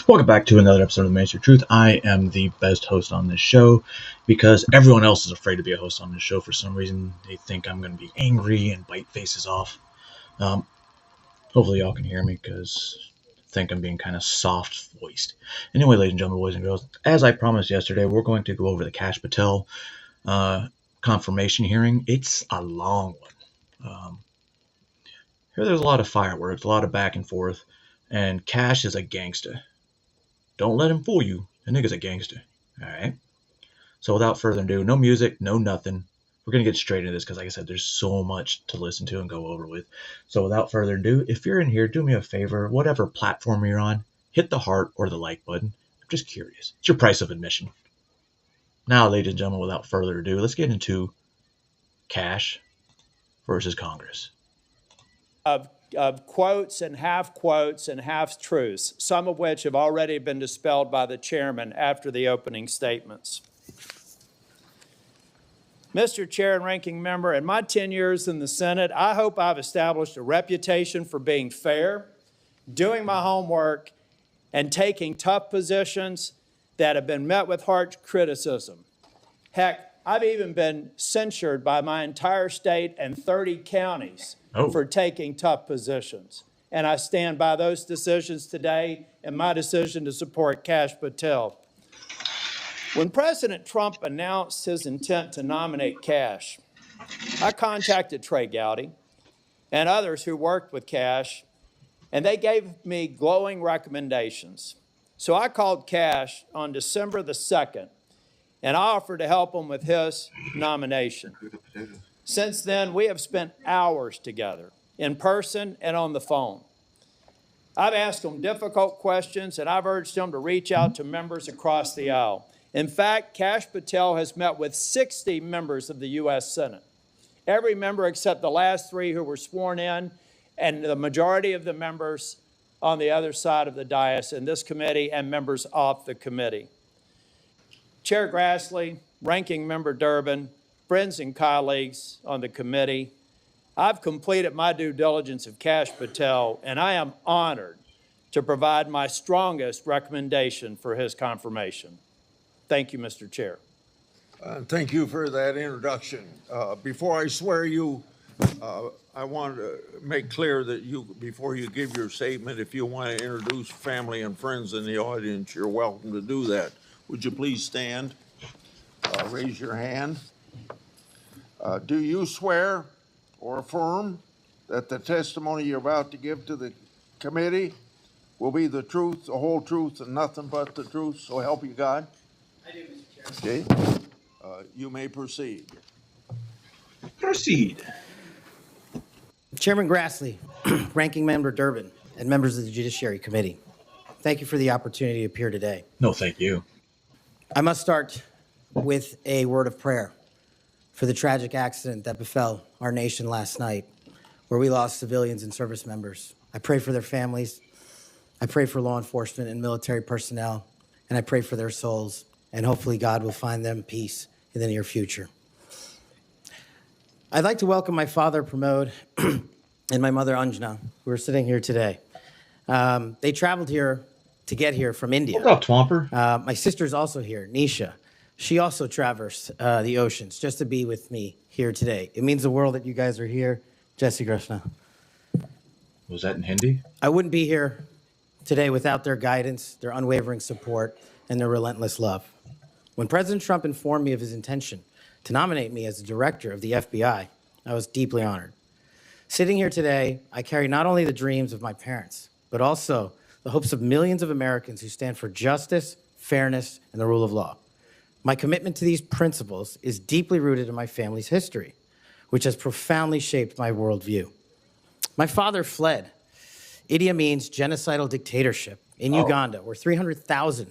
Welcome back to another episode of the Master Truth. I am the best host on this show because everyone else is afraid to be a host on this show for some reason. They think I'm going to be angry and bite faces off. Hopefully y'all can hear me because I think I'm being kind of soft-voiced. Anyway, ladies and gentlemen, boys and girls, as I promised yesterday, we're going to go over the Kash Patel confirmation hearing. It's a long one. Here there's a lot of fireworks, a lot of back and forth, and Kash is a gangster. Don't let him fool you. The nigga's a gangster. Alright? So without further ado, no music, no nothing. We're going to get straight into this because, like I said, there's so much to listen to and go over with. So without further ado, if you're in here, do me a favor. Whatever platform you're on, hit the heart or the like button. I'm just curious. It's your price of admission. Now, ladies and gentlemen, without further ado, let's get into Kash versus Congress. Of quotes and half truths, some of which have already been dispelled by the chairman after the opening statements. Mr. Chair and Ranking Member, in my 10 years in the Senate, I hope I've established a reputation for being fair, doing my homework, and taking tough positions that have been met with harsh criticism. Heck, I've even been censured by my entire state and 30 counties for taking tough positions. And I stand by those decisions today and my decision to support Kash Patel. When President Trump announced his intent to nominate Kash, I contacted Trey Gowdy and others who worked with Kash, and they gave me glowing recommendations. So I called Kash on December the 2nd, and I offered to help him with his nomination. Since then, we have spent hours together, in person and on the phone. I've asked him difficult questions, and I've urged him to reach out to members across the aisle. In fact, Kash Patel has met with 60 members of the U.S. Senate. Every member except the last 3 who were sworn in, and the majority of the members on the other side of the dais in this committee and members off the committee. Chair Grassley, Ranking Member Durbin, friends and colleagues on the committee, I've completed my due diligence of Kash Patel, and I am honored to provide my strongest recommendation for his confirmation. Thank you, Mr. Chair. Thank you for that introduction. Before I swear you, I want to make clear that before you give your statement, if you want to introduce family and friends in the audience, you're welcome to do that. Would you please stand? Raise your hand. Do you swear or affirm that the testimony you're about to give to the committee will be the truth, the whole truth, and nothing but the truth, so help you God? I do, Mr. Chair. Okay. You may proceed. Proceed. Chairman Grassley, Ranking Member Durbin, and members of the Judiciary Committee, thank you for the opportunity to appear today. No, thank you. I must start with a word of prayer for the tragic accident that befell our nation last night, where we lost civilians and service members. I pray for their families. I pray for law enforcement and military personnel, and I pray for their souls, and hopefully God will find them peace in the near future. I'd like to welcome my father, Pramod, and my mother, Anjana, who are sitting here today. They traveled here to get here from India. What's up, Twomper? My sister's also here, Nisha. She also traversed the oceans just to be with me here today. It means the world that you guys are here. Jai Shri Krishna. Was that in Hindi? I wouldn't be here today without their guidance, their unwavering support, and their relentless love. When President Trump informed me of his intention to nominate me as the director of the FBI, I was deeply honored. Sitting here today, I carry not only the dreams of my parents, but also the hopes of millions of Americans who stand for justice, fairness, and the rule of law. My commitment to these principles is deeply rooted in my family's history, which has profoundly shaped my worldview. My father fled Idi Amin's genocidal dictatorship in Uganda, where 300,000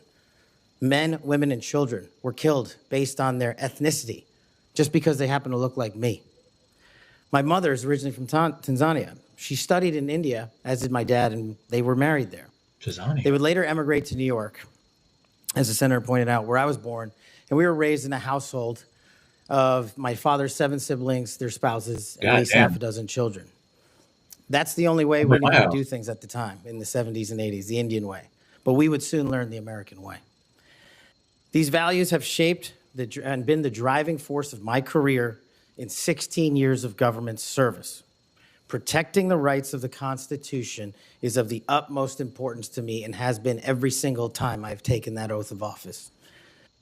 men, women, and children were killed based on their ethnicity, just because they happen to look like me. My mother is originally from Tanzania. She studied in India, as did my dad, and they were married there. Tanzania. They would later emigrate to New York, as the senator pointed out, where I was born. And we were raised in a household of my father's 7 siblings, their spouses, and at least half a dozen children. That's the only way we knew how to do things at the time, in the 70s and 80s, the Indian way. but we would soon learn the American way. These values have shaped and been the driving force of my career in 16 years of government service. Protecting the rights of the Constitution is of the utmost importance to me and has been every single time I've taken that oath of office.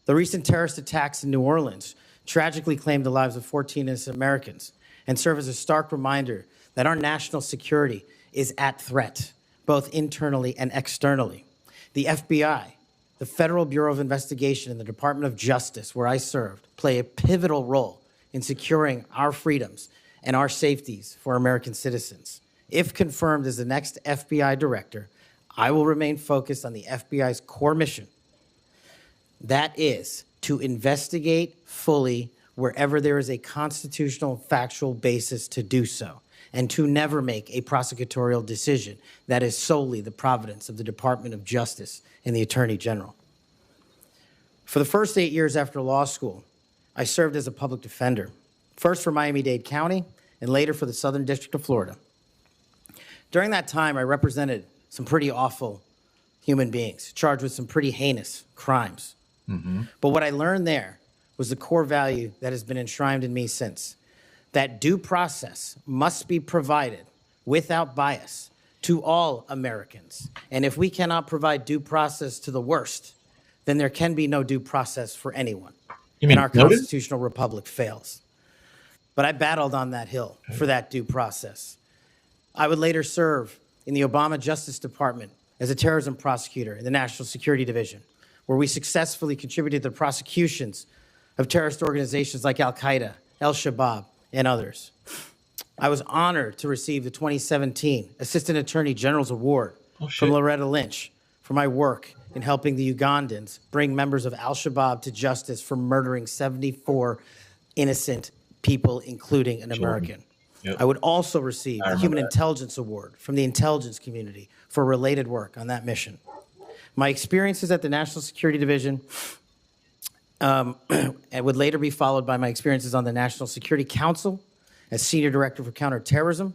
The recent terrorist attacks in New Orleans tragically claimed the lives of 14 innocent Americans and serve as a stark reminder that our national security is at threat, both internally and externally. The FBI, the Federal Bureau of Investigation, and the Department of Justice, where I served, play a pivotal role in securing our freedoms and our safeties for American citizens. If confirmed as the next FBI director, I will remain focused on the FBI's core mission. That is to investigate fully wherever there is a constitutional factual basis to do so, and to never make a prosecutorial decision that is solely the providence of the Department of Justice and the Attorney General. For the first 8 years after law school, I served as a public defender, first for Miami-Dade County and later for the Southern District of Florida. During that time, I represented some pretty awful human beings charged with some pretty heinous crimes. But what I learned there was the core value that has been enshrined in me since, that due process must be provided without bias to all Americans. And if we cannot provide due process to the worst, then there can be no due process for anyone. You mean and our noted? constitutional republic fails. But I battled on that hill for that due process. I would later serve in the Obama Justice Department as a terrorism prosecutor in the National Security Division, where we successfully contributed to the prosecutions of terrorist organizations like Al-Qaeda, Al-Shabaab, and others. I was honored to receive the 2017 Assistant Attorney General's Award from Loretta Lynch for my work in helping the Ugandans bring members of Al-Shabaab to justice for murdering 74 innocent people, including an American. Yep. I would also receive the Human Intelligence Award from the intelligence community for related work on that mission. My experiences at the National Security Division would later be followed by my experiences on the National Security Council as Senior Director for Counterterrorism,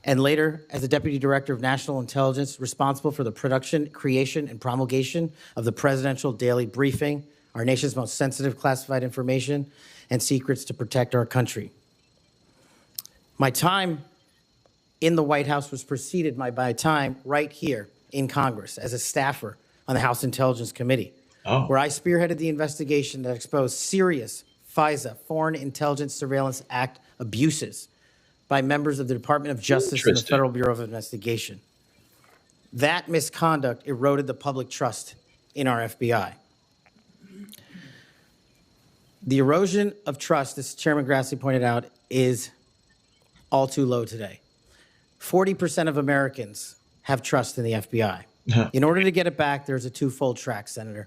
and later as the Deputy Director of National Intelligence, responsible for the production, creation, and promulgation of the Presidential Daily Briefing, our nation's most sensitive classified information and secrets to protect our country. My time in the White House was preceded by my time right here in Congress as a staffer on the House Intelligence Committee, where I spearheaded the investigation that exposed serious FISA, Foreign Intelligence Surveillance Act, abuses by members of the Department of Justice and the Federal Bureau of Investigation. That misconduct eroded the public trust in our FBI. The erosion of trust, as Chairman Grassley pointed out, is all too low today. 40% of Americans have trust in the FBI. In order to get it back, there's a twofold track, Senator.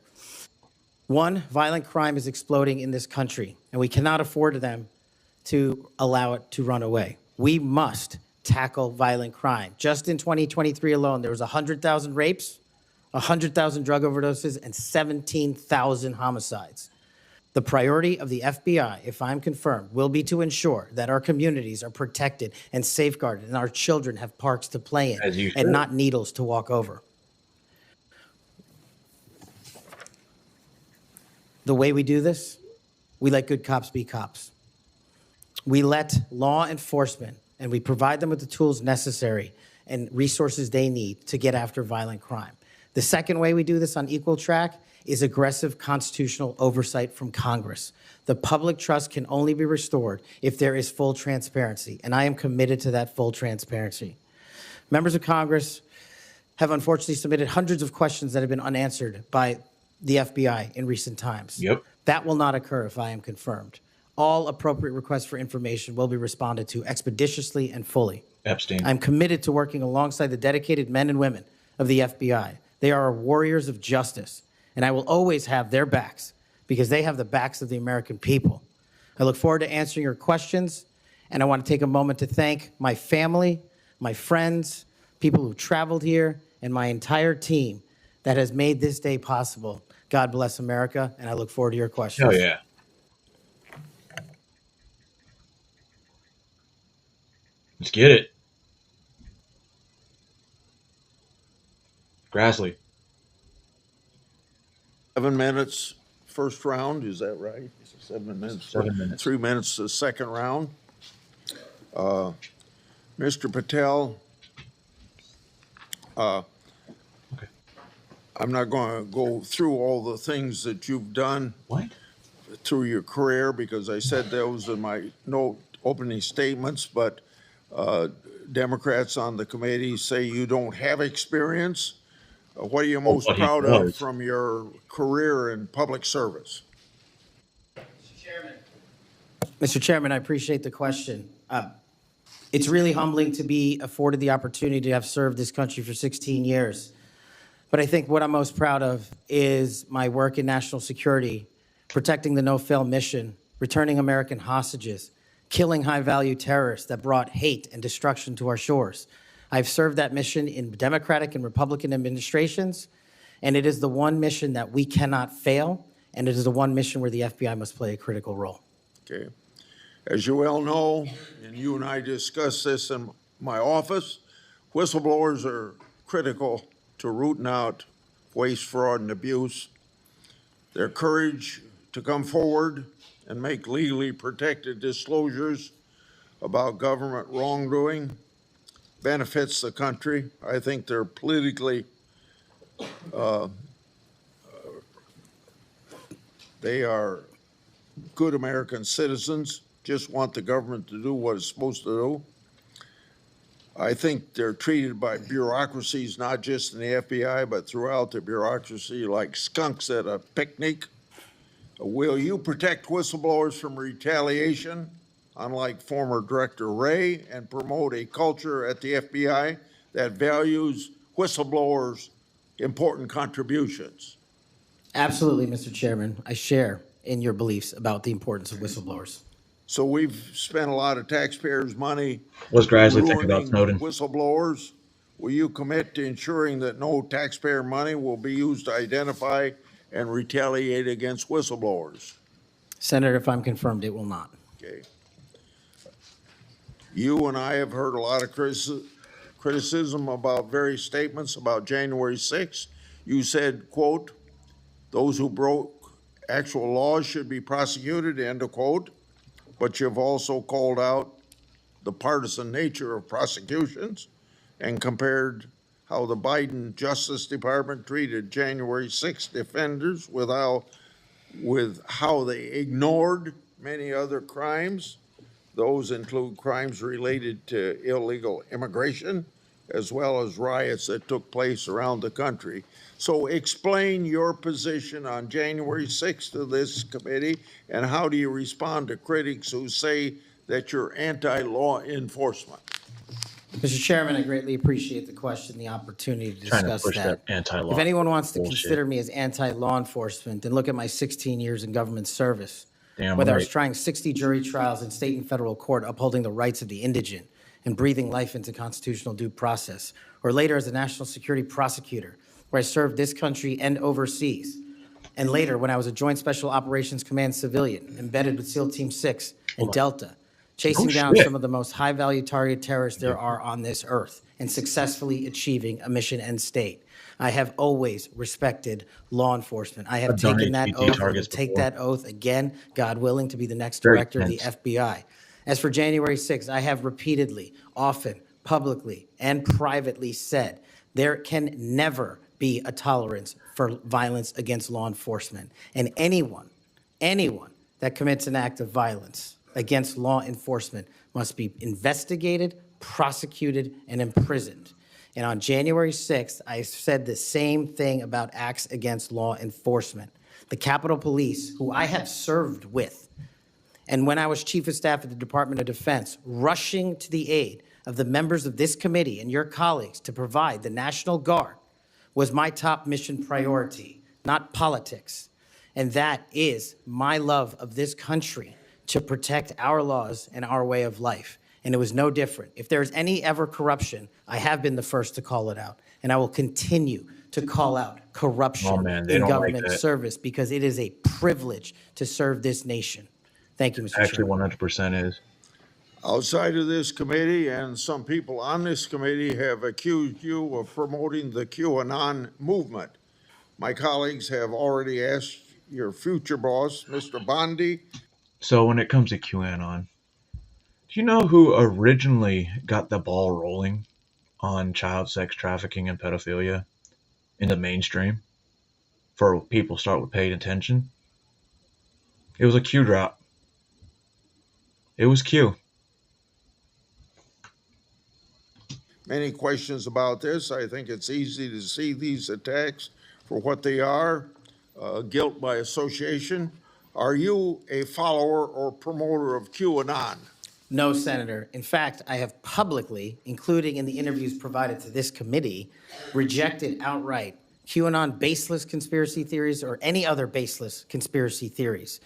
One, violent crime is exploding in this country, and we cannot afford them to allow it to run away. We must tackle violent crime. Just in 2023 alone, there was 100,000 rapes, 100,000 drug overdoses, and 17,000 homicides. The priority of the FBI, if I'm confirmed, will be to ensure that our communities are protected and safeguarded and our children have parks to play in and not needles to walk over. The way we do this, we let good cops be cops. We let law enforcement, and we provide them with the tools necessary and resources they need to get after violent crime. The second way we do this on equal track is aggressive constitutional oversight from Congress. The public trust can only be restored if there is full transparency, and I am committed to that full transparency. Members of Congress have unfortunately submitted hundreds of questions that have been unanswered by the FBI in recent times. That will not occur if I am confirmed. All appropriate requests for information will be responded to expeditiously and fully. Epstein. I'm committed to working alongside the dedicated men and women of the FBI. They are warriors of justice, and I will always have their backs because they have the backs of the American people. I look forward to answering your questions, and I want to take a moment to thank my family, my friends, people who traveled here, and my entire team that has made this day possible. God bless America, and I look forward to your questions. Oh, yeah. Let's get it. Grassley. 7 minutes first round, is that right? 7 minutes. 7 minutes. 3 minutes the second round. Mr. Patel, Okay. I'm not going to go through all the things that you've done What? through your career because I said those in my opening statements, but Democrats on the committee say you don't have experience. What are you most what he proud of does. from your career in public service? Mr. Chairman, I appreciate the question. It's really humbling to be afforded the opportunity to have served this country for 16 years. But I think what I'm most proud of is my work in national security, protecting the no-fail mission, returning American hostages, killing high-value terrorists that brought hate and destruction to our shores. I've served that mission in Democratic and Republican administrations, and it is the one mission that we cannot fail, and it is the one mission where the FBI must play a critical role. Okay. As you well know, and you and I discussed this in my office, whistleblowers are critical to rooting out waste, fraud, and abuse. Their courage to come forward and make legally protected disclosures about government wrongdoing benefits the country. I think they're politically, they are good American citizens, just want the government to do what it's supposed to do. I think they're treated by bureaucracies, not just in the FBI, but throughout the bureaucracy, like skunks at a picnic. Will you protect whistleblowers from retaliation, unlike former Director Wray, and promote a culture at the FBI that values whistleblowers' important contributions? Absolutely, Mr. Chairman. I share in your beliefs about the importance of whistleblowers. So we've spent a lot of taxpayers' money What's Grassley think about ruining Snowden? whistleblowers. Will you commit to ensuring that no taxpayer money will be used to identify and retaliate against whistleblowers? Senator, if I'm confirmed, it will not. Okay. You and I have heard a lot of criticism about various statements about January 6th. You said, quote, "Those who broke actual laws should be prosecuted," end of quote. But you've also called out the partisan nature of prosecutions and compared how the Biden Justice Department treated January 6th defenders with how they ignored many other crimes. Those include crimes related to illegal immigration, as well as riots that took place around the country. So explain your position on January 6th to this committee, and how do you respond to critics who say that you're anti-law enforcement? Mr. Chairman, I greatly appreciate the question, the opportunity to Trying to discuss push that that. anti-law If anyone wants to bullshit. consider me as anti-law enforcement, then look at my 16 years in government service. Damn Whether I was right. trying 60 jury trials in state and federal court upholding the rights of the indigent and breathing life into constitutional due process, or later as a national security prosecutor, where I served this country and overseas. And later, when I was a Joint Special Operations Command civilian, embedded with SEAL Team 6 and Delta, chasing down shit. some of the most high-value target terrorists there are on this earth and successfully achieving a mission end state. I have always respected law enforcement. I have I've done taken that HVT oath and will targets take before. that oath again, God willing, to be the next Very director of the tense. FBI. As for January 6th, I have repeatedly, often, publicly, and privately said there can never be a tolerance for violence against law enforcement. And anyone that commits an act of violence against law enforcement must be investigated, prosecuted, and imprisoned. And on January 6th, I said the same thing about acts against law enforcement. The Capitol Police, who I have served with, and when I was Chief of Staff at the Department of Defense, rushing to the aid of the members of this committee and your colleagues to provide the National Guard, was my top mission priority, not politics. And that is my love of this country, to protect our laws and our way of life. And it was no different. If there's any ever corruption, I have been the first to call it out. And I will continue to call out corruption Oh, man, they in don't like government that. service, because it is a privilege to serve this nation. Thank you, Mr. Actually, Chairman. 100% is. Outside of this committee, and some people on this committee have accused you of promoting the QAnon movement. My colleagues have already asked your future boss, Mr. Bondi. So when it comes to QAnon, do you know who originally got the ball rolling on child sex trafficking and pedophilia in the mainstream for people start with paying attention? It was a Q drop. It was Q. Many questions about this. I think it's easy to see these attacks for what they are, guilt by association. Are you a follower or promoter of QAnon? No, Senator. In fact, I have publicly, including in the interviews provided to this committee, rejected outright QAnon baseless conspiracy theories or any other baseless conspiracy theories.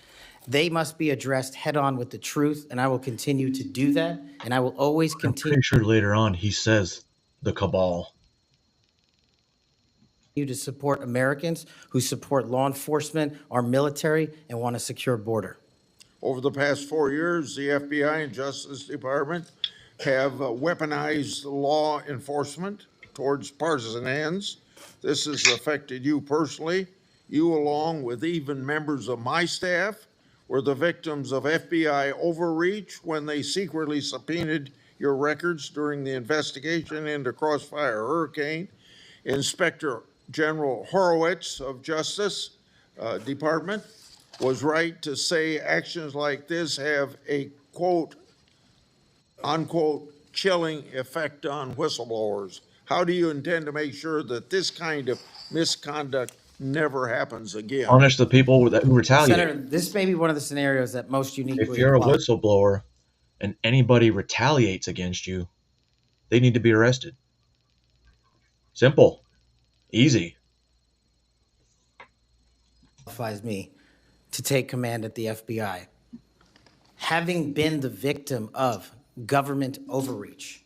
They must be addressed head on with the truth, and I will continue to do that, and I will always I'm continue pretty sure later on he says the cabal. to support Americans who support law enforcement, our military, and want a secure border. Over the past 4 years, the FBI and Justice Department have weaponized law enforcement towards partisan ends. This has affected you personally. You, along with even members of my staff, were the victims of FBI overreach when they secretly subpoenaed your records during the investigation into Crossfire Hurricane. Inspector General Horowitz of Justice Department was right to say actions like this have a quote, unquote, chilling effect on whistleblowers. How do you intend to make sure that this kind of misconduct never happens again? Punish the people who retaliate. Senator, this may be one of the scenarios that most uniquely If you're a apply. whistleblower and anybody retaliates against you, they need to be arrested. Simple. Easy. Qualifies me to take command at the FBI. Having been the victim of government overreach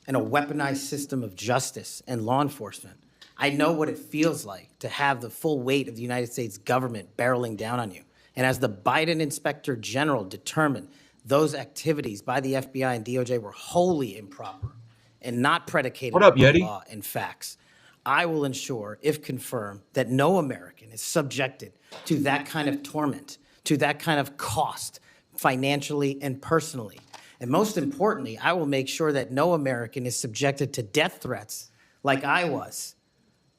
and a weaponized system of justice and law enforcement, I know what it feels like to have the full weight of the United States government barreling down on you. And as the Biden Inspector General determined, those activities by the FBI and DOJ were wholly improper and not predicated What up, on Yeti? law and facts. I will ensure, if confirmed, that no American is subjected to that kind of torment, to that kind of cost, financially and personally. And most importantly, I will make sure that no American is subjected to death threats like I was,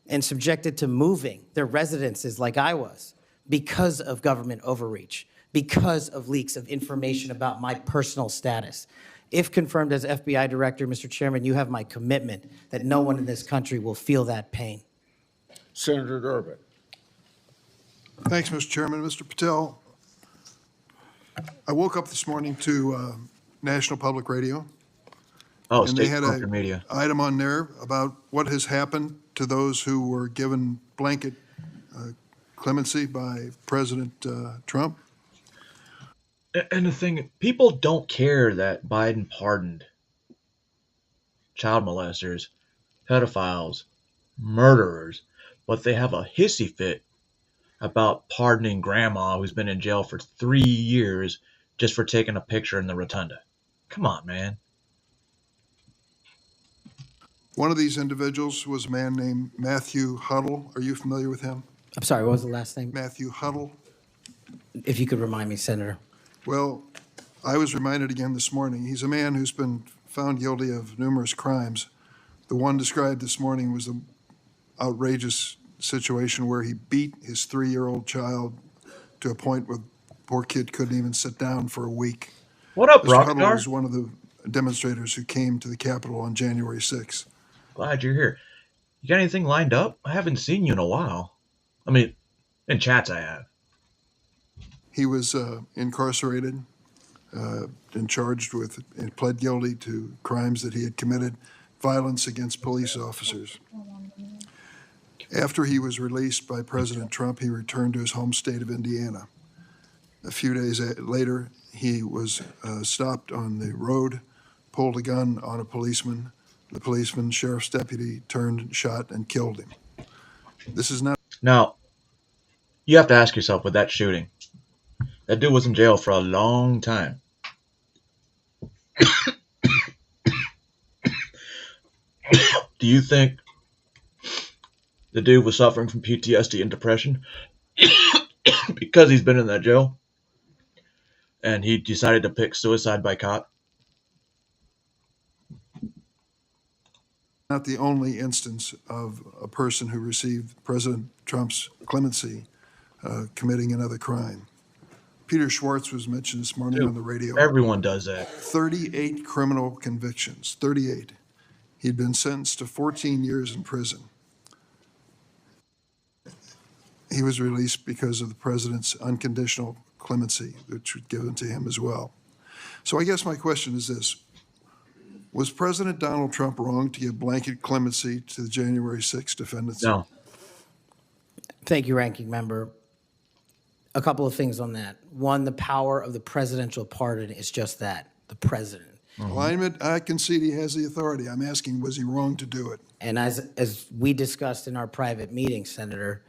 and subjected to moving their residences like I was, because of government overreach, because of leaks of information about my personal status. If confirmed as FBI Director, Mr. Chairman, you have my commitment that no one in this country will feel that pain. Senator Durbin. Thanks, Mr. Chairman. Mr. Patel, I woke up this morning to National Public Radio, Oh, and they state had corporate media. an item on there about what has happened to those who were given blanket clemency by President Trump. And the thing, people don't care that Biden pardoned child molesters, pedophiles, murderers, but they have a hissy fit about pardoning grandma who's been in jail for 3 years just for taking a picture in the rotunda. Come on, man. One of these individuals was a man named Matthew Huddle. Are you familiar with him? I'm sorry, what was the last name? Matthew Huddle. If you could remind me, Senator. Well, I was reminded again this morning, he's a man who's been found guilty of numerous crimes. The one described this morning was an outrageous situation where he beat his 3-year-old child to a point where the poor kid couldn't even sit down for a week. What up, Mr. Huddle Rockstar? was one of the demonstrators who came to the Capitol on January 6th. Glad you're here. You got anything lined up? I haven't seen you in a while. I mean, in chats I have. He was incarcerated and charged with and pled guilty to crimes that he had committed, violence against police officers. After he was released by President Trump, he returned to his home state of Indiana. A few days later, he was stopped on the road, pulled a gun on a policeman. The policeman, sheriff's deputy, turned, shot, and killed him. This is not. Now, you have to ask yourself with that shooting, that dude was in jail for a long time. Do you think The dude was suffering from PTSD and depression because he's been in that jail, and he decided to pick suicide by cop. Not the only instance of a person who received President Trump's clemency committing another crime. Peter Schwartz was mentioned this morning on the radio. Everyone does that. 38 criminal convictions, 38. He'd been sentenced to 14 years in prison. He was released because of the president's unconditional clemency, which was given to him as well. So I guess my question is this. Was President Donald Trump wrong to give blanket clemency to the January 6th defendants? No. Thank you, Ranking Member. A couple of things on that. One, the power of the presidential pardon is just that, the president. Alignment, I concede he has the authority. I'm asking, was he wrong to do it? And as we discussed in our private meeting, Senator,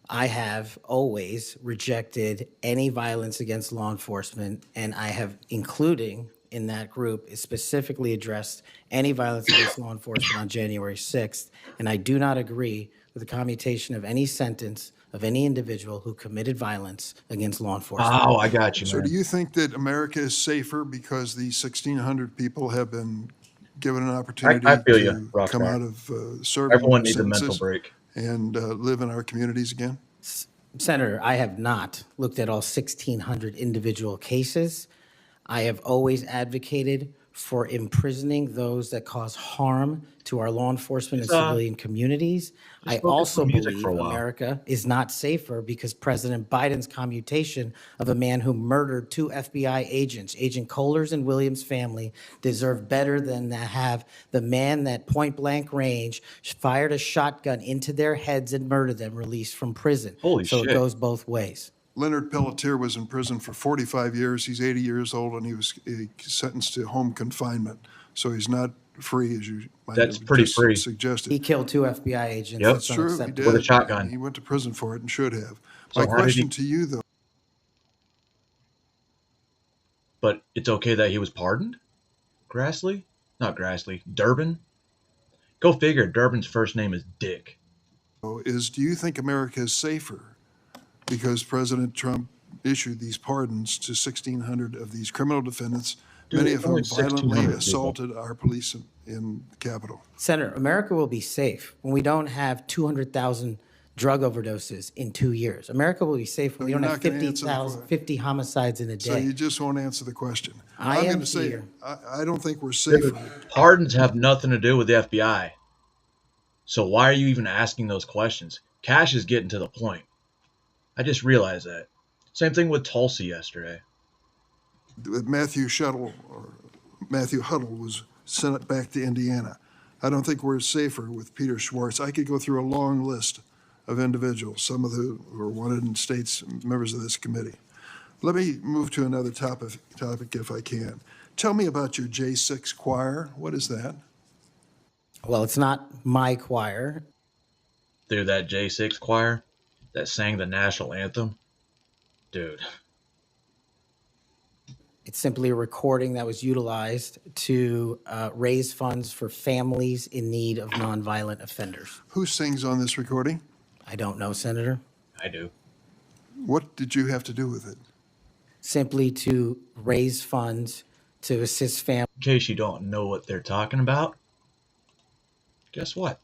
I have always rejected any violence against law enforcement, and I have, including in that group, specifically addressed any violence against law enforcement on January 6th, and I do not agree with the commutation of any sentence of any individual who committed violence against law enforcement. Oh, I got you, So man. do you think that America is safer because these 1,600 people have been given an opportunity I feel you, to Rockstar. come out of serving Everyone needs a mental sentences break. and live in our communities again? Senator, I have not looked at all 1,600 individual cases. I have always advocated for imprisoning those that cause harm to our law enforcement and civilian communities. I focus also on music believe for a while. America is not safer because President Biden's commutation of a man who murdered 2 FBI agents, Agent Kohlers and Williams' family, deserve better than to have the man that point blank range fired a shotgun into their heads and murdered them released from prison. Holy so shit. it goes both ways. Leonard Pelletier was in prison for 45 years. He's 80 years old, and he was sentenced to home confinement. So he's not free, as you might That's have pretty just free. suggested. He killed 2 FBI agents. Yep. That's It's true, he unacceptable. did. With a shotgun. And he went to prison for it and should have. So My how did he- question to you, though, But it's okay that he was pardoned? Grassley? Not Grassley. Durbin? Go figure. Durbin's first name is Dick. is do you think America is safer because President Trump issued these pardons to 1,600 of these criminal defendants, Dude, many it's of whom only 1,600 violently people. assaulted our police in the Capitol? Senator, America will be safe when we don't have 200,000 drug overdoses in 2 years. America will be safe when we You're don't not have gonna answer the 50,000, que- 50 homicides in a So you day. just won't answer the question. I I'm am going to say, here. I don't think we're safer. Pardons have nothing to do with the FBI. So why are you even asking those questions? Cash is getting to the point. I just realized that. Same thing with Tulsi yesterday. Matthew Huddle was sent back to Indiana. I don't think we're safer with Peter Schwartz. I could go through a long list of individuals, some of who were wanted in states, members of this committee. Let me move to another topic if I can. Tell me about your J6 choir. What is that? Well, it's not my choir. Dude, that J6 choir that sang the national anthem. Dude. It's simply a recording that was utilized to raise funds for families in need of nonviolent offenders. Who sings on this recording? I don't know, Senator. I do. What did you have to do with it? Simply to raise funds to assist families. In case you don't know what they're talking about, guess what?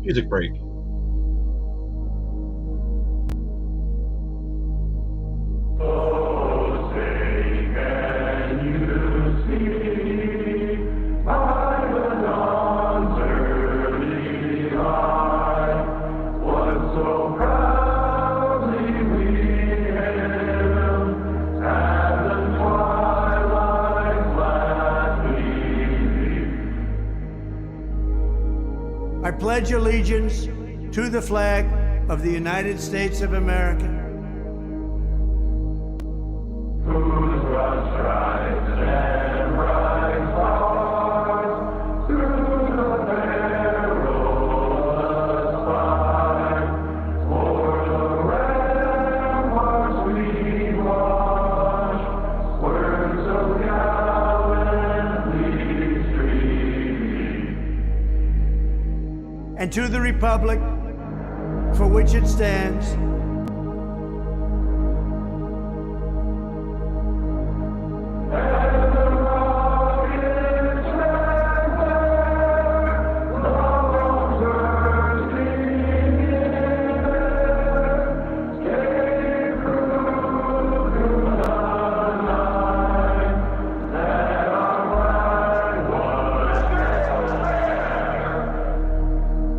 Music break. I pledge allegiance to the flag of the United States of America to the republic for which it stands,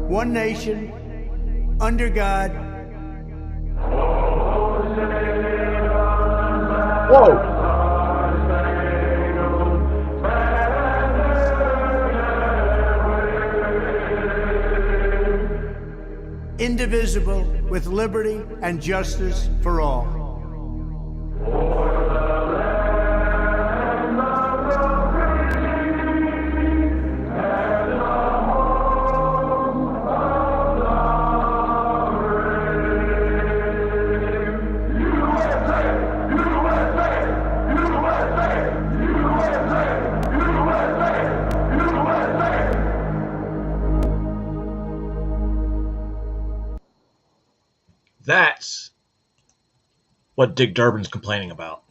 one nation, under God, indivisible, with liberty and justice for all. That's what Dick Durbin's complaining about.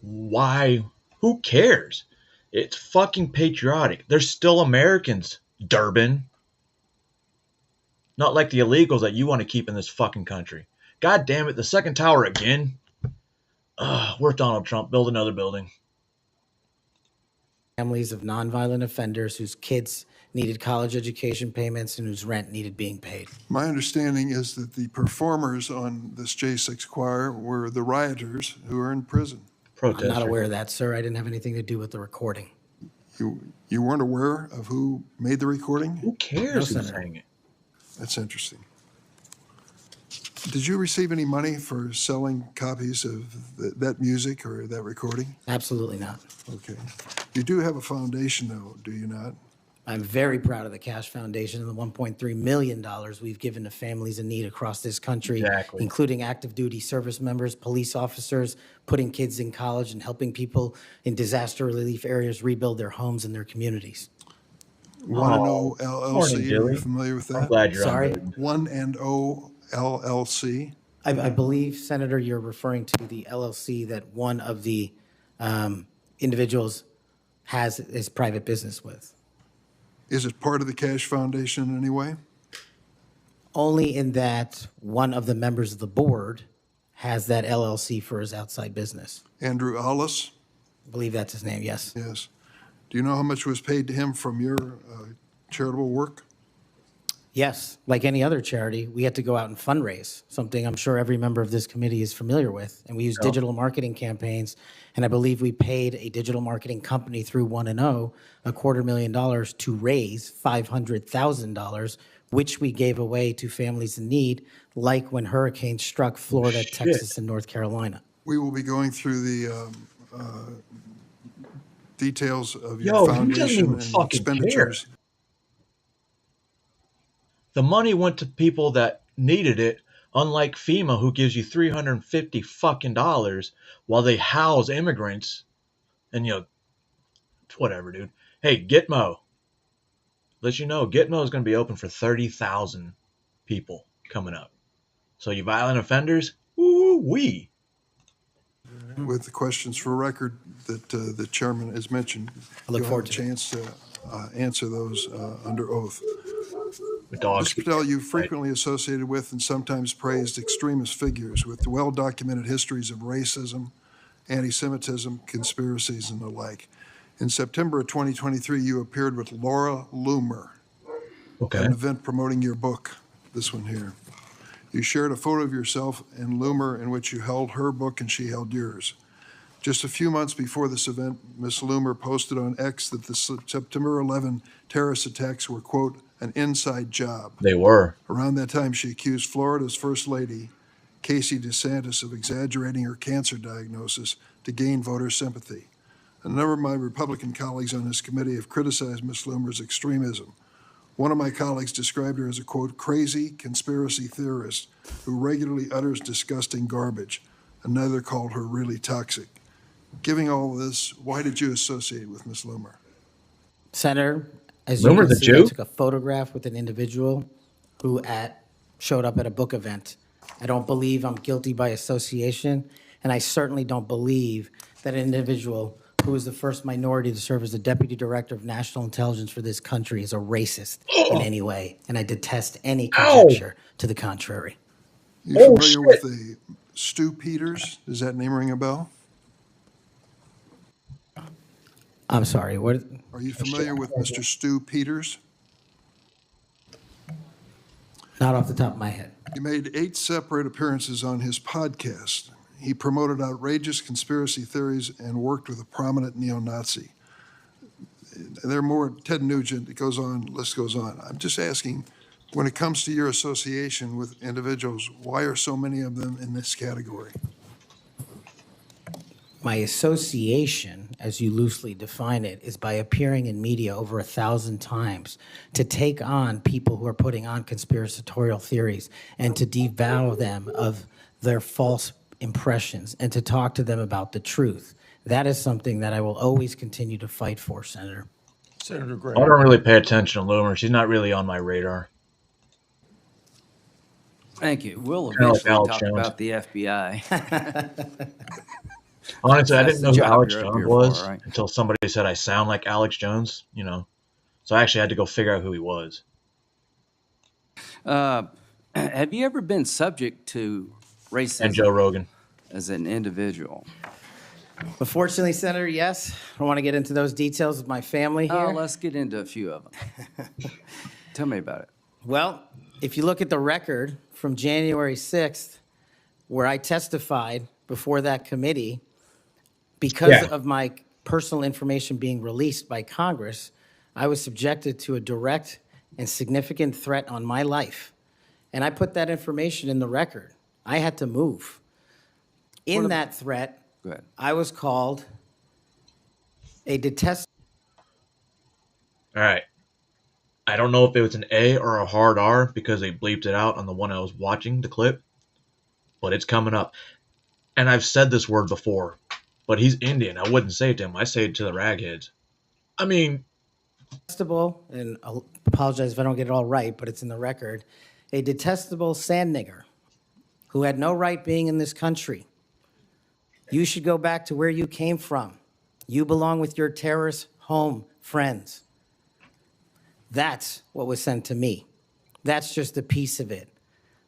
Why? Who cares? It's fucking patriotic. They're still Americans, Durbin. Not like the illegals that you want to keep in this fucking country. God damn it, the second tower again? Where's Donald Trump? Build another building. Families of nonviolent offenders whose kids needed college education payments and whose rent needed being paid. My understanding is that the performers on this J6 choir were the rioters who are in prison. I'm Protester. not aware of that, sir. I didn't have anything to do with the recording. You weren't aware of who made the recording? Who cares No, who's Senator. saying it? That's interesting. Did you receive any money for selling copies of that music or that recording? Absolutely not. Okay. You do have a foundation, though, do you not? I'm very proud of the Cash Foundation and the $1.3 million we've given to families in need across this country, Exactly. including active duty service members, police officers, putting kids in college, and helping people in disaster relief areas rebuild their homes and their communities. One and Oh, O morning, LLC, are Joey. you familiar with I'm that? glad you're Sorry? on board. One and O LLC. I believe, Senator, you're referring to the LLC that one of the individuals has his private business with. Is it part of the Cash Foundation in any way? Only in that one of the members of the board has that LLC for his outside business. Andrew Allis? I believe that's his name, yes. Yes. Do you know how much was paid to him from your charitable work? Yes, like any other charity, we had to go out and fundraise, something I'm sure every member of this committee is familiar with. And we use digital marketing campaigns. And I believe we paid a digital marketing company through 1&0 $250,000 to raise $500,000, which we gave away to families in need, like when hurricanes struck Florida, Shit. Texas, and North Carolina. We will be going through the details of your Yo, he doesn't foundation even and fucking expenditures. The money went to people that needed it, unlike FEMA, who gives you $350 fucking dollars while they house immigrants. And whatever, dude. Hey, Gitmo. Let you know, Gitmo is going to be open for 30,000 people coming up. So you violent offenders, woo-wee. With the questions for record that the chairman has mentioned, I look you'll forward have a to it. chance to answer those under oath. The dogs. Mr. Patel, you've frequently associated with and sometimes praised extremist figures with well-documented histories of racism, anti-Semitism, conspiracies, and the like. In September of 2023, you appeared with Laura Loomer Okay. at an event promoting your book, this one here. You shared a photo of yourself and Loomer in which you held her book and she held yours. Just a few months before this event, Ms. Loomer posted on X that the September 11 terrorist attacks were, quote, an inside job. They were. Around that time, she accused Florida's First Lady, Casey DeSantis, of exaggerating her cancer diagnosis to gain voter sympathy. A number of my Republican colleagues on this committee have criticized Ms. Loomer's extremism. One of my colleagues described her as a, quote, crazy conspiracy theorist who regularly utters disgusting garbage. Another called her really toxic. Given all this, why did you associate with Ms. Loomer? Senator, As you Rumor can the see, I Jew? took a photograph with an individual who showed up at a book event. I don't believe I'm guilty by association, and I certainly don't believe that an individual who was the first minority to serve as the deputy director of national intelligence for this country is a racist in any way, and I detest any Ow! conjecture to the contrary. You Oh, familiar shit. with the Stu Peters? Does that name ring a bell? I'm sorry, what? Are you familiar with Mr. Stu Peters? Not off the top of my head. He made 8 separate appearances on his podcast. He promoted outrageous conspiracy theories and worked with a prominent neo-Nazi. There are more, Ted Nugent, it goes on, list goes on. I'm just asking, when it comes to your association with individuals, why are so many of them in this category? My association, as you loosely define it, is by appearing in media over 1,000 times to take on people who are putting on conspiratorial theories and to devour them of their false impressions and to talk to them about the truth. That is something that I will always continue to fight for, Senator. Senator I Gray. don't really pay attention to Loomer. She's not really on my radar. Thank you. We'll Kinda like eventually Alex talk Jones. about the FBI. Honestly, I That's didn't the know who job Alex you're up Jones here was for, right? until somebody said I sound like Alex Jones, you know. So I actually had to go figure out who he was. Have you ever been subject to And racism Joe Rogan. as an individual? But fortunately, Senator, yes. I don't want to get into those details with my family here. Oh, let's get into a few of them. Tell me about it. Well, if you look at the record from January 6th, where I testified before that committee, because Yeah. of my personal information being released by Congress, I was subjected to a direct and significant threat on my life. And I put that information in the record. I had to move. In that threat, Go ahead. I was called a detestable. All right. I don't know if it was an A or a hard R because they bleeped it out on the one I was watching, the clip. But it's coming up. And I've said this word before, but he's Indian. I wouldn't say it to him. I say it to the ragheads. I mean, And I'll apologize if I don't get it all right, but it's in the record, a detestable sand nigger who had no right being in this country. You should go back to where you came from. You belong with your terrorist home friends. That's what was sent to me. That's just a piece of it.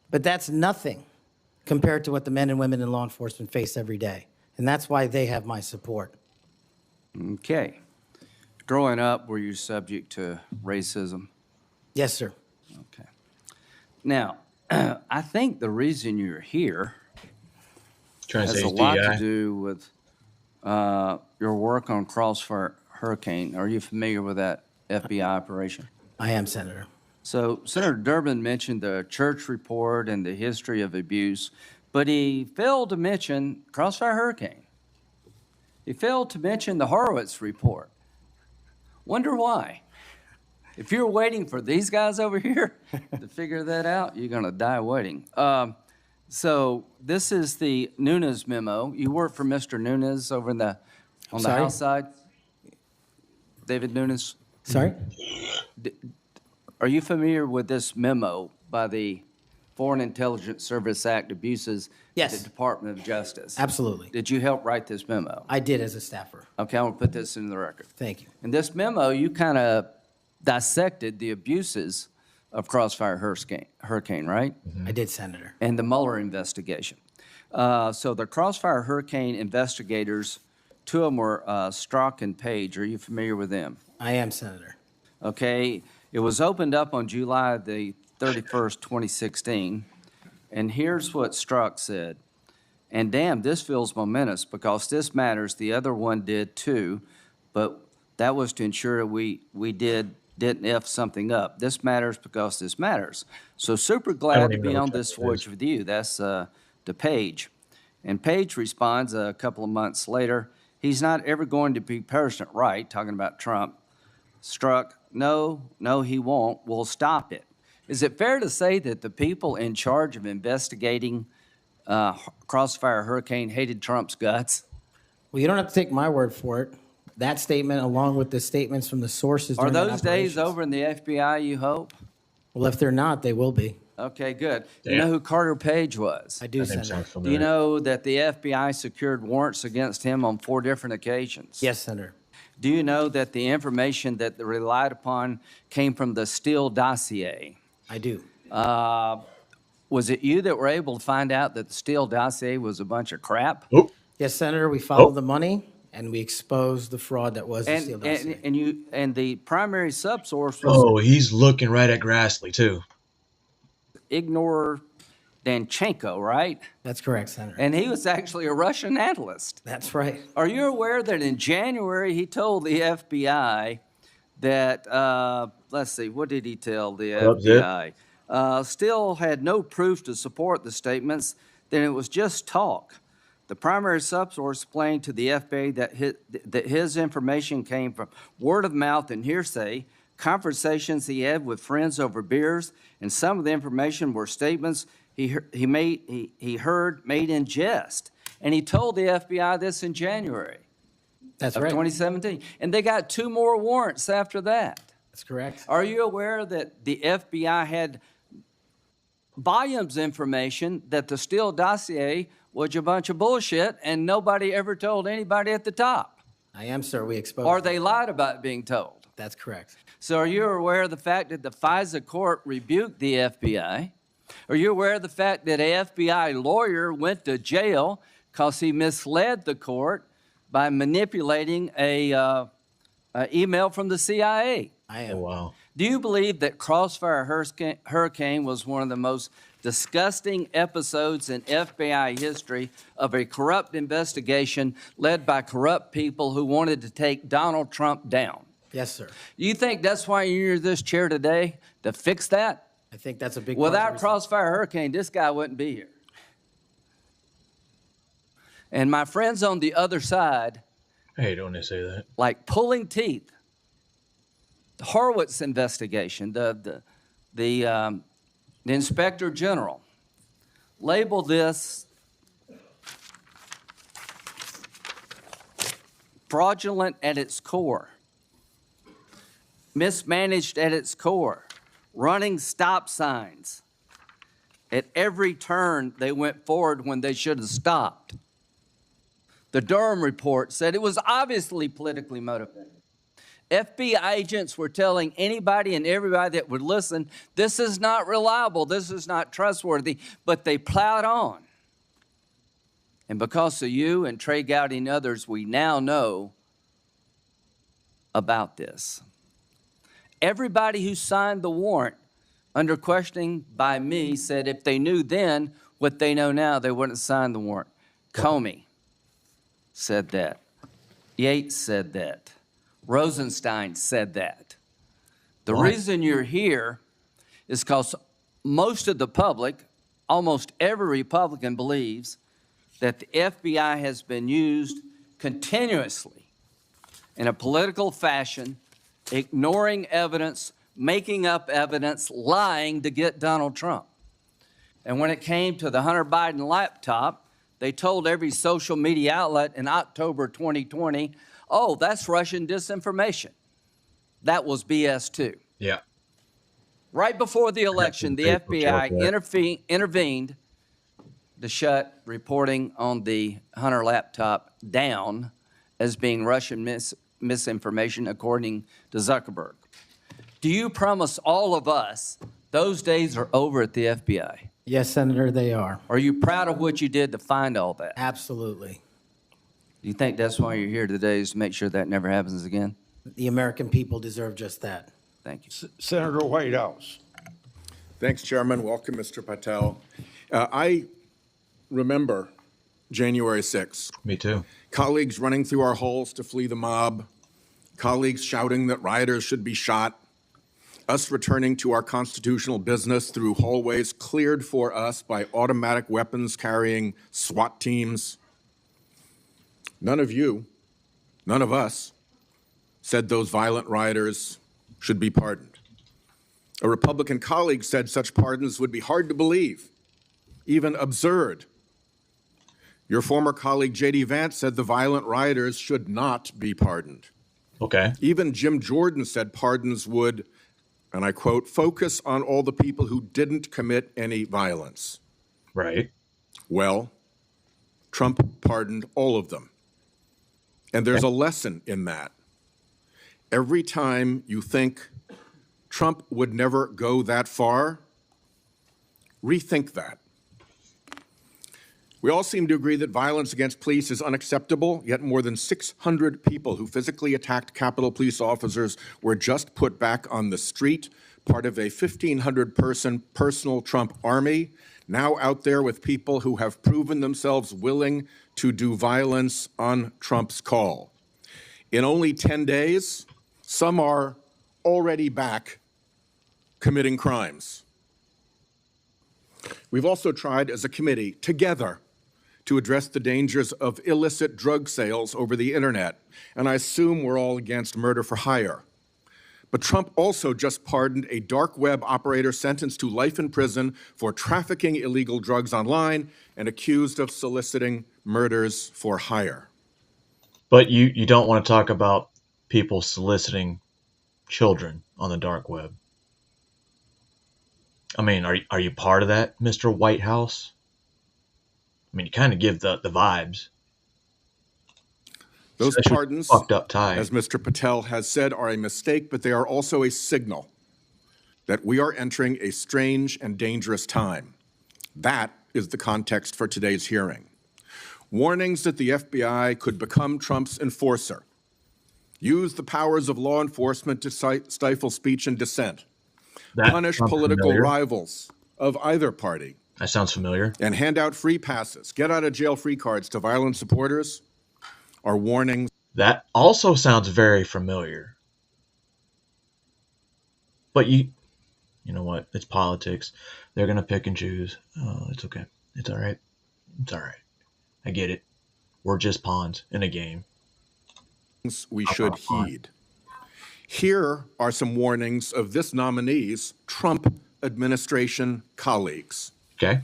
But that's nothing compared to what the men and women in law enforcement face every day. And that's why they have my support. Okay. Growing up, were you subject to racism? Yes, sir. Okay. Now, I think the reason you're here trying to has say a he's lot to DEI. do with your work on Crossfire Hurricane. Are you familiar with that FBI operation? I am, Senator. So Senator Durbin mentioned the church report and the history of abuse, but he failed to mention Crossfire Hurricane. He failed to mention the Horowitz report. Wonder why? If you're waiting for these guys over here to figure that out, you're going to die waiting. So this is the Nunes memo. You work for Mr. Nunes over on the Sorry? House side? David Nunes? Sorry? Are you familiar with this memo by the Foreign Intelligence Service Act abuses at Yes. the Department of Justice? Absolutely. Did you help write this memo? I did as a staffer. Okay, I'm going to put this in the record. Thank you. In this memo, you kind of dissected the abuses of Crossfire Hurricane, right? I did, Senator. And the Mueller investigation. So the Crossfire Hurricane investigators, two of them were Strzok and Page. Are you familiar with them? I am, Senator. Okay, it was opened up on July the 31st, 2016. And here's what Strzok said. And damn, this feels momentous because this matters. The other one did too, but that was to ensure we didn't F something up. This matters because this matters. So super glad don't to even be know on what this that voyage is. with you. That's to Page. And Page responds a couple of months later, he's not ever going to be President right, talking about Trump. Strzok, no, he won't. We'll stop it. Is it fair to say that the people in charge of investigating Crossfire Hurricane hated Trump's guts? Well, you don't have to take my word for it. That statement, along with the statements from the sources Are during that those days operations- over in the FBI, you hope? Well, if they're not, they will be. Okay, good. You Yeah. know who Carter Page was? I do, That name Senator. sounds Do familiar. you know that the FBI secured warrants against him on 4 different occasions? Yes, Senator. Do you know that the information that they relied upon came from the Steele dossier? I do. Was it you that were able to find out that the Steele dossier was a bunch of crap? Oh, Yes, Senator, we followed Oh. the money and we exposed the fraud that was the Steele dossier. And the primary subsource was oh, he's looking right at Grassley too. Ignor Danchenko, right? That's correct, Senator. And he was actually a Russian analyst. That's right. Are you aware that in January he told the FBI that, let's see, what did he tell the That was it? FBI? Still had no proof to support the statements, then it was just talk. The primary subsource explained to the FBI that his information came from word of mouth and hearsay, conversations he had with friends over beers, and some of the information were statements he heard made in jest. And he told the FBI this in January That's of right. 2017. And they got 2 more warrants after that. That's correct. Are you aware that the FBI had volumes of information that the Steele dossier was a bunch of bullshit and nobody ever told anybody at the top? I am, sir. We exposed Or them. they lied about being told? That's correct. So are you aware of the fact that the FISA court rebuked the FBI? Are you aware of the fact that an FBI lawyer went to jail because he misled the court by manipulating a email from the CIA? I Oh am. wow. Do you believe that Crossfire Hurricane was one of the most disgusting episodes in FBI history of a corrupt investigation led by corrupt people who wanted to take Donald Trump down? Yes, sir. You think that's why you're in this chair today, to fix that? I think that's a big part of the Without reason. Crossfire Hurricane, this guy wouldn't be here. And my friends on the other side, I hate when they say that. like pulling teeth. The Horowitz investigation, the Inspector General labeled this fraudulent at its core, mismanaged at its core, running stop signs. At every turn, they went forward when they should have stopped. The Durham report said it was obviously politically motivated. FBI agents were telling anybody and everybody that would listen, this is not reliable, this is not trustworthy, but they plowed on. And because of you and Trey Gowdy and others, we now know about this. Everybody who signed the warrant under questioning by me said if they knew then what they know now, they wouldn't sign the warrant. Comey said that. Yates said that. Rosenstein said that. The Why? reason you're here is because most of the public, almost every Republican believes that the FBI has been used continuously in a political fashion, ignoring evidence, making up evidence, lying to get Donald Trump. And when it came to the Hunter Biden laptop, they told every social media outlet in October 2020, oh, that's Russian disinformation. That was BS too. Yeah. Right before the election, the Facebook FBI chat that. intervened to shut reporting on the Hunter laptop down as being Russian misinformation, according to Zuckerberg. Do you promise all of us those days are over at the FBI? Yes, Senator, they are. Are you proud of what you did to find all that? Absolutely. Do you think that's why you're here today, is to make sure that never happens again? The American people deserve just that. Thank you. Senator Whitehouse. Thanks, Chairman. Welcome, Mr. Patel. I remember January 6th. Me too. Colleagues running through our halls to flee the mob, colleagues shouting that rioters should be shot, us returning to our constitutional business through hallways cleared for us by automatic weapons carrying SWAT teams. None of you, none of us, said those violent rioters should be pardoned. A Republican colleague said such pardons would be hard to believe, even absurd. Your former colleague J.D. Vance said the violent rioters should not be pardoned. Okay. Even Jim Jordan said pardons would, and I quote, focus on all the people who didn't commit any violence. Right. Well, Trump pardoned all of them. And there's a lesson in that. Every time you think Trump would never go that far, rethink that. We all seem to agree that violence against police is unacceptable, yet more than 600 people who physically attacked Capitol Police officers were just put back on the street, part of a 1,500-person personal Trump army, now out there with people who have proven themselves willing to do violence on Trump's call. In only 10 days, some are already back committing crimes. We've also tried as a committee, together, to address the dangers of illicit drug sales over the internet, and I assume we're all against murder for hire. But Trump also just pardoned a dark web operator sentenced to life in prison for trafficking illegal drugs online and accused of soliciting murders for hire. But you don't want to talk about people soliciting children on the dark web. I mean, are you part of that, Mr. White House? I mean, you kind of give the vibes. Those Especially pardons, fucked up tie. as Mr. Patel has said, are a mistake, but they are also a signal that we are entering a strange and dangerous time. That is the context for today's hearing. Warnings that the FBI could become Trump's enforcer, use the powers of law enforcement to stifle speech and dissent, That punish sounds political familiar. rivals of either party, That sounds familiar. and hand out free passes, get out of jail free cards to violent supporters are warnings. That also sounds very familiar. But you know what? It's politics. They're going to pick and choose. Oh, it's okay. It's all right. It's all right. I get it. We're just pawns in a game. We should heed. Here are some warnings of this nominee's Trump administration colleagues. Okay?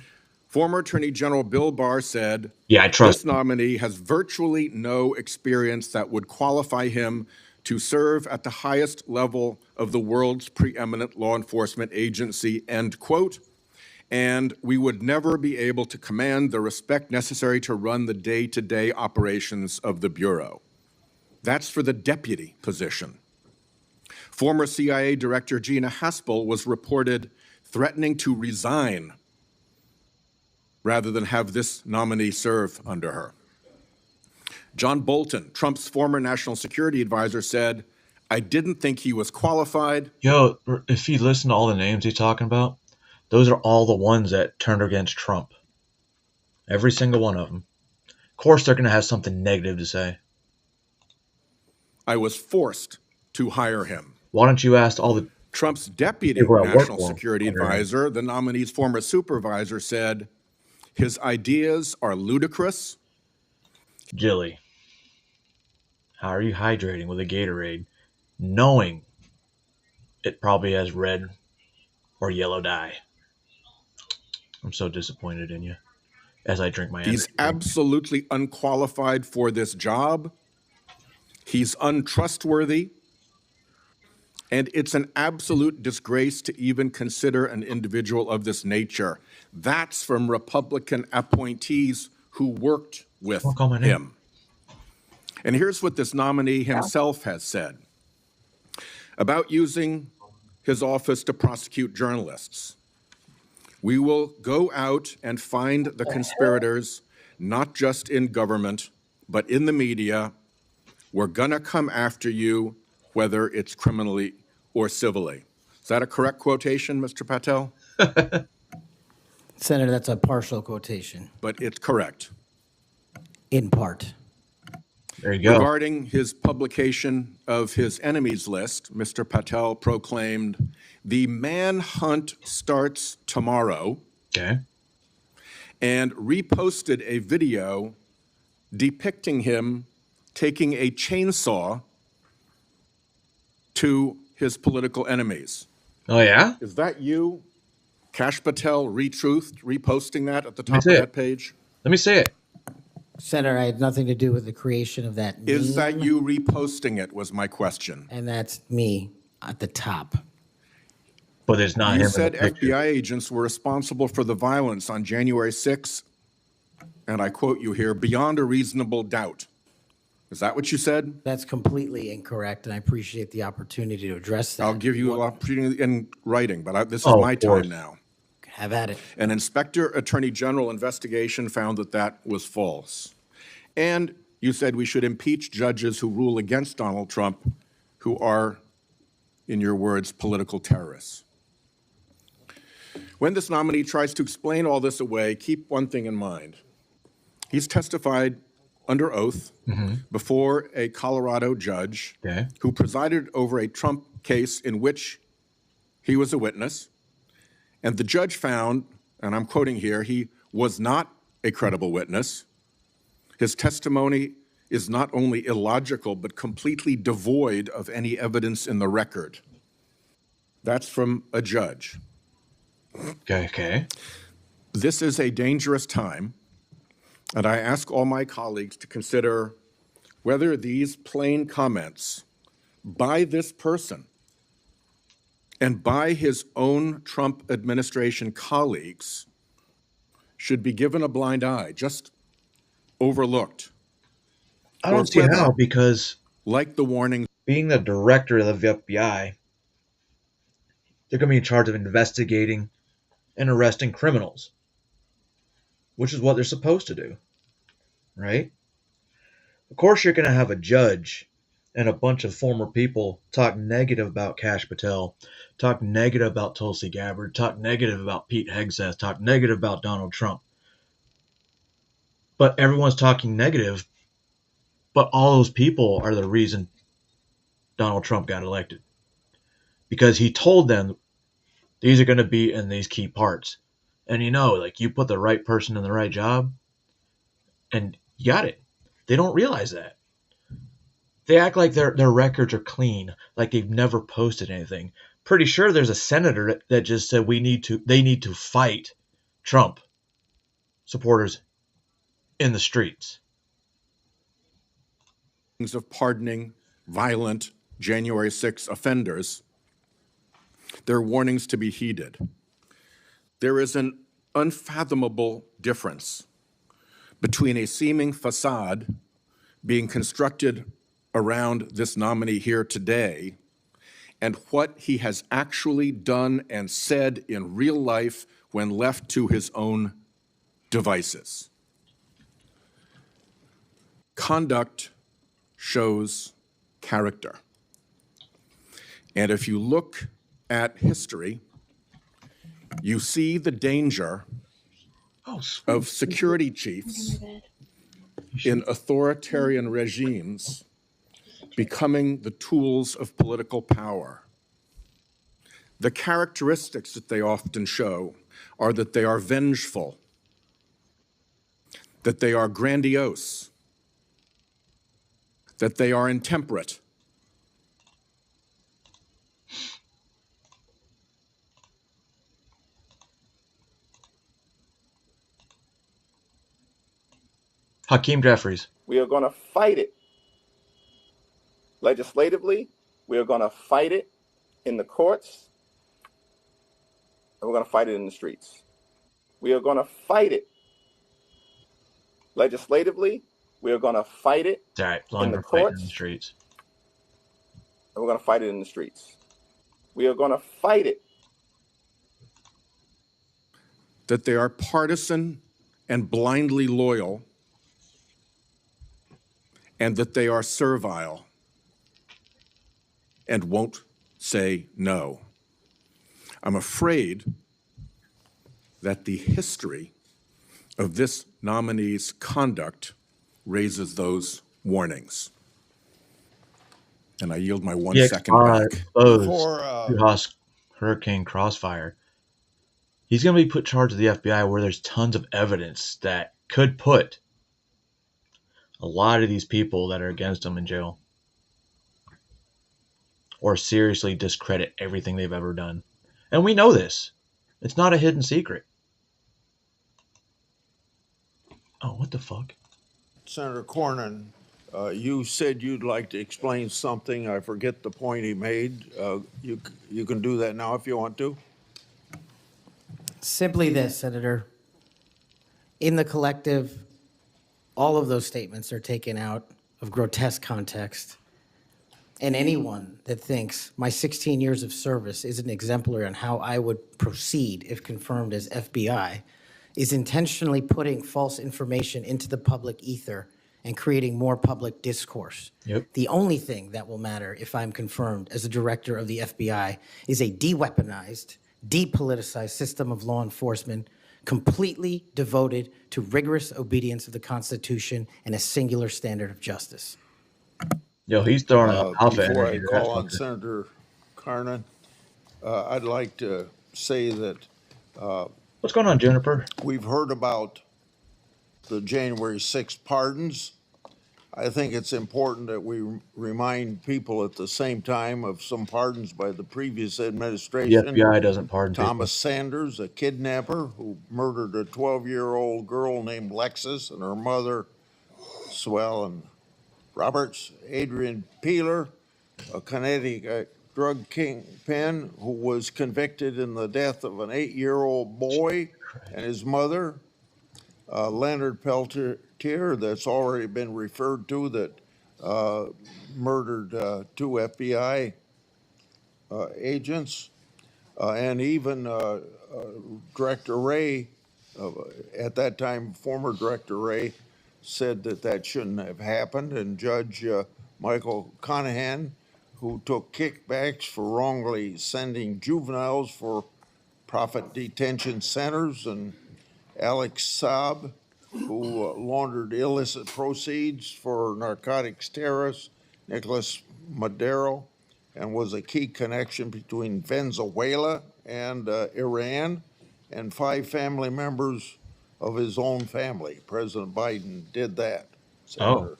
Former Attorney General Bill Barr said, Yeah, I trust this nominee has virtually no experience that would qualify him to serve at the highest level of the world's preeminent law enforcement agency, end quote. And we would never be able to command the respect necessary to run the day-to-day operations of the Bureau. That's for the deputy position. Former CIA Director Gina Haspel was reported threatening to resign rather than have this nominee serve under her. John Bolton, Trump's former national security advisor, said, I didn't think he was qualified. Yo, if you listen to all the names he's talking about, those are all the ones that turned against Trump. Every single one of them. Of course, they're going to have something negative to say. I was forced to hire him. Why don't you ask all the Trump's deputy People that work national for him. security advisor, the nominee's former supervisor, said, his ideas are ludicrous. Jilly? How are you hydrating with a Gatorade, knowing it probably has red or yellow dye? I'm so disappointed in you as I drink my He's energy drink. absolutely unqualified for this job. He's untrustworthy. And it's an absolute disgrace to even consider an individual of this nature. That's from Republican appointees who worked with Don't call my name. him. And here's what this nominee himself has said about using his office to prosecute journalists. We will go out and find the conspirators, not just in government, but in the media. We're gonna come after you, whether it's criminally or civilly. Is that a correct quotation, Mr. Patel? Senator, that's a partial quotation, But it's correct. in part. There you go. Regarding his publication of his enemies list, Mr. Patel proclaimed, the manhunt starts tomorrow, Okay. and reposted a video depicting him taking a chainsaw to his political enemies. Oh, yeah? Is that you, Kash Patel, reposting that at the top of see it. that page? Let me see it. Senator, I had nothing to do with the creation of that Is that meme, you reposting it was my question. and that's me at the top. But it's not You him in said the picture. FBI agents were responsible for the violence on January 6th, and I quote you here, beyond a reasonable doubt. Is that what you said? That's completely incorrect, and I appreciate the opportunity to address that. I'll give you an opportunity in writing, but this is Oh, my of course. time now. Have at it. An Inspector Attorney General investigation found that that was false. And you said we should impeach judges who rule against Donald Trump, who are, in your words, political terrorists. When this nominee tries to explain all this away, keep one thing in mind. He's testified under oath before a Colorado judge Okay. who presided over a Trump case in which he was a witness. And the judge found, and I'm quoting here, he was not a credible witness. His testimony is not only illogical, but completely devoid of any evidence in the record. That's from a judge. Okay. This is a dangerous time, and I ask all my colleagues to consider whether these plain comments by this person and by his own Trump administration colleagues should be given a blind eye, just overlooked. I don't see how, because Like the warning, being the director of the FBI, they're going to be in charge of investigating and arresting criminals, which is what they're supposed to do, right? Of course, you're going to have a judge and a bunch of former people talk negative about Kash Patel, talk negative about Tulsi Gabbard, talk negative about Pete Hegseth, talk negative about Donald Trump. But everyone's talking negative, but all those people are the reason Donald Trump got elected. Because he told them these are going to be in these key parts. And you put the right person in the right job, and you got it. They don't realize that. They act like their records are clean, like they've never posted anything. Pretty sure there's a senator that just said they need to fight Trump supporters in the streets. of pardoning violent January 6 offenders, they're warnings to be heeded. There is an unfathomable difference between a seeming facade being constructed around this nominee here today and what he has actually done and said in real life when left to his own devices. Conduct shows character. And if you look at history, you see the danger of security chiefs in authoritarian regimes becoming the tools of political power. The characteristics that they often show are that they are vengeful, that they are grandiose, that they are intemperate. Hakeem Jeffries. We are going to fight it legislatively. We are going to fight it in the courts. And we're going to fight it in the streets. We are going to fight it legislatively. We are going to fight it All right, long in the we're fighting courts. in the streets. And we're going to fight it in the streets. We are going to fight it. That they are partisan and blindly loyal, and that they are servile and won't say no. I'm afraid that the history of this nominee's conduct raises those warnings. And I yield my 1 second back. Exposed Hurricane Crossfire. He's going to be put in charge of the FBI where there's tons of evidence that could put a lot of these people that are against him in jail or seriously discredit everything they've ever done. And we know this. It's not a hidden secret. Oh, what the fuck? Senator Cornyn, you said you'd like to explain something. I forget the point he made. You can do that now if you want to. Simply this, Senator. In the collective, all of those statements are taken out of grotesque context. And anyone that thinks my 16 years of service isn't exemplary on how I would proceed if confirmed as FBI is intentionally putting false information into the public ether and creating more public discourse. Yep. The only thing that will matter if I'm confirmed as a director of the FBI is a de-weaponized, depoliticized system of law enforcement completely devoted to rigorous obedience of the Constitution and a singular standard of justice. Yo, he's throwing alpha Before I energy. call on Senator Cornyn, I'd like to say that What's going on, Juniper? we've heard about the January 6th pardons. I think it's important that we remind people at the same time of some pardons by the previous The administration. FBI doesn't pardon people. Thomas Sanders, a kidnapper who murdered a 12-year-old girl named Lexus and her mother, Swell and Roberts. Adrian Peeler, a Connecticut drug kingpin who was convicted in the death of an 8-year-old boy and his mother. Leonard Peltier, that's already been referred to, that murdered two FBI agents. And even Director Wray, at that time, former Director Wray, said that that shouldn't have happened. And Judge Michael Conahan, who took kickbacks for wrongly sending juveniles for profit detention centers, and Alex Saab, who laundered illicit proceeds for narcotics terrorist Nicolas Maduro, and was a key connection between Venezuela and Iran, and 5 family members of his own family. President Biden did that. Senator.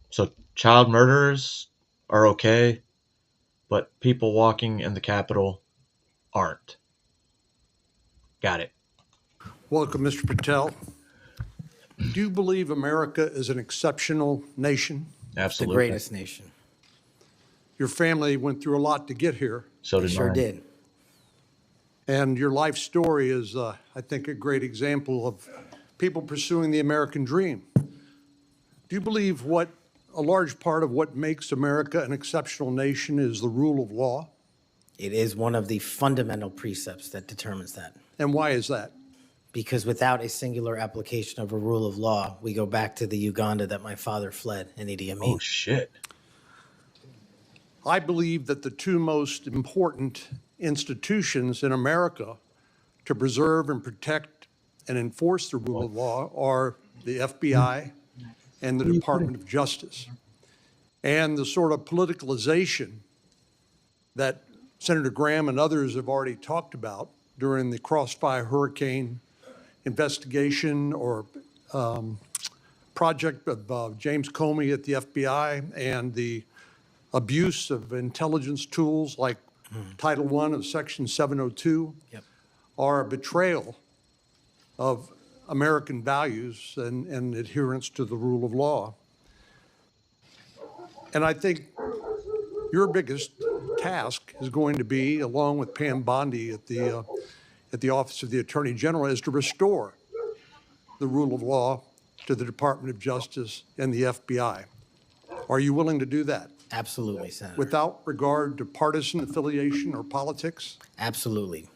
So child murderers are okay, but people walking in the Capitol aren't. Got it. Welcome, Mr. Patel. Do you believe America is an exceptional nation? The Absolutely. greatest nation. Your family went through a lot to get here, So did Sure mine. did. and your life story is, I think, a great example of people pursuing the American dream. Do you believe a large part of what makes America an exceptional nation is the rule of law? It is one of the fundamental precepts that determines that. And why is that? Because without a singular application of a rule of law, we go back to the Uganda that my father fled in Idi Amin. Oh, shit. I believe that the two most important institutions in America to preserve and protect and enforce the rule of law are the FBI and the Department of Justice. And the sort of politicalization that Senator Graham and others have already talked about during the Crossfire Hurricane investigation or project of James Comey at the FBI, and the abuse of intelligence tools like Title I of Section 702 Yep. are a betrayal of American values and adherence to the rule of law. And I think your biggest task is going to be, along with Pam Bondi at the Office of the Attorney General, is to restore the rule of law to the Department of Justice and the FBI. Are you willing to do that Absolutely, Senator. without regard to partisan affiliation or politics? Absolutely.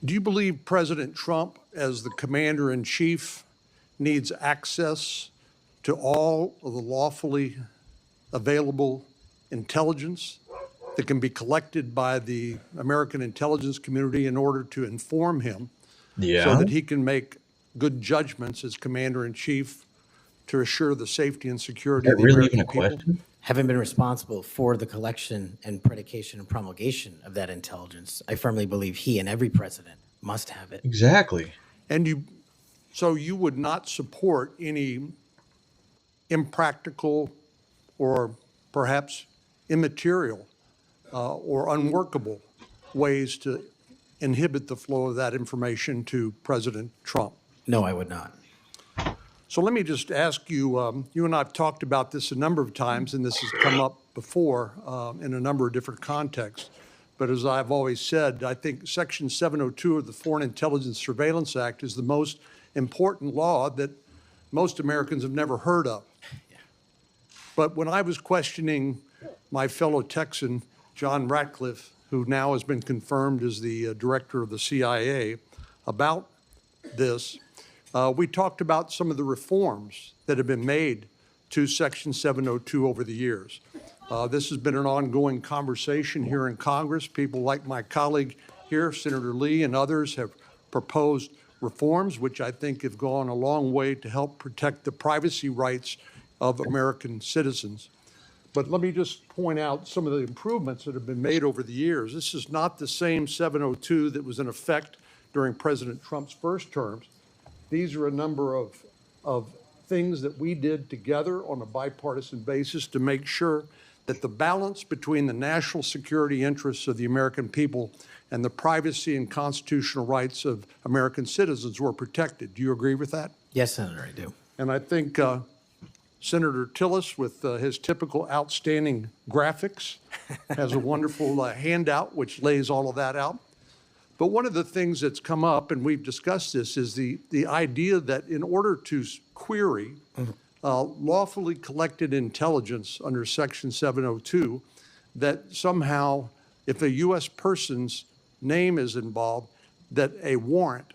Do you believe President Trump, as the commander-in-chief, needs access to all of the lawfully available intelligence that can be collected by the American intelligence community in order to inform him so Yeah. that he can make good judgments as commander-in-chief to assure the safety and security Is of that the really American even a people? question? Having been responsible for the collection and predication and promulgation of that intelligence, I firmly believe he and every president must have it. Exactly. And so you would not support any impractical or perhaps immaterial or unworkable ways to inhibit the flow of that information to President Trump? No, I would not. So let me just ask you, you and I have talked about this a number of times, and this has come up before in a number of different contexts. But as I've always said, I think Section 702 of the Foreign Intelligence Surveillance Act is the most important law that most Americans have never heard of. But when I was questioning my fellow Texan, John Ratcliffe, who now has been confirmed as the director of the CIA, about this, we talked about some of the reforms that have been made to Section 702 over the years. This has been an ongoing conversation here in Congress. People like my colleague here, Senator Lee, and others have proposed reforms, which I think have gone a long way to help protect the privacy rights of American citizens. But let me just point out some of the improvements that have been made over the years. This is not the same 702 that was in effect during President Trump's first terms. These are a number of things that we did together on a bipartisan basis to make sure that the balance between the national security interests of the American people and the privacy and constitutional rights of American citizens were protected. Do you agree with that? Yes, Senator, I do. And I think Senator Tillis, with his typical outstanding graphics, has a wonderful handout which lays all of that out. But one of the things that's come up, and we've discussed this, is the idea that in order to query lawfully collected intelligence under Section 702, that somehow if a U.S. person's name is involved, that a warrant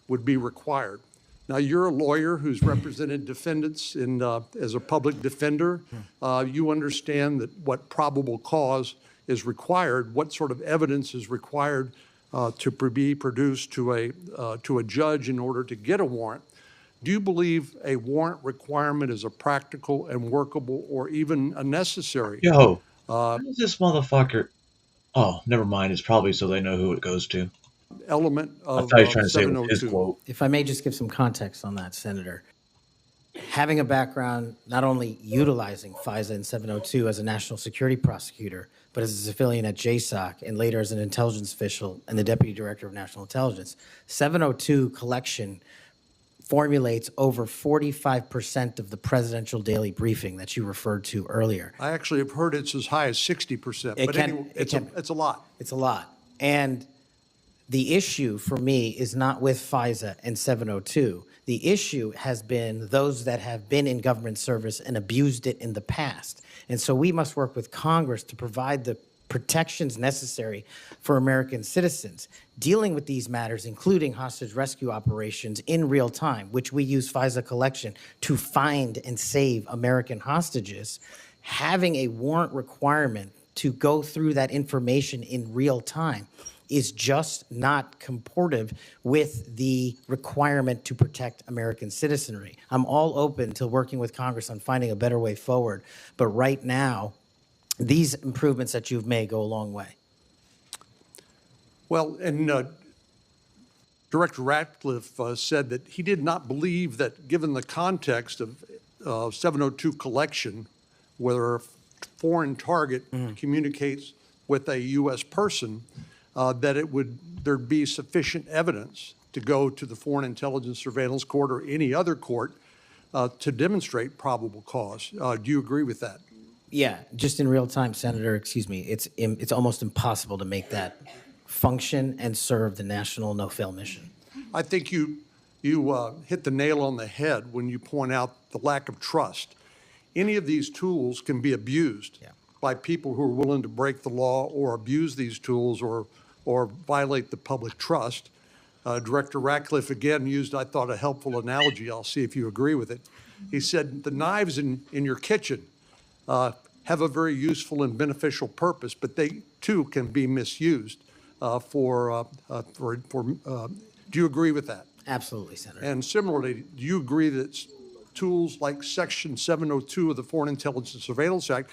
would be required. Now, you're a lawyer who's represented defendants in, as a public defender. You understand that what probable cause is required, what sort of evidence is required to be produced to a judge in order to get a warrant. Do you believe a warrant requirement is a practical and workable or even a necessary? Yo, how does this motherfucker? Oh, never mind. It's probably so they know who it goes to. Element I of thought he was trying to say it was his 702. quote. If I may just give some context on that, Senator. Having a background not only utilizing FISA and 702 as a national security prosecutor, but as a civilian at JSOC and later as an intelligence official and the Deputy Director of National Intelligence, 702 collection formulates over 45% of the presidential daily briefing that you referred to earlier. I actually have heard it's as high as 60%, It but can- anyway, it can- it's a lot. It's a lot. And the issue for me is not with FISA and 702. The issue has been those that have been in government service and abused it in the past. And so we must work with Congress to provide the protections necessary for American citizens. Dealing with these matters, including hostage rescue operations in real time, which we use FISA collection to find and save American hostages, having a warrant requirement to go through that information in real time is just not comportive with the requirement to protect American citizenry. I'm all open to working with Congress on finding a better way forward, but right now, these improvements that you've made go a long way. Well, and Director Ratcliffe said that he did not believe that, given the context of 702 collection, whether a foreign target communicates with a U.S. person, that there'd be sufficient evidence to go to the Foreign Intelligence Surveillance Court or any other court to demonstrate probable cause. Do you agree with that? Yeah, just in real time, Senator, excuse me, it's almost impossible to make that function and serve the national no-fail mission. I think you hit the nail on the head when you point out the lack of trust. Any of these tools can be abused by people who are willing to break the law or abuse these tools or violate the public trust. Director Ratcliffe again used, I thought, a helpful analogy. I'll see if you agree with it. He said the knives in your kitchen have a very useful and beneficial purpose, but they too can be misused do you agree with that? Absolutely, Senator. And similarly, do you agree that tools like Section 702 of the Foreign Intelligence Surveillance Act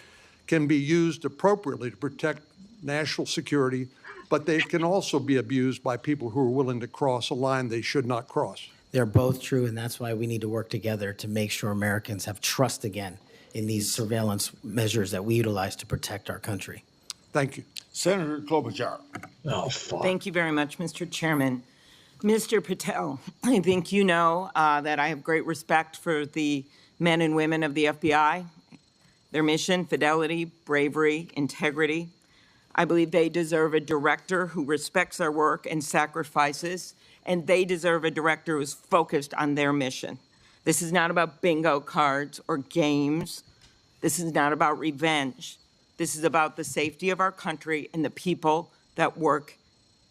can be used appropriately to protect national security, but they can also be abused by people who are willing to cross a line they should not cross? They're both true, and that's why we need to work together to make sure Americans have trust again in these surveillance measures that we utilize to protect our country. Thank you. Senator Klobuchar. Oh, fuck. Thank you very much, Mr. Chairman. Mr. Patel, I think you know that I have great respect for the men and women of the FBI, their mission, fidelity, bravery, integrity. I believe they deserve a director who respects their work and sacrifices, and they deserve a director who's focused on their mission. This is not about bingo cards or games. This is not about revenge. This is about the safety of our country and the people that work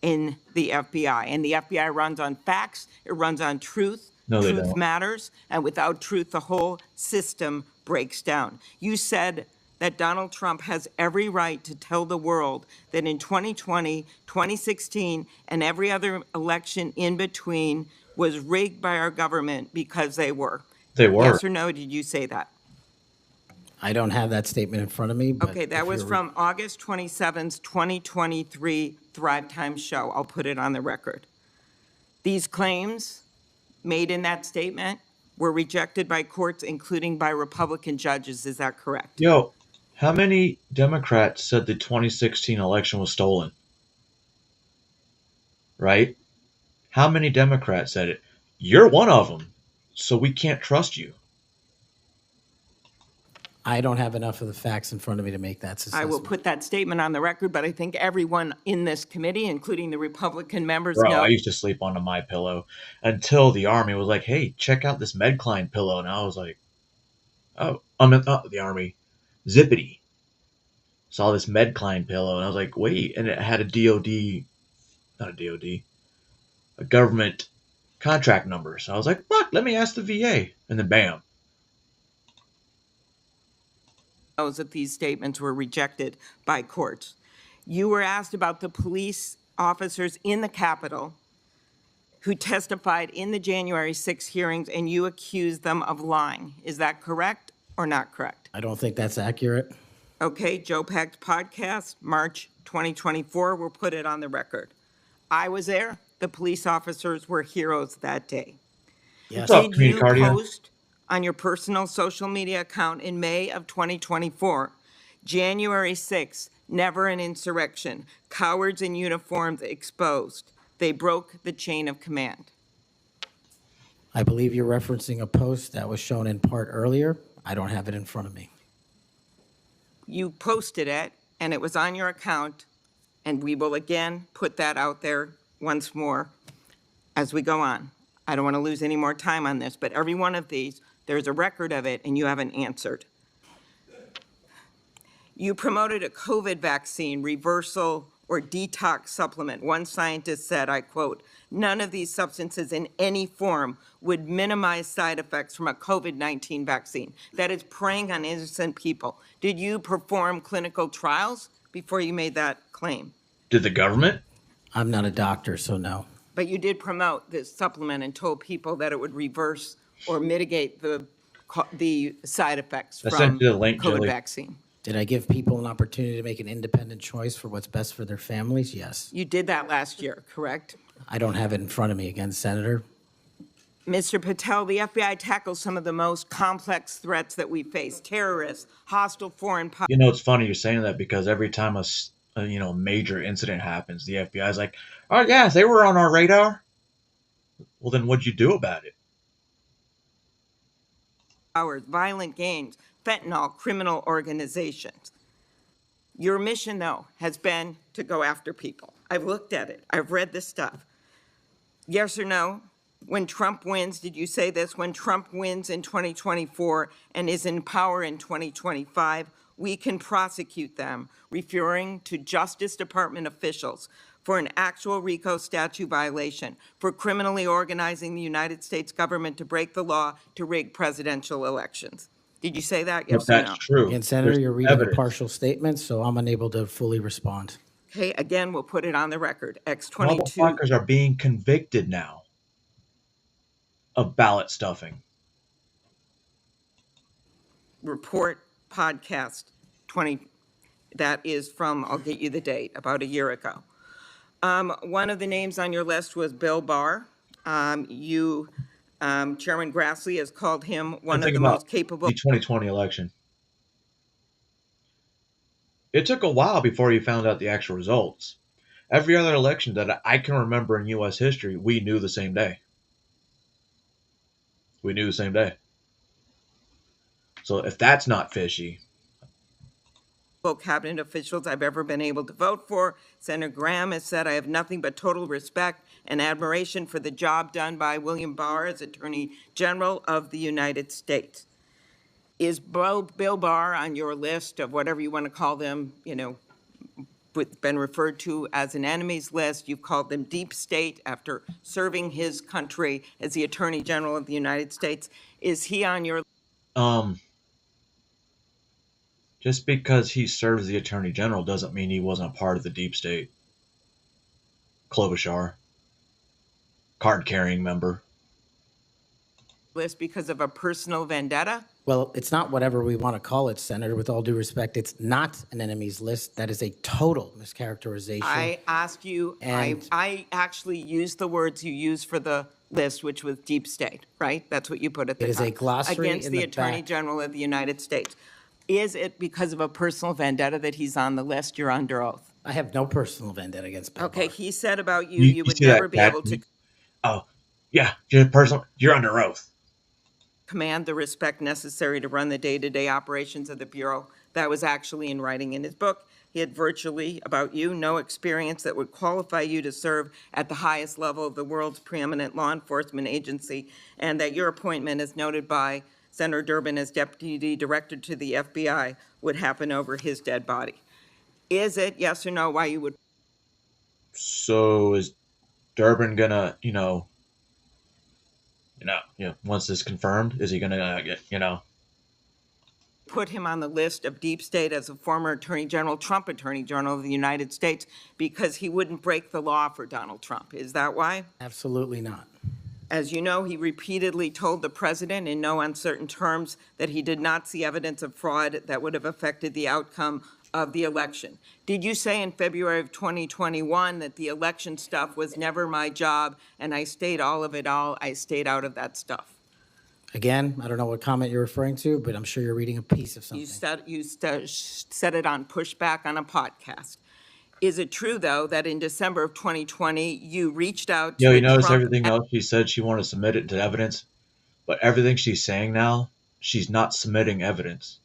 in the FBI. And the FBI runs on facts, it runs on truth. No, they Truth don't. matters, and without truth, the whole system breaks down. You said that Donald Trump has every right to tell the world that in 2020, 2016, and every other election in between was rigged by our government because they were. They were. Yes or no, did you say that? I don't have that statement in front of me, but Okay, that if was you're- from August 27th, 2023 Thrive Time show. I'll put it on the record. These claims made in that statement were rejected by courts, including by Republican judges. Is that correct? Yo, how many Democrats said the 2016 election was stolen? Right? How many Democrats said it? You're one of them, so we can't trust you. I don't have enough of the facts in front of me to make that I assessment. will put that statement on the record, but I think everyone in this committee, including the Republican members, Bro, know. I used to sleep on a My Pillow until the Army was like, "Hey, check out this Medcline pillow," and I was like, "Oh, the Army, Zippity." Saw this Medcline pillow, and I was like, "Wait," and it had a DoD, not a DoD, a government contract number. So I was like, "Fuck, let me ask the VA," and then bam. Knows that these statements were rejected by courts. You were asked about the police officers in the Capitol who testified in the January 6 hearings, and you accused them of lying. Is that correct or not correct? I don't think that's accurate. Okay, Joe Pack's podcast, March 2024, we'll put it on the record. I was there. The police officers were heroes that day. Yes. What's up, Did community you cardio? post on your personal social media account in May of 2024, January 6th, never an insurrection, cowards in uniforms exposed. They broke the chain of command. I believe you're referencing a post that was shown in part earlier. I don't have it in front of me. You posted it, and it was on your account, and we will again put that out there once more as we go on. I don't want to lose any more time on this, but every one of these, there's a record of it, and you haven't answered. You promoted a COVID vaccine reversal or detox supplement. One scientist said, I quote, "None of these substances in any form would minimize side effects from a COVID-19 vaccine." That is preying on innocent people. Did you perform clinical trials before you made that claim? Did the government? I'm not a doctor, so no. But you did promote this supplement and told people that it would reverse or mitigate the side effects I from sent you the link, COVID Julie. vaccine. Did I give people an opportunity to make an independent choice for what's best for their families? Yes. You did that last year, correct? I don't have it in front of me again, Senator. Mr. Patel, the FBI tackles some of the most complex threats that we face: terrorists, hostile foreign powers. You know, it's funny you're saying that because every time a major incident happens, the FBI is like, "Oh yeah, they were on our radar." Well, then what'd you do about it? Violent gangs, fentanyl, criminal organizations. Your mission, though, has been to go after people. I've looked at it. I've read this stuff. Yes or no? When Trump wins, did you say this? When Trump wins in 2024 and is in power in 2025, we can prosecute them, referring to Justice Department officials for an actual RICO statute violation, for criminally organizing the United States government to break the law to rig presidential elections. Did you say that? If Yes or no? that's true. Again, Senator, there's you're reading evidence. a partial statement, so I'm unable to fully respond. Okay, again, we'll put it on the record. X-22 Motherfuckers are being convicted now of ballot stuffing. report podcast 20, that is from, I'll get you the date, about a year ago. One of the names on your list was Bill Barr. Chairman Grassley has called him one of Think the about most capable. the 2020 election. It took a while before you found out the actual results. Every other election that I can remember in U.S. history, we knew the same day. We knew the same day. So if that's not fishy, cabinet officials I've ever been able to vote for. Senator Graham has said, I have nothing but total respect and admiration for the job done by William Barr as Attorney General of the United States. Is Bill Barr on your list of whatever you want to call them, been referred to as an enemies list? You've called them deep state after serving his country as the Attorney General of the United States. Is he on your just because he serves the Attorney General doesn't mean he wasn't a part of the deep state. Klobuchar, card-carrying member. list because of a personal vendetta? Well, it's not whatever we want to call it, Senator. With all due respect, it's not an enemies list. That is a total mischaracterization. I asked you, And- I actually used the words you used for the list, which was deep state, right? That's what you put at the top. It is a glossary Against in the the Attorney back. General of the United States. Is it because of a personal vendetta that he's on the list? You're under oath. I have no personal vendetta against Bill Okay, Barr. he said about you, You- you you would see that, never be Pat? able to Oh, yeah, you're under oath. command the respect necessary to run the day-to-day operations of the Bureau. That was actually in writing in his book. He had virtually, about you, no experience that would qualify you to serve at the highest level of the world's preeminent law enforcement agency, and that your appointment, as noted by Senator Durbin as Deputy Director to the FBI, would happen over his dead body. Is it, yes or no, why you would So is Durbin gonna, once this confirmed, is he gonna get, put him on the list of deep state as a former Attorney General, Trump Attorney General of the United States, because he wouldn't break the law for Donald Trump? Is that why? Absolutely not. As you know, he repeatedly told the president in no uncertain terms that he did not see evidence of fraud that would have affected the outcome of the election. Did you say in February of 2021 that the election stuff was never my job and I stayed out of that stuff? Again, I don't know what comment you're referring to, but I'm sure you're reading a piece of something. You said it on Pushback on a podcast. Is it true, though, that in December of 2020, you reached out to you the notice Trump everything else she said she wanted to submit it to evidence, but everything she's saying now, she's not submitting evidence.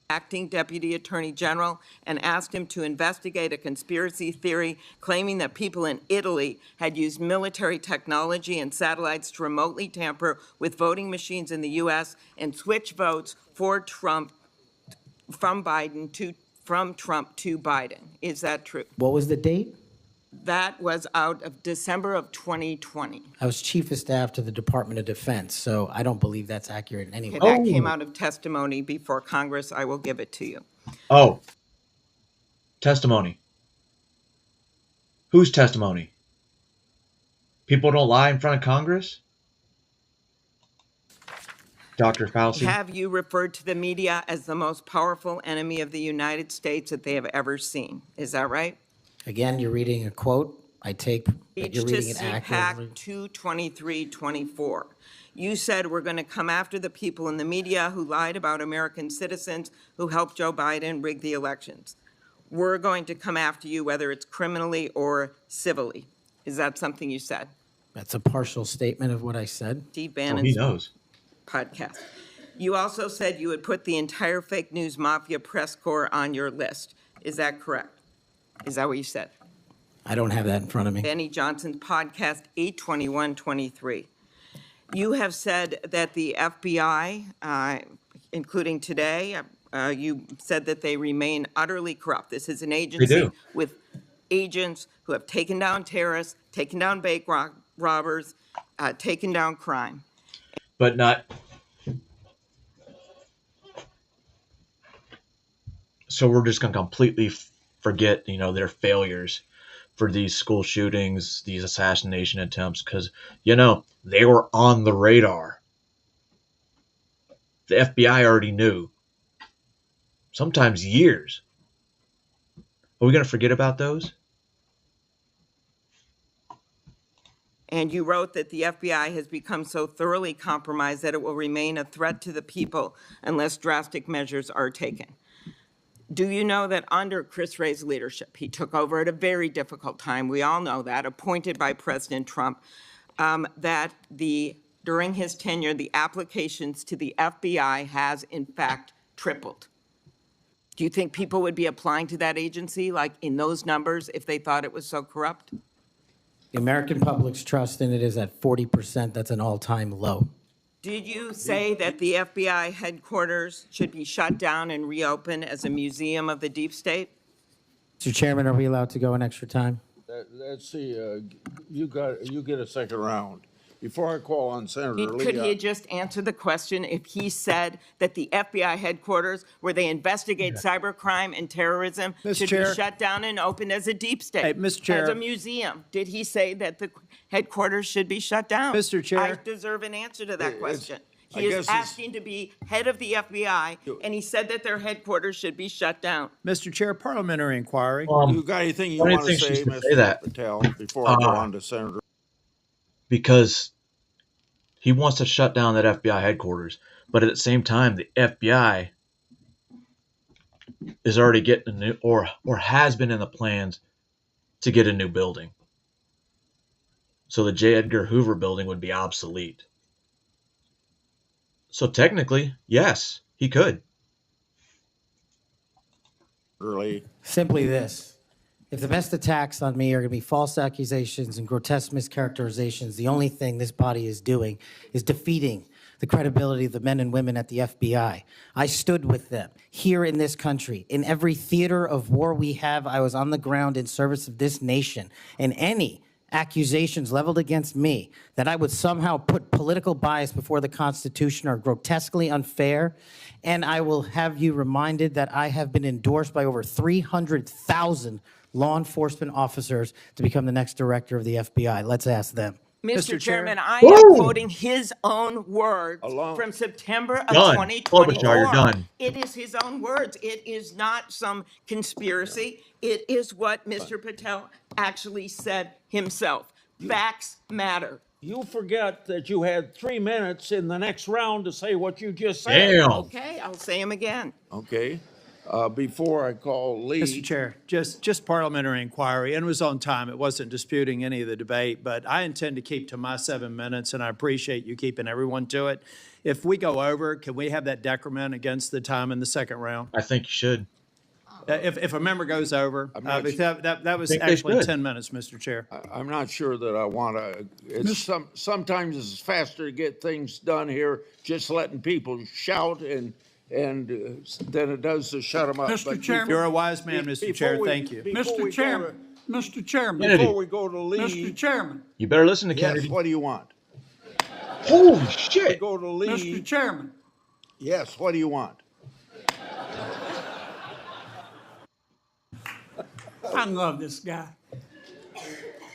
acting Deputy Attorney General and asked him to investigate a conspiracy theory claiming that people in Italy had used military technology and satellites to remotely tamper with voting machines in the U.S. and switch votes for Trump from Trump to Biden? Is that true? What was the date? That was out of December of 2020. I was Chief of Staff to the Department of Defense, so I don't believe that's accurate in any way. That came out of testimony before Congress. I will give it to you. Oh, testimony. Whose testimony? People don't lie in front of Congress? Dr. Fauci? Have you referred to the media as the most powerful enemy of the United States that they have ever seen? Is that right? Again, you're reading a quote. I take that Speech you're to reading it accurately. CPAC 22324. You said we're going to come after the people in the media who lied about American citizens who helped Joe Biden rig the elections. We're going to come after you whether it's criminally or civilly. Is that something you said? That's a partial statement of what I said. Steve Oh, he Bannon's knows. podcast. You also said you would put the entire fake news mafia press corps on your list. Is that correct? Is that what you said? I don't have that in front of me. Benny Johnson's podcast, 82123. You have said that the FBI, including today, you said that they remain utterly corrupt. This is an agency do. with agents who have taken down terrorists, taken down bank robbers, taken down crime. But not. So we're just going to completely forget, their failures for these school shootings, these assassination attempts, because, they were on the radar. The FBI already knew. Sometimes years. Are we going to forget about those? And you wrote that the FBI has become so thoroughly compromised that it will remain a threat to the people unless drastic measures are taken. Do you know that under Chris Wray's leadership, he took over at a very difficult time, we all know that, appointed by President Trump, that during his tenure, the applications to the FBI has in fact tripled? Do you think people would be applying to that agency like in those numbers if they thought it was so corrupt? The American public's trust in it is at 40%. That's an all-time low. Did you say that the FBI headquarters should be shut down and reopened as a museum of the deep state? Mr. Chairman, are we allowed to go an extra time? Let's see, you get a second round. Before I call on Senator Lee. Could he just answer the question if he said that the FBI headquarters, where they investigate cybercrime and terrorism, Mr. should Chair. be shut down and opened as a deep state? Hey, Mr. Chair. As a museum? Did he say that the headquarters should be shut down? Mr. Chair. I deserve an answer to that question. I He guess is it's- asking to be head of the FBI, and he said that their headquarters should be shut down. Mr. Chair, parliamentary inquiry. You got anything you why do you want to think say, she should say Mr. that? Patel, before I go on to Senator? Because he wants to shut down that FBI headquarters, but at the same time, the FBI is already getting a new, or has been in the plans to get a new building. So the J. Edgar Hoover building would be obsolete. So technically, yes, he could. Early. Simply this. If the best attacks on me are going to be false accusations and grotesque mischaracterizations, the only thing this body is doing is defeating the credibility of the men and women at the FBI. I stood with them here in this country. In every theater of war we have, I was on the ground in service of this nation. And any accusations leveled against me that I would somehow put political bias before the Constitution are grotesquely unfair. And I will have you reminded that I have been endorsed by over 300,000 law enforcement officers to become the next director of the FBI. Let's ask them. Mr. Mr. Chair. Chairman, I am quoting his own words from September of Done. 2024. Klobuchar, you're done. It is his own words. It is not some conspiracy. It is what Mr. Patel actually said himself. Facts matter. You forget that you had 3 minutes in the next round to say what you just said. Damn. Okay, I'll say them again. Okay. Before I call Lee. Mr. Chair, just parliamentary inquiry, and it was on time. It wasn't disputing any of the debate, but I intend to keep to my 7 minutes, and I appreciate you keeping everyone to it. If we go over, can we have that decrement against the time in the second round? I think you should. If a member goes over, not that was think they actually should. 10 minutes, Mr. Chair. I'm not sure that I want to, sometimes it's faster to get things done here, just letting people shout and than it does to shut them up. Mr. But Chairman. You're a wise man, Mr. before Chair. we- Thank you. before we Mr. go Chairman, to- Mr. Chairman, Kennedy. Before we go to Lee, Mr. Chairman, You better listen to yes, Kennedy. what do you want? Holy shit! Go to Mr. Lee, Chairman, yes, what do you want? I love this guy.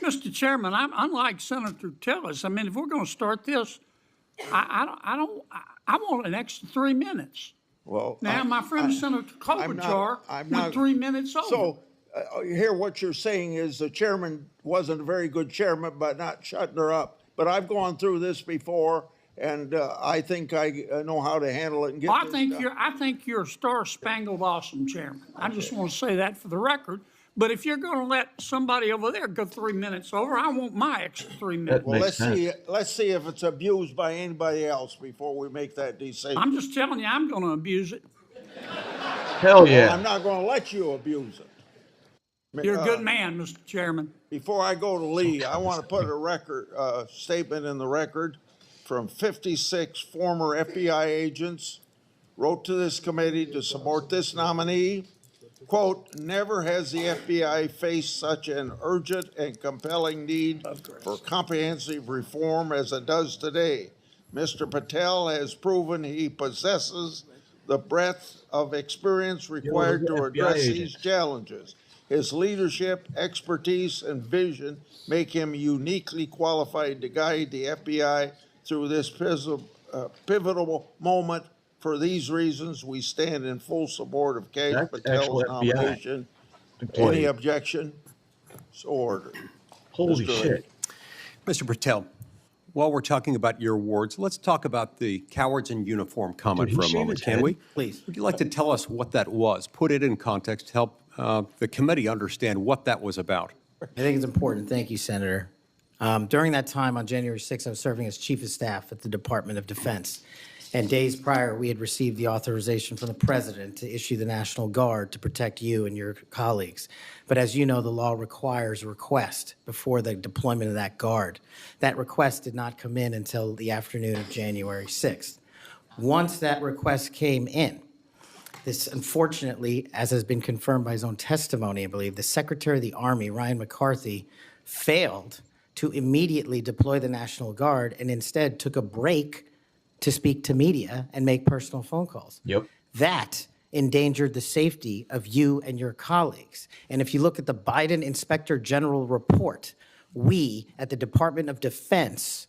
Mr. Chairman, I'm unlike Senator Tillis. I mean, if we're going to start this, I want an extra 3 minutes. Well. Now, my friend Senator Klobuchar went 3 minutes over. So, here what you're saying is the chairman wasn't a very good chairman by not shutting her up. But I've gone through this before, and I think I know how to handle it and get Well, this done. I think you're a star-spangled awesome chairman. I just want to say that for the record. But if you're going to let somebody over there go 3 minutes over, I want my extra 3 minutes. Well, Makes let's see if it's abused by anybody else before we make that decision. I'm just telling you, I'm going to abuse it. Hell yeah. I'm not going to let you abuse it. You're a good man, Mr. Chairman. Before I go to Lee, I want to put a record statement in the record from 56 former FBI agents wrote to this committee to support this nominee. Quote, never has the FBI faced such an urgent and compelling need for comprehensive reform as it does today. Mr. Patel has proven he possesses the breadth of experience required to FBI address agent. these challenges. His leadership, expertise, and vision make him uniquely qualified to guide the FBI through this pivotal moment. For these reasons, we stand in full support of Kay That's Patel's actual FBI nomination. employee. Any objection? So ordered. Holy Mr. Lee. shit. Mr. Patel, while we're talking about your wards, let's talk about the cowards in uniform comment for a moment, can we? Please. Would you like to tell us what that was? Put it in context, help the committee understand what that was about. I think it's important. Thank you, Senator. During that time, on January 6th, I was serving as Chief of Staff at the Department of Defense. And days prior, we had received the authorization from the President to issue the National Guard to protect you and your colleagues. But as you know, the law requires a request before the deployment of that guard. That request did not come in until the afternoon of January 6th. Once that request came in, this, unfortunately, as has been confirmed by his own testimony, I believe, the Secretary of the Army, Ryan McCarthy, failed to immediately deploy the National Guard and instead took a break to speak to media and make personal phone calls. Yep. That endangered the safety of you and your colleagues. And if you look at the Biden Inspector General report, we at the Department of Defense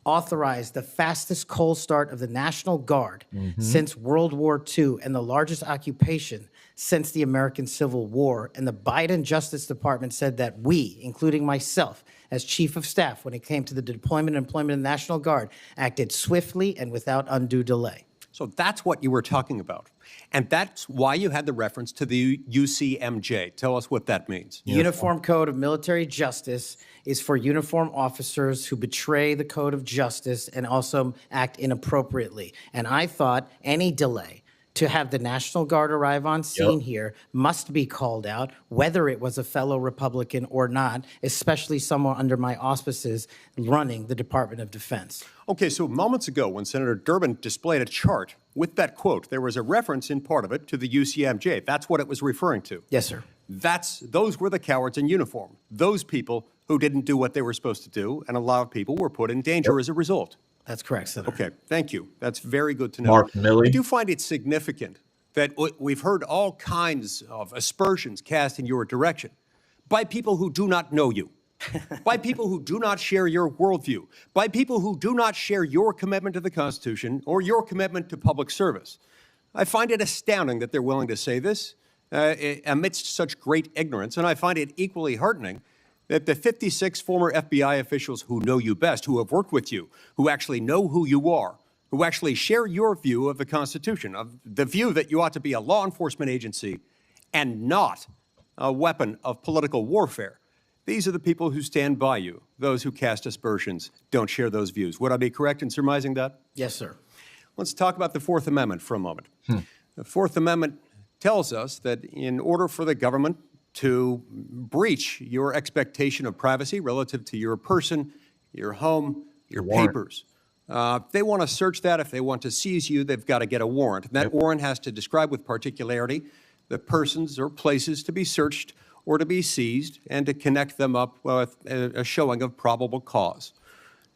authorized the fastest cold start of the National Guard since World War II and the largest occupation since the American Civil War. And the Biden Justice Department said that we, including myself, as Chief of Staff, when it came to the deployment and employment of the National Guard, acted swiftly and without undue delay. So that's what you were talking about. And that's why you had the reference to the UCMJ. Tell us what that means. Uniform Code of Military Justice is for uniform officers who betray the code of justice and also act inappropriately. And I thought any delay to have the National Guard arrive on scene here must be called out, whether it was a fellow Republican or not, especially someone under my auspices running the Department of Defense. Okay, so moments ago when Senator Durbin displayed a chart with that quote, there was a reference in part of it to the UCMJ. That's what it was referring to. Yes, sir. Those were the cowards in uniform. Those people who didn't do what they were supposed to do, and a lot of people were put in danger as a result. That's correct, Senator. Okay, thank you. That's very good to know. Mark Milley. I do find it significant that we've heard all kinds of aspersions cast in your direction by people who do not know you, by people who do not share your worldview, by people who do not share your commitment to the Constitution or your commitment to public service. I find it astounding that they're willing to say this amidst such great ignorance, and I find it equally heartening that the 56 former FBI officials who know you best, who have worked with you, who actually know who you are, who actually share your view of the Constitution, of the view that you ought to be a law enforcement agency and not a weapon of political warfare. These are the people who stand by you. Those who cast aspersions don't share those views. Would I be correct in surmising that? Yes, sir. Let's talk about the Fourth Amendment for a moment. The Fourth Amendment tells us that in order for the government to breach your expectation of privacy relative to your person, your home, your papers. They want to search that. If they want to seize you, they've got to get a warrant. And that warrant has to describe with particularity the persons or places to be searched or to be seized and to connect them up with a showing of probable cause.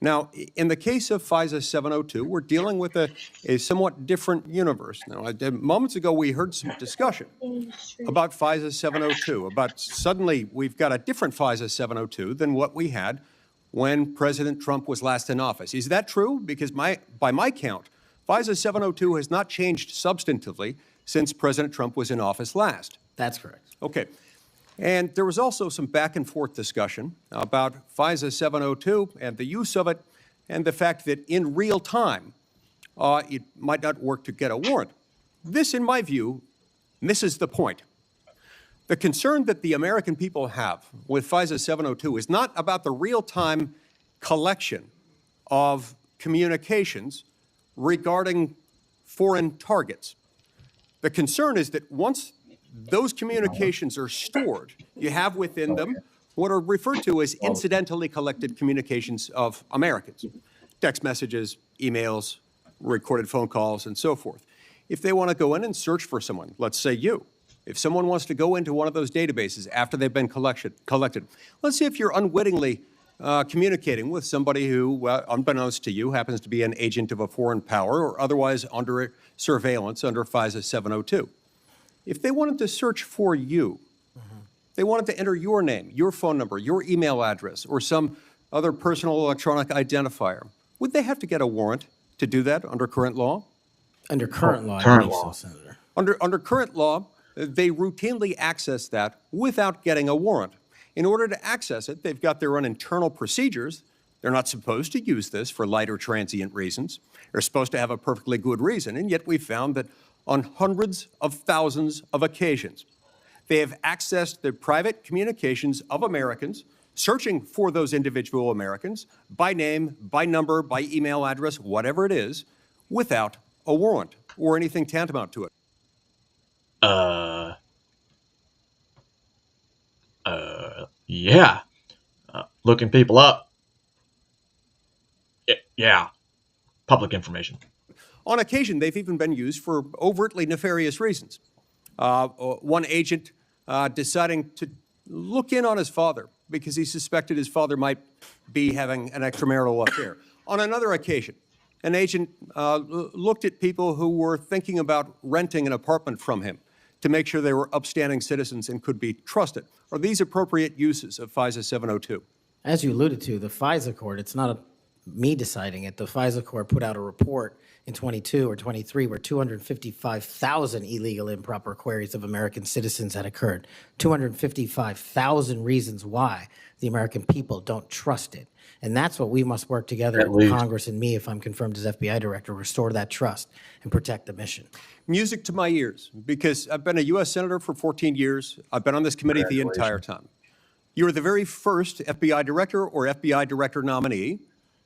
Now, in the case of FISA 702, we're dealing with a somewhat different universe. Now, moments ago, we heard some discussion about FISA 702, about suddenly we've got a different FISA 702 than what we had when President Trump was last in office. Is that true? Because by my count, FISA 702 has not changed substantively since President Trump was in office last. That's correct. Okay. And there was also some back and forth discussion about FISA 702 and the use of it and the fact that in real time, it might not work to get a warrant. This, in my view, misses the point. The concern that the American people have with FISA 702 is not about the real-time collection of communications regarding foreign targets. The concern is that once those communications are stored, you have within them what are referred to as incidentally collected communications of Americans, text messages, emails, recorded phone calls, and so forth. If they want to go in and search for someone, let's say you, if someone wants to go into one of those databases after they've been collected, let's see if you're unwittingly communicating with somebody who, unbeknownst to you, happens to be an agent of a foreign power or otherwise under surveillance under FISA 702. If they wanted to search for you, they wanted to enter your name, your phone number, your email address, or some other personal electronic identifier, would they have to get a warrant to do that under current law? Under current law, I believe so, Senator. Under current law, they routinely access that without getting a warrant. In order to access it, they've got their own internal procedures They're not supposed to use this for light or transient reasons. They're supposed to have a perfectly good reason, and yet we found that on hundreds of thousands of occasions, they have accessed the private communications of Americans, searching for those individual Americans by name, by number, by email address, whatever it is, without a warrant or anything tantamount to it. Yeah. Looking people up. Yeah. Public information. On occasion, they've even been used for overtly nefarious reasons. One agent deciding to look in on his father because he suspected his father might be having an extramarital affair. On another occasion, an agent looked at people who were thinking about renting an apartment from him to make sure they were upstanding citizens and could be trusted. Are these appropriate uses of FISA 702? As you alluded to, the FISA court, it's not me deciding it. The FISA court put out a report in 22 or 23 where 255,000 illegal improper queries of American citizens had occurred. 255,000 reasons why the American people don't trust it. And that's what we must work together with Congress and me, if I'm confirmed as FBI director, restore that trust and protect the mission. Music to my ears, because I've been a U.S. Senator for 14 years. I've been on this committee the entire time. You were the very first FBI director or FBI director nominee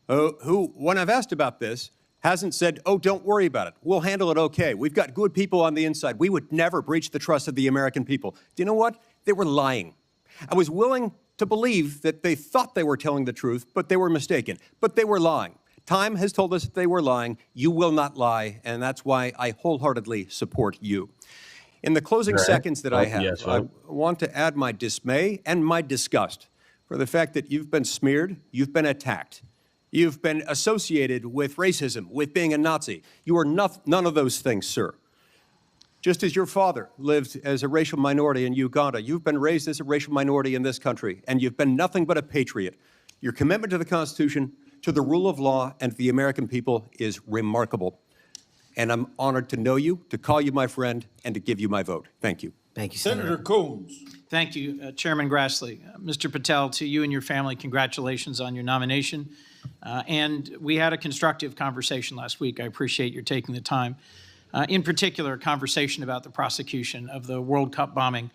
who, when I've asked about this, hasn't said, oh, don't worry about it. We'll handle it okay. We've got good people on the inside. We would never breach the trust of the American people. Do you know what? They were lying. I was willing to believe that they thought they were telling the truth, but they were mistaken. But they were lying. Time has told us that they were lying. You will not lie, and that's why I wholeheartedly support you. In the closing seconds that I have, I want to add my dismay and my disgust for the fact that you've been smeared, you've been attacked. You've been associated with racism, with being a Nazi. You are none of those things, sir. Just as your father lived as a racial minority in Uganda, you've been raised as a racial minority in this country, and you've been nothing but a patriot. Your commitment to the Constitution, to the rule of law, and to the American people is remarkable. And I'm honored to know you, to call you my friend, and to give you my vote. Thank you. Thank you, Senator Coons. Thank you, Chairman Grassley. Mr. Patel, to you and your family, congratulations on your nomination. And we had a constructive conversation last week. I appreciate your taking the time. In particular, a conversation about the prosecution of the World Cup bombing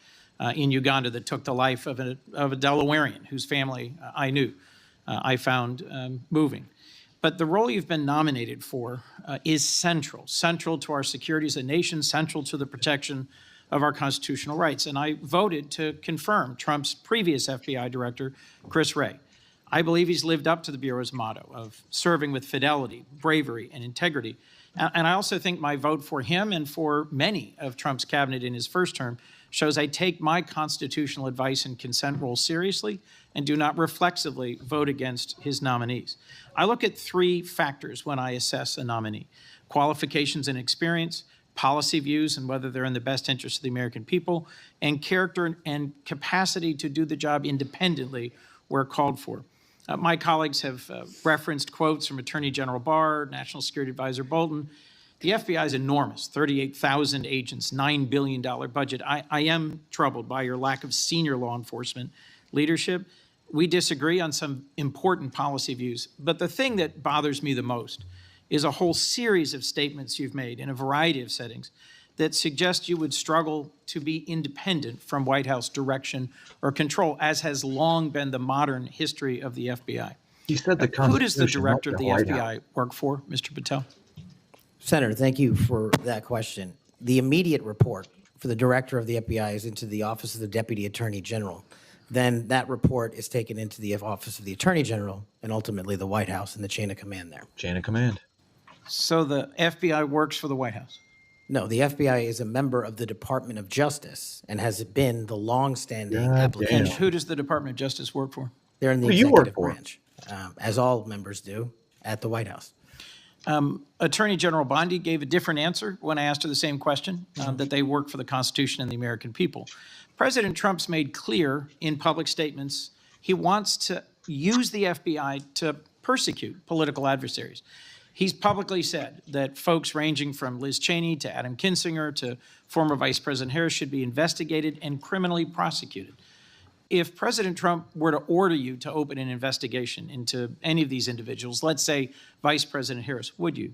in Uganda that took the life of a Delawarean whose family I knew, I found moving. But the role you've been nominated for is central to our security as a nation, central to the protection of our constitutional rights. And I voted to confirm Trump's previous FBI director, Chris Wray. I believe he's lived up to the Bureau's motto of serving with fidelity, bravery, and integrity. And I also think my vote for him and for many of Trump's cabinet in his first term shows I take my constitutional advice and consent role seriously and do not reflexively vote against his nominees. I look at three factors when I assess a nominee: qualifications and experience, policy views and whether they're in the best interest of the American people, and character and capacity to do the job independently where called for. My colleagues have referenced quotes from Attorney General Barr, National Security Advisor Bolton. The FBI is enormous, 38,000 agents, $9 billion budget. I am troubled by your lack of senior law enforcement leadership. We disagree on some important policy views, but the thing that bothers me the most is a whole series of statements you've made in a variety of settings that suggest you would struggle to be independent from White House direction or control, as has long been the modern history of the FBI. He said the Who does the Constitution, director not of the White FBI House. work for, Mr. Patel? Senator, thank you for that question. The immediate report for the director of the FBI is into the Office of the Deputy Attorney General. Then that report is taken into the Office of the Attorney General and ultimately the White House and the chain of command there. Chain of command. So the FBI works for the White House? No, the FBI is a member of the Department of Justice and has been the longstanding And application. who does the Department of Justice work for? They're in the Who you work executive for? branch, as all members do at the White House. Attorney General Bondi gave a different answer when I asked her the same question, that they work for the Constitution and the American people. President Trump's made clear in public statements he wants to use the FBI to persecute political adversaries. He's publicly said that folks ranging from Liz Cheney to Adam Kinzinger to former Vice President Harris should be investigated and criminally prosecuted. If President Trump were to order you to open an investigation into any of these individuals, let's say Vice President Harris, would you?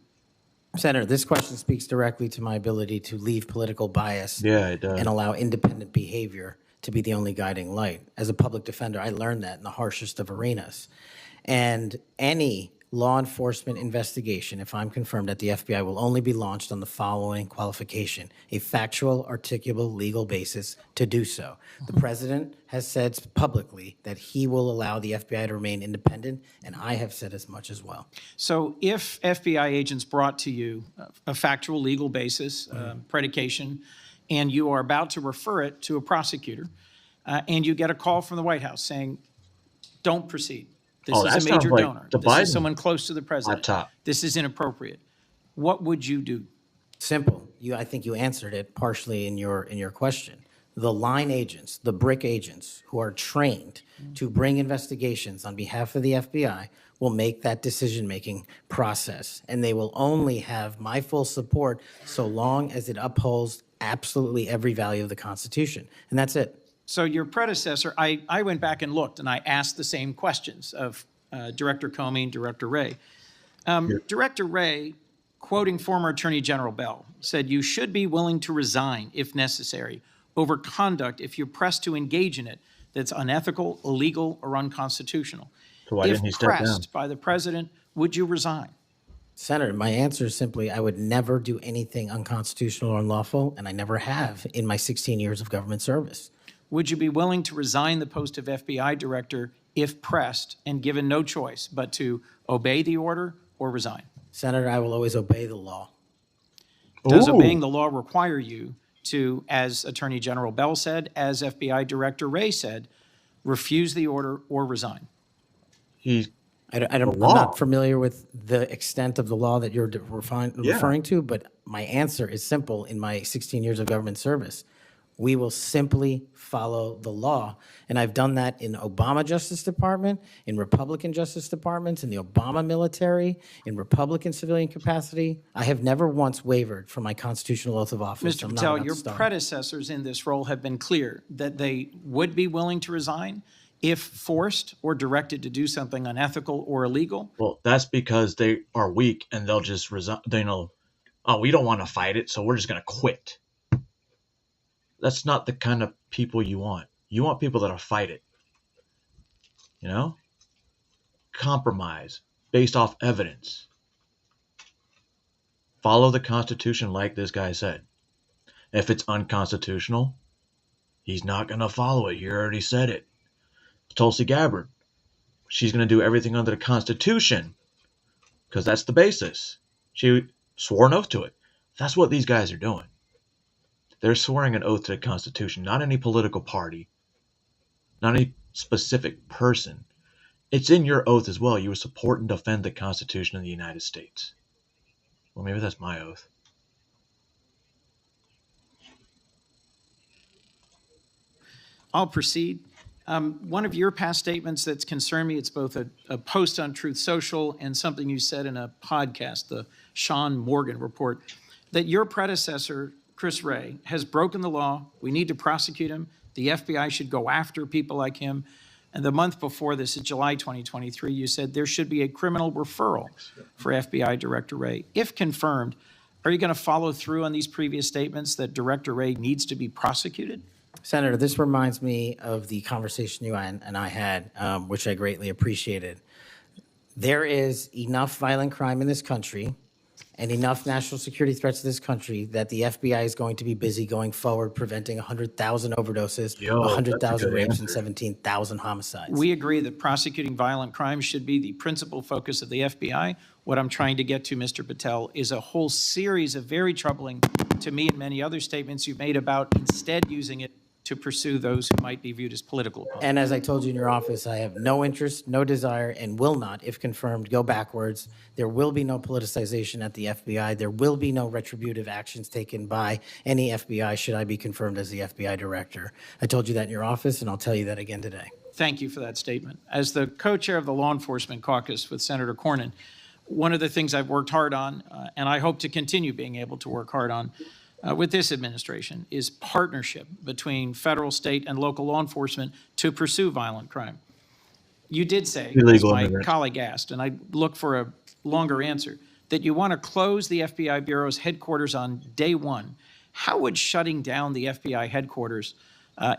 Senator, this question speaks directly to my ability to leave political bias Yeah, it does. and allow independent behavior to be the only guiding light. As a public defender, I learned that in the harshest of arenas. And any law enforcement investigation, if I'm confirmed at the FBI, will only be launched on the following qualification: a factual, articulable, legal basis to do so. The president has said publicly that he will allow the FBI to remain independent, and I have said as much as well. So if FBI agents brought to you a factual legal basis, predication, and you are about to refer it to a prosecutor, and you get a call from the White House saying, don't proceed. This Oh, that is a sounds major like donor. the This Biden is someone close to the president. laptop. This is inappropriate. What would you do? Simple. I think you answered it partially in your question. The line agents, the brick agents who are trained to bring investigations on behalf of the FBI will make that decision-making process, and they will only have my full support so long as it upholds absolutely every value of the Constitution. And that's it. So your predecessor, I went back and looked, and I asked the same questions of Director Comey and Director Wray. Director Wray, quoting former Attorney General Bell, said, "You should be willing to resign if necessary over conduct if you're pressed to engage in it that's unethical, illegal, or unconstitutional." So why didn't he step down? If pressed by the president, would you resign? Senator, my answer is simply, I would never do anything unconstitutional or unlawful, and I never have in my 16 years of government service. Would you be willing to resign the post of FBI director if pressed and given no choice but to obey the order or resign? Senator, I will always obey the law. Does Ooh. obeying the law require you to, as Attorney General Bell said, as FBI Director Wray said, refuse the order or resign? I'm not familiar with the extent of the law that you're referring to, but my answer is simple in my 16 years of government service. We will simply follow the law. And I've done that in Obama Justice Department, in Republican Justice Departments, in the Obama military, in Republican civilian capacity. I have never once wavered from my constitutional oath of office. Mr. I'm not Patel, about your to start. predecessors in this role have been clear that they would be willing to resign if forced or directed to do something unethical or illegal. Well, that's because they are weak and they'll just resign. They know, oh, we don't want to fight it, so we're just going to quit. That's not the kind of people you want. You want people that'll fight it. You know? Compromise based off evidence. Follow the Constitution like this guy said. If it's unconstitutional, he's not going to follow it. He already said it. Tulsi Gabbard, she's going to do everything under the Constitution because that's the basis. She swore an oath to it. That's what these guys are doing. They're swearing an oath to the Constitution, not any political party, not any specific person. It's in your oath as well. You will support and defend the Constitution of the United States. Well, maybe that's my oath. I'll proceed. One of your past statements that's concerned me, it's both a post on Truth Social and something you said in a podcast, the Sean Morgan report, that your predecessor, Chris Wray, has broken the law. We need to prosecute him. The FBI should go after people like him. And the month before this, in July 2023, you said there should be a criminal referral for FBI Director Wray. If confirmed, are you going to follow through on these previous statements that Director Wray needs to be prosecuted? Senator, this reminds me of the conversation you and I had, which I greatly appreciated. There is enough violent crime in this country and enough national security threats to this country that the FBI is going to be busy going forward preventing 100,000 overdoses, Yo, that's a 100,000 good rapes, and answer. 17,000 homicides. We agree that prosecuting violent crimes should be the principal focus of the FBI. What I'm trying to get to, Mr. Patel, is a whole series of very troubling, to me and many other statements you've made about instead using it to pursue those who might be viewed as political opponents. And as I told you in your office, I have no interest, no desire, and will not, if confirmed, go backwards. There will be no politicization at the FBI. There will be no retributive actions taken by any FBI should I be confirmed as the FBI director. I told you that in your office, and I'll tell you that again today. Thank you for that statement. As the co-chair of the Law Enforcement Caucus with Senator Cornyn, one of the things I've worked hard on, and I hope to continue being able to work hard on, with this administration is partnership between federal, state, and local law enforcement to pursue violent crime. You did say, as Illegal my immigrants. colleague asked, and I look for a longer answer, that you want to close the FBI Bureau's headquarters on day one. How would shutting down the FBI headquarters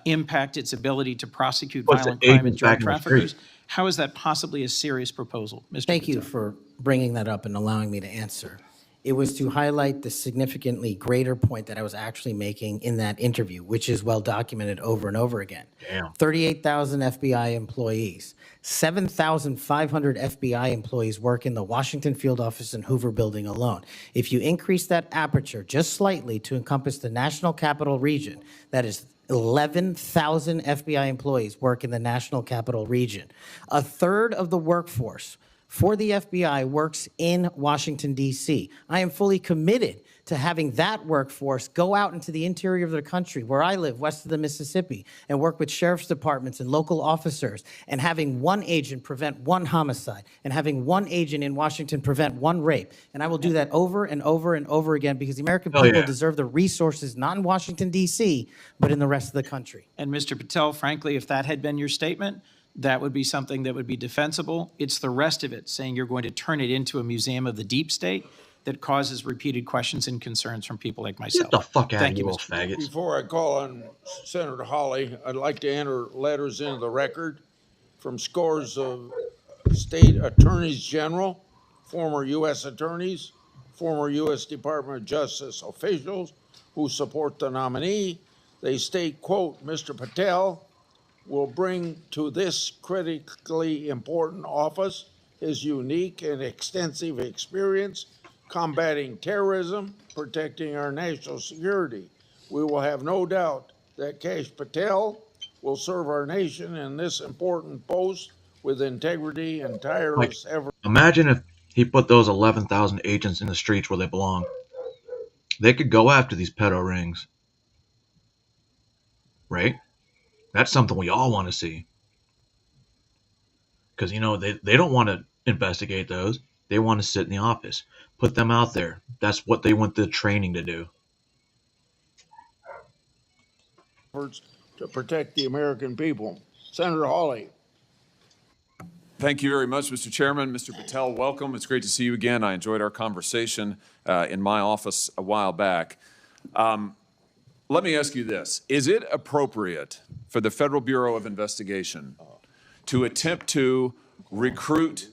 impact its ability to prosecute What's the violent crime and agents drug back in the traffickers? street? How is that possibly a serious proposal, Mr. Thank you Patel? for bringing that up and allowing me to answer. It was to highlight the significantly greater point that I was actually making in that interview, which is well documented over and over again. Damn. 38,000 FBI employees, 7,500 FBI employees work in the Washington field office and Hoover building alone. If you increase that aperture just slightly to encompass the National Capital Region, that is 11,000 FBI employees work in the National Capital Region. A third of the workforce for the FBI works in Washington, D.C. I am fully committed to having that workforce go out into the interior of the country, where I live, west of the Mississippi, and work with sheriff's departments and local officers, and having one agent prevent one homicide, and having one agent in Washington prevent one rape. And I will do that over and over and over again, because the American Hell people yeah. deserve the resources, not in Washington, D.C., but in the rest of the country. And Mr. Patel, frankly, if that had been your statement, that would be something that would be defensible. It's the rest of it, saying you're going to turn it into a museum of the deep state, that causes repeated questions and concerns from people like myself. Get the fuck out Thank of you, here, Mr. little faggots. Before I call on Senator Hawley, I'd like to enter letters into the record from scores of state attorneys general, former U.S. attorneys, former U.S. Department of Justice officials who support the nominee. They state, quote, Mr. Patel will bring to this critically important office his unique and extensive experience combating terrorism, protecting our national security. We will have no doubt that Kash Patel will serve our nation in this important post with integrity and tireless effort. Imagine if he put those 11,000 agents in the streets where they belong. They could go after these pedo rings. Right? That's something we all want to see. Because, you know, they don't want to investigate those. They want to sit in the office. Put them out there. That's what they went the training to do. Efforts to protect the American people. Senator Hawley. Thank you very much, Mr. Chairman. Mr. Patel, welcome. It's great to see you again. I enjoyed our conversation in my office a while back. Let me ask you this. Is it appropriate for the Federal Bureau of Investigation to attempt to recruit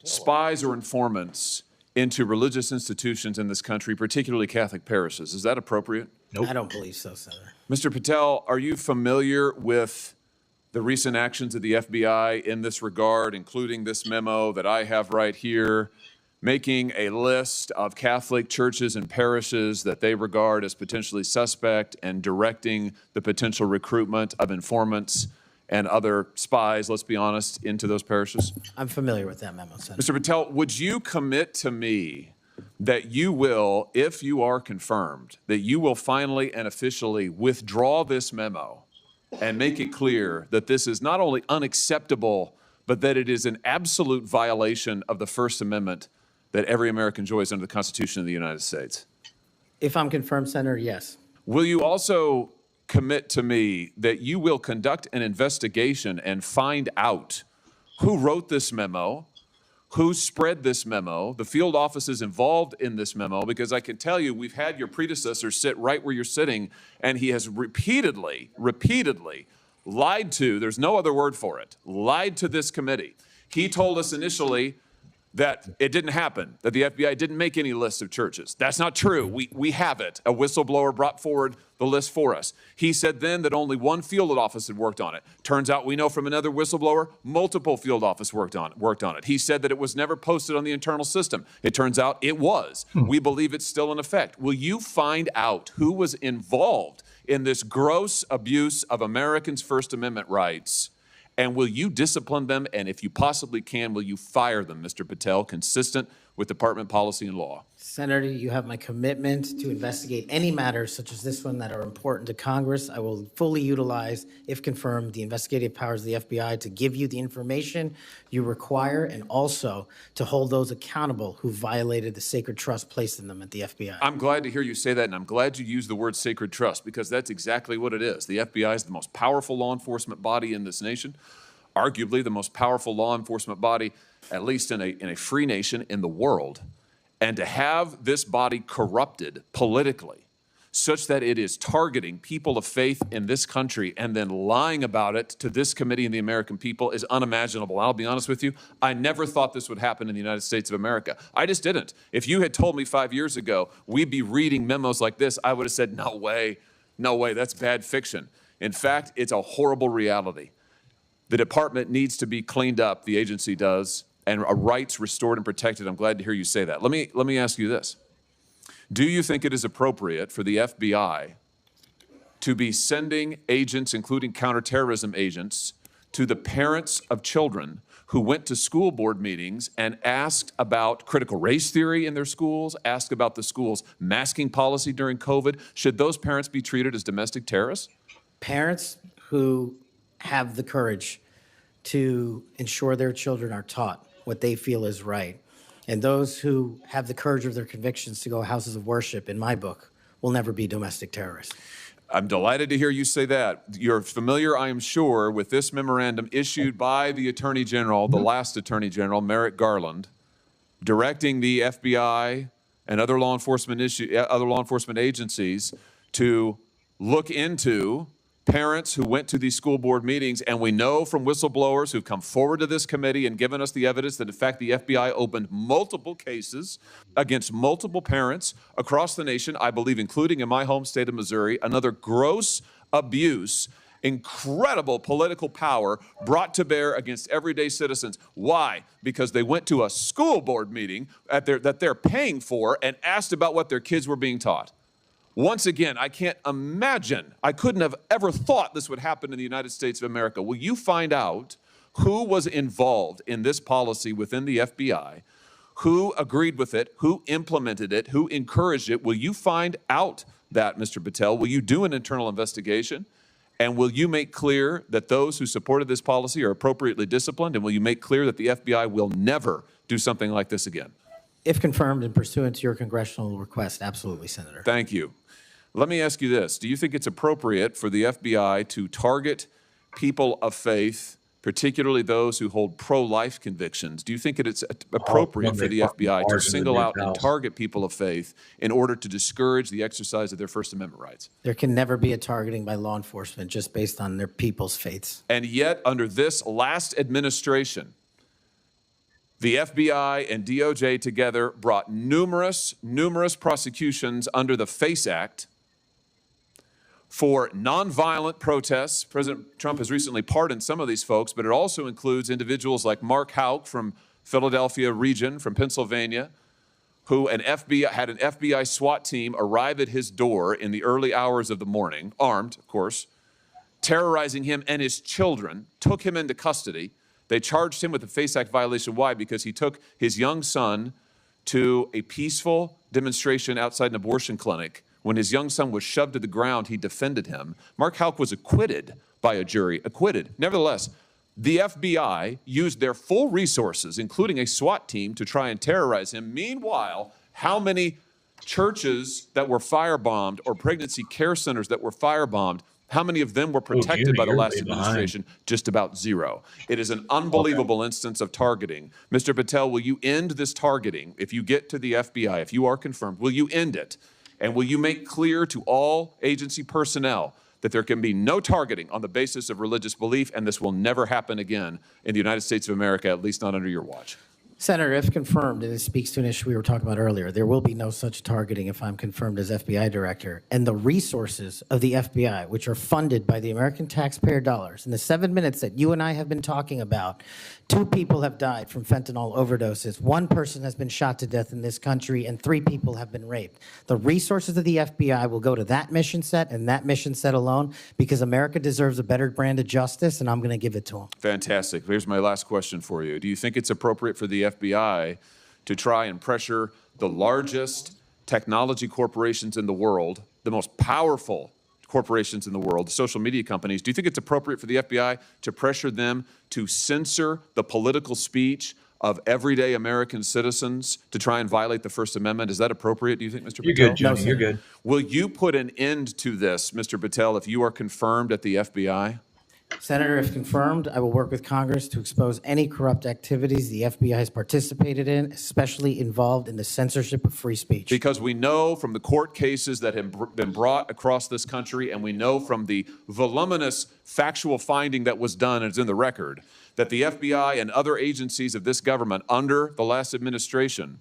spies or informants into religious institutions in this country, particularly Catholic parishes? Is that appropriate? Nope. I don't believe so, Senator. Mr. Patel, are you familiar with the recent actions of the FBI in this regard, including this memo that I have right here, making a list of Catholic churches and parishes that they regard as potentially suspect and directing the potential recruitment of informants and other spies, let's be honest, into those parishes? I'm familiar with that memo, Senator. Mr. Patel, would you commit to me that you will, if you are confirmed, that you will finally and officially withdraw this memo and make it clear that this is not only unacceptable, but that it is an absolute violation of the First Amendment that every American enjoys under the Constitution of the United States? If I'm confirmed, Senator, yes. Will you also commit to me that you will conduct an investigation and find out who wrote this memo, who spread this memo, the field offices involved in this memo? Because I can tell you, we've had your predecessor sit right where you're sitting, and he has repeatedly lied to, there's no other word for it, lied to this committee. He told us initially that it didn't happen, that the FBI didn't make any lists of churches. That's not true. We have it. A whistleblower brought forward the list for us. He said then that only one field office had worked on it. Turns out we know from another whistleblower, multiple field offices worked on it. He said that it was never posted on the internal system. It turns out it was. We believe it's still in effect. Will you find out who was involved in this gross abuse of Americans' First Amendment rights? And will you discipline them? And if you possibly can, will you fire them, Mr. Patel, consistent with department policy and law. Senator, you have my commitment to investigate any matters such as this one that are important to Congress. I will fully utilize, if confirmed, the investigative powers of the FBI to give you the information you require and also to hold those accountable who violated the sacred trust placed in them at the FBI. I'm glad to hear you say that, and I'm glad you use the word sacred trust, because that's exactly what it is. The FBI is the most powerful law enforcement body in this nation, arguably the most powerful law enforcement body, at least in a free nation in the world. And to have this body corrupted politically such that it is targeting people of faith in this country and then lying about it to this committee and the American people is unimaginable. I'll be honest with you, I never thought this would happen in the United States of America. I just didn't. If you had told me 5 years ago we'd be reading memos like this, I would have said, no way, that's bad fiction. In fact, it's a horrible reality. The department needs to be cleaned up, the agency does, and rights restored and protected. I'm glad to hear you say that. Let me ask you this. Do you think it is appropriate for the FBI to be sending agents, including counterterrorism agents, to the parents of children who went to school board meetings and asked about critical race theory in their schools, asked about the school's masking policy during COVID? Should those parents be treated as domestic terrorists? Parents who have the courage to ensure their children are taught what they feel is right, and those who have the courage of their convictions to go houses of worship, in my book, will never be domestic terrorists. I'm delighted to hear you say that. You're familiar, I am sure, with this memorandum issued by the Attorney General, the last Attorney General, Merrick Garland, directing the FBI and other law enforcement agencies to look into parents who went to these school board meetings, and we know from whistleblowers who've come forward to this committee and given us the evidence that, in fact, the FBI opened multiple cases against multiple parents across the nation, I believe, including in my home state of Missouri, another gross abuse, incredible political power brought to bear against everyday citizens. Why? Because they went to a school board meeting that they're paying for and asked about what their kids were being taught. Once again, I can't imagine, I couldn't have ever thought this would happen in the United States of America. Will you find out who was involved in this policy within the FBI, who agreed with it, who implemented it, who encouraged it? Will you find out that, Mr. Patel? Will you do an internal investigation? And will you make clear that those who supported this policy are appropriately disciplined? And will you make clear that the FBI will never do something like this again? If confirmed and pursuant to your congressional request, absolutely, Senator. Thank you. Let me ask you this. Do you think it's appropriate for the FBI to target people of faith, particularly those who hold pro-life convictions? Do you think it's appropriate for the FBI to single out and target people of faith in order to discourage the exercise of their First Amendment rights? There can never be a targeting by law enforcement just based on their people's faiths. And yet, under this last administration, the FBI and DOJ together brought numerous prosecutions under the FACE Act for nonviolent protests. President Trump has recently pardoned some of these folks, but it also includes individuals like Mark Houck from Philadelphia region, from Pennsylvania, who had an FBI SWAT team arrive at his door in the early hours of the morning, armed, of course, terrorizing him and his children, took him into custody. They charged him with a FACE Act violation. Why? Because he took his young son to a peaceful demonstration outside an abortion clinic. When his young son was shoved to the ground, he defended him. Mark Houck was acquitted by a jury, acquitted. Nevertheless, the FBI used their full resources, including a SWAT team, to try and terrorize him. Meanwhile, how many churches that were firebombed or pregnancy care centers that were firebombed, how many of them were protected by the last administration? Just about zero. It is an unbelievable instance of targeting. Mr. Patel, will you end this targeting? If you get to the FBI, if you are confirmed, will you end it? And will you make clear to all agency personnel that there can be no targeting on the basis of religious belief, and this will never happen again in the United States of America, at least not under your watch? Senator, if confirmed, and it speaks to an issue we were talking about earlier, there will be no such targeting if I'm confirmed as FBI director. And the resources of the FBI, which are funded by the American taxpayer dollars, in the 7 minutes that you and I have been talking about, 2 people have died from fentanyl overdoses, 1 person has been shot to death in this country, and 3 people have been raped. The resources of the FBI will go to that mission set and that mission set alone, because America deserves a better brand of justice, and I'm going to give it to them. Fantastic. Here's my last question for you. Do you think it's appropriate for the FBI to try and pressure the largest technology corporations in the world, the most powerful corporations in the world, social media companies, do you think it's appropriate for the FBI to pressure them to censor the political speech of everyday American citizens to try and violate the First Amendment? Is that appropriate, do you think, Mr. Patel? You're good, Johnny. You're good. Will you put an end to this, Mr. Patel, if you are confirmed at the FBI? Senator, if confirmed, I will work with Congress to expose any corrupt activities the FBI has participated in, especially involved in the censorship of free speech. Because we know from the court cases that have been brought across this country, and we know from the voluminous factual finding that was done, and it's in the record, that the FBI and other agencies of this government under the last administration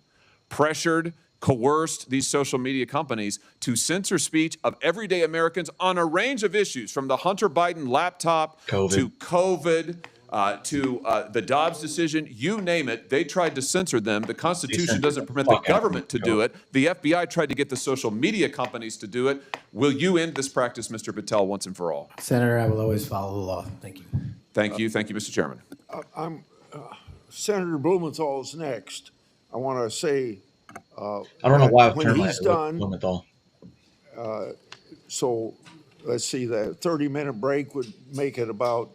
pressured, coerced these social media companies to censor speech of everyday Americans on a range of issues, from the Hunter Biden laptop to COVID, to the Dobbs decision, you name it, they tried to censor them. The Constitution doesn't permit the government to do it. The FBI tried to get the social media companies to do it. Will you end this practice, Mr. Patel, once and for all? Senator, I will always follow the law. Thank you. Thank you. Thank you, Mr. Chairman. Senator Blumenthal's next. I want to say, I don't know why I've when turned my he's done, Blumenthal. so let's see, that 30-minute break would make it about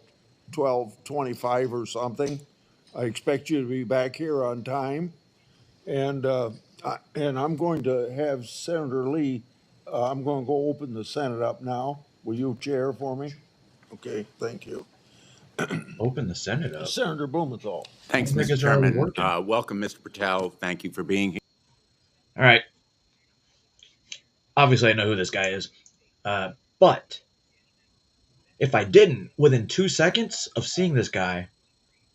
12:25 or something. I expect you to be back here on time. And I'm going to have Senator Lee, I'm going to go open the Senate up now. Will you chair for me? Okay, thank you. Open the Senate up. Senator Blumenthal. Thanks, I think Mr. it's already Chairman. working. Welcome, Mr. Patel. Thank you for being here. All right. Obviously, I know who this guy is. But if I didn't, within 2 seconds of seeing this guy,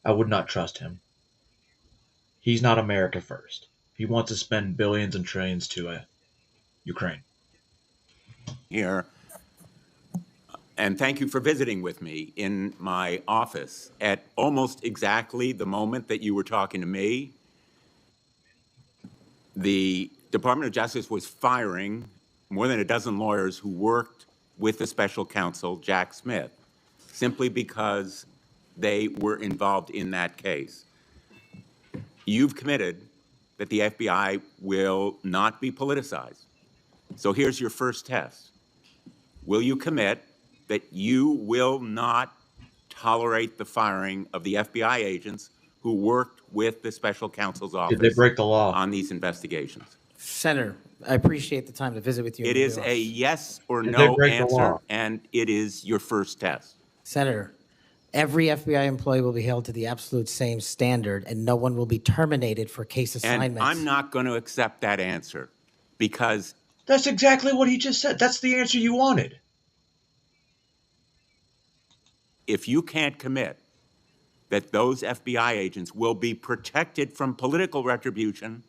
I would not trust him. He's not America first. He wants to spend billions and trillions to Ukraine. Here. And thank you for visiting with me in my office at almost exactly the moment that you were talking to me. The Department of Justice was firing more than a dozen lawyers who worked with the special counsel, Jack Smith, simply because they were involved in that case. You've committed that the FBI will not be politicized. So here's your first test. Will you commit that you will not tolerate the firing of the FBI agents who worked with the special counsel's office? Did they break the law on these investigations? Senator, I appreciate the time to visit with you. It is a yes or Did they no break the answer, law? and it is your first test. Senator, every FBI employee will be held to the absolute same standard, and no one will be terminated for case assignments. And I'm not going to accept that answer because That's exactly what he just said. That's the answer you wanted. if you can't commit that those FBI agents will be protected from political retribution,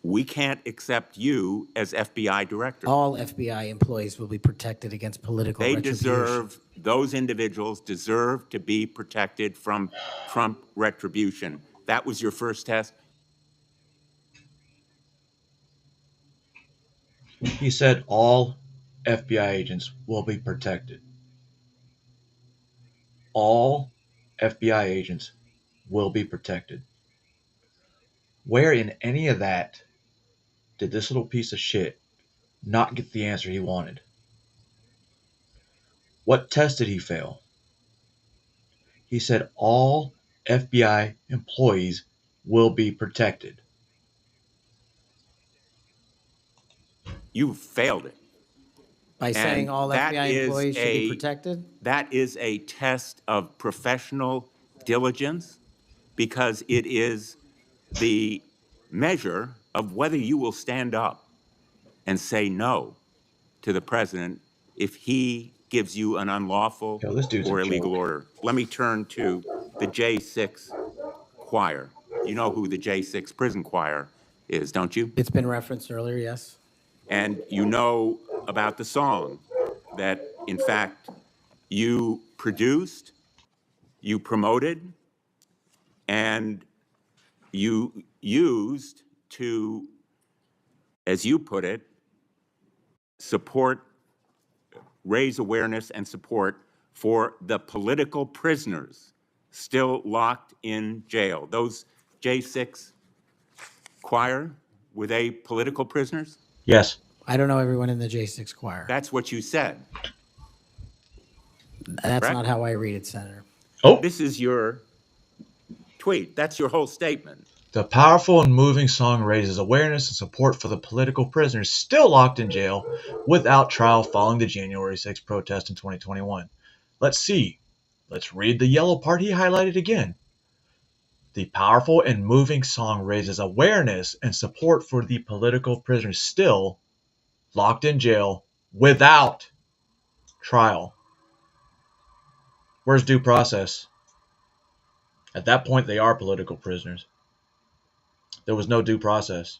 we can't accept you as FBI director. All FBI employees will be protected against political They retribution. those individuals deserve to be protected from Trump retribution. That was your first test. He said all FBI agents will be protected. All FBI agents will be protected. Where in any of that did this little piece of shit not get the answer he wanted? What test did he fail? He said all FBI employees will be protected. You failed it. By saying And all that FBI is employees should be a- protected? That is a test of professional diligence because it is the measure of whether you will stand up and say no to the president if he gives you an unlawful Yo, this dude's or a illegal joke. order. Let me turn to the J6 choir. You know who the J6 prison choir is, don't you? It's been referenced earlier, yes. And you know about the song that, in fact, you produced, you promoted, and you used to, as you put it, support, raise awareness and support for the political prisoners still locked in jail. Those J6 choir, were they political prisoners? Yes. I don't know everyone in the J6 choir. That's what you said. That's correct? not how I read it, Senator. Oh, This is your tweet. That's your whole statement. the powerful and moving song raises awareness and support for the political prisoners still locked in jail without trial following the January 6th protest in 2021. Let's see. Let's read the yellow part he highlighted again. The powerful and moving song raises awareness and support for the political prisoners still locked in jail without trial. Where's due process? At that point, they are political prisoners. There was no due process.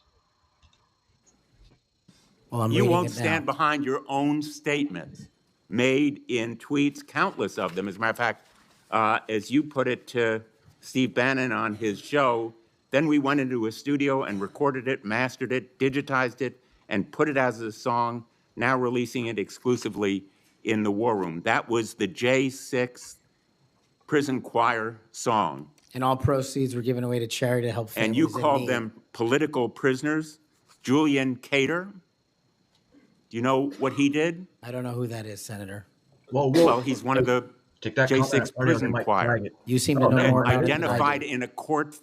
Well, I'm You reading won't it now. stand behind your own statements made in tweets, countless of them. As a matter of fact, as you put it to Steve Bannon on his show, then we went into a studio and recorded it, mastered it, digitized it, and put it as a song, now releasing it exclusively in the War Room. That was the J6 prison choir song. And all proceeds were given away to charity to help families And you in called need. them political prisoners. Julian Cater, do you know what he did? I don't know who that is, Senator. Whoa. Well, he's one of the Take that J6 comment. prison choir. You seem to know more about it than I do. Identified in a court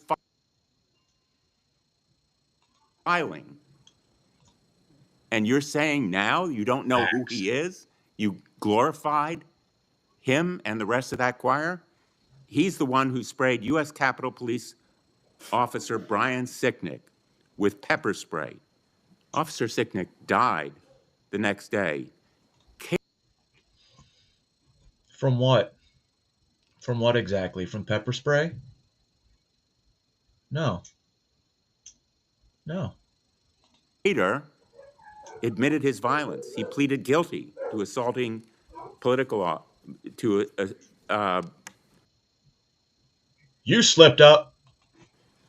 filing. And you're saying now you don't know who he is? You glorified him and the rest of that choir? He's the one who sprayed U.S. Capitol Police Officer Brian Sicknick with pepper spray. Officer Sicknick died the next day. From what? From what exactly? From pepper spray? No. Cater admitted his violence. He pleaded guilty to assaulting You slipped up.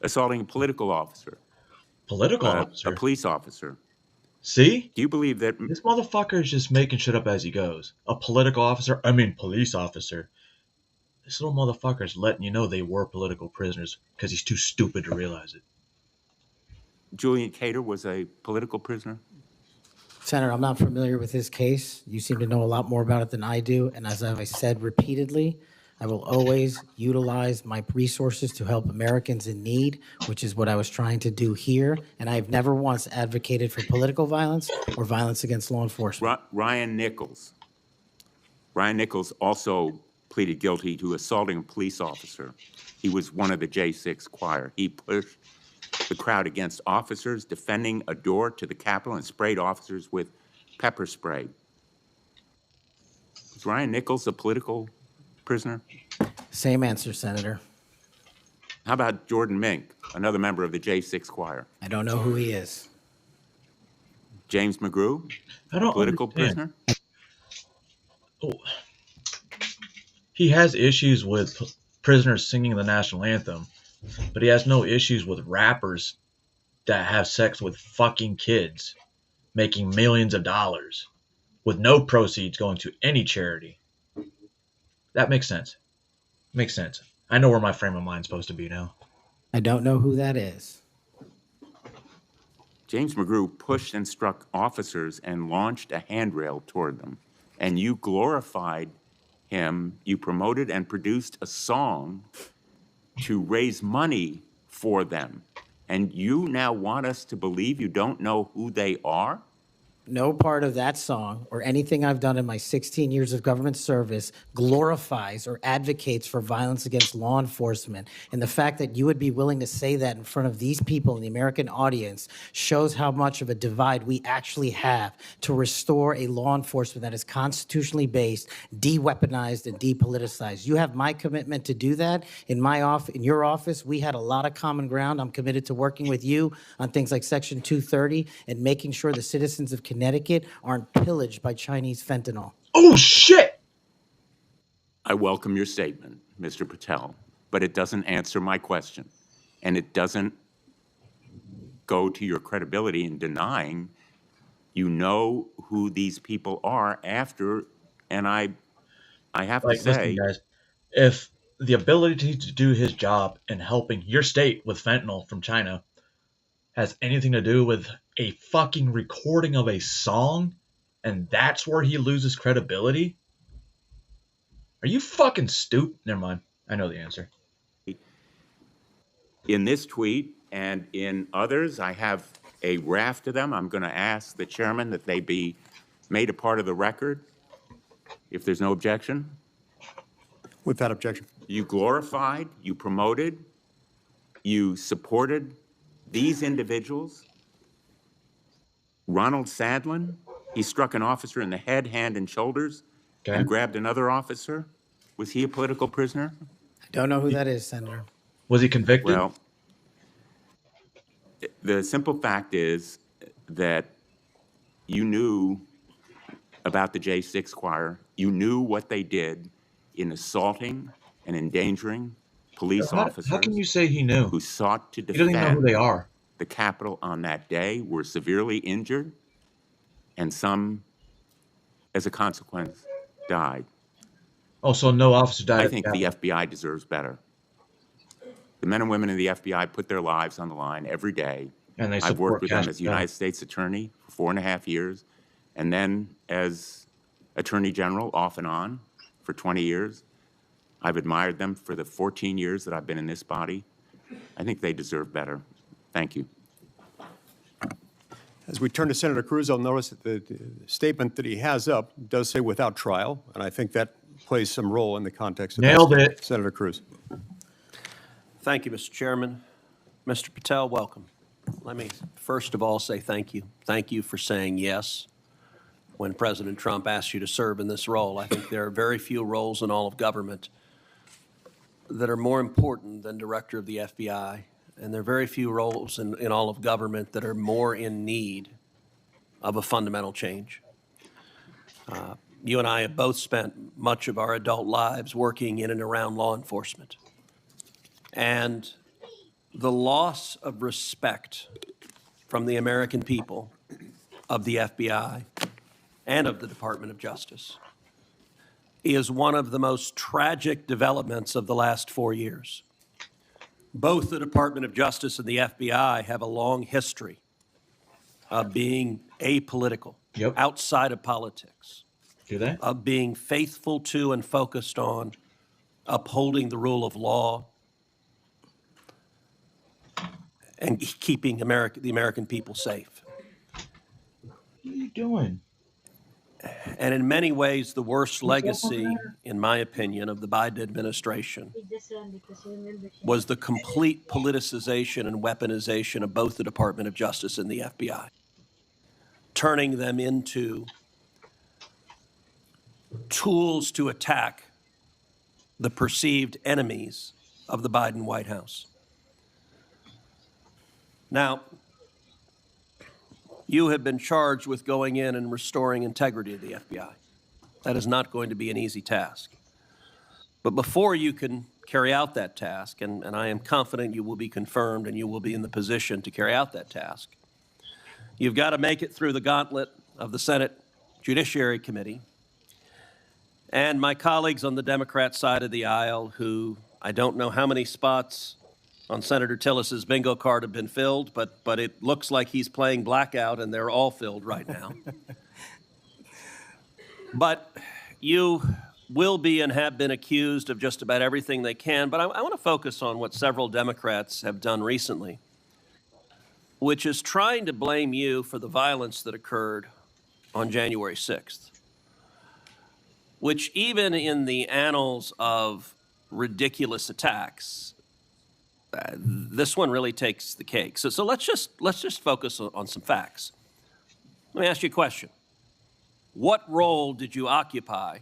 assaulting a political officer. Political officer? A police officer. See? Do you believe that This motherfucker is just making shit up as he goes. A political officer? I mean police officer. This little motherfucker is letting you know they were political prisoners because he's too stupid to realize it. Julian Cater was a political prisoner? Senator, I'm not familiar with this case. You seem to know a lot more about it than I do. And as I've said repeatedly, I will always utilize my resources to help Americans in need, which is what I was trying to do here. And I've never once advocated for political violence or violence against law enforcement. Ryan Nichols. Ryan Nichols also pleaded guilty to assaulting a police officer. He was one of the J6 choir. He pushed the crowd against officers, defending a door to the Capitol, and sprayed officers with pepper spray. Is Ryan Nichols a political prisoner? Same answer, Senator. How about Jordan Mink, another member of the J6 choir? I don't know who he is. James McGrew, I don't political understand. prisoner? Oh. He has issues with prisoners singing the national anthem, but he has no issues with rappers that have sex with fucking kids, making millions of dollars, with no proceeds going to any charity. That makes sense. Makes sense. I know where my frame of mind's supposed to be now. I don't know who that is. James McGrew pushed and struck officers and launched a handrail toward them. And you glorified him. You promoted and produced a song to raise money for them. And you now want us to believe you don't know who they are? No part of that song or anything I've done in my 16 years of government service glorifies or advocates for violence against law enforcement. And the fact that you would be willing to say that in front of these people in the American audience shows how much of a divide we actually have to restore a law enforcement that is constitutionally based, de-weaponized, and depoliticized. You have my commitment to do that. In your office, we had a lot of common ground. I'm committed to working with you on things like Section 230 and making sure the citizens of Connecticut aren't pillaged by Chinese fentanyl. Oh, shit! I welcome your statement, Mr. Patel, but it doesn't answer my question. And it doesn't go to your credibility in denying you know who these people are after, and I have to say, listen, guys, if the ability to do his job in helping your state with fentanyl from China has anything to do with a fucking recording of a song, and that's where he loses credibility? Are you fucking stupid? Never mind. I know the answer. In this tweet and in others, I have a raft of them. I'm going to ask the chairman that they be made a part of the record, if there's no objection. Without objection. You glorified, you promoted, you supported these individuals. Ronald Sadlin, he struck an officer in the head, hand, and shoulders and grabbed another officer. Was he a political prisoner? I don't know who that is, Senator. Was he convicted? Well, the simple fact is that you knew about the J6 choir. You knew what they did in assaulting and endangering police officers. How can you say he knew? Who sought to He doesn't even know who defend they are. the Capitol on that day, were severely injured, and some, as a consequence, died. Oh, so no officer died. I think the FBI deserves better. The men and women in the FBI put their lives on the line every day. And they I've support worked with them Cash as United States Attorney for 4.5 years, and then as Attorney General off and on for 20 years. I've admired them for the 14 years that I've been in this body. I think they deserve better. Thank you. As we turn to Senator Cruz, I'll notice that the statement that he has up does say without trial, and I think that plays some role in the context of Nailed this. it. Senator Cruz. Thank you, Mr. Chairman. Mr. Patel, welcome. Let me first of all say thank you. Thank you for saying yes when President Trump asked you to serve in this role. I think there are very few roles in all of government that are more important than Director of the FBI, and there are very few roles in all of government that are more in need of a fundamental change. You and I have both spent much of our adult lives working in and around law enforcement. And the loss of respect from the American people of the FBI and of the Department of Justice is one of the most tragic developments of the last 4 years. Both the Department of Justice and the FBI have a long history of being apolitical, outside of politics, Do they? of being faithful to and focused on upholding the rule of law and keeping the American people safe. What are you doing? And in many ways, the worst legacy, in my opinion, of the Biden administration was the complete politicization and weaponization of both the Department of Justice and the FBI, turning them into tools to attack the perceived enemies of the Biden White House. Now, you have been charged with going in and restoring integrity of the FBI. That is not going to be an easy task. But before you can carry out that task, and I am confident you will be confirmed and you will be in the position to carry out that task, you've got to make it through the gauntlet of the Senate Judiciary Committee and my colleagues on the Democrat side of the aisle who I don't know how many spots on Senator Tillis's bingo card have been filled, but it looks like he's playing blackout and they're all filled right now. But you will be and have been accused of just about everything they can, but I want to focus on what several Democrats have done recently, which is trying to blame you for the violence that occurred on January 6th, which even in the annals of ridiculous attacks, this one really takes the cake. So let's just focus on some facts. Let me ask you a question. What role did you occupy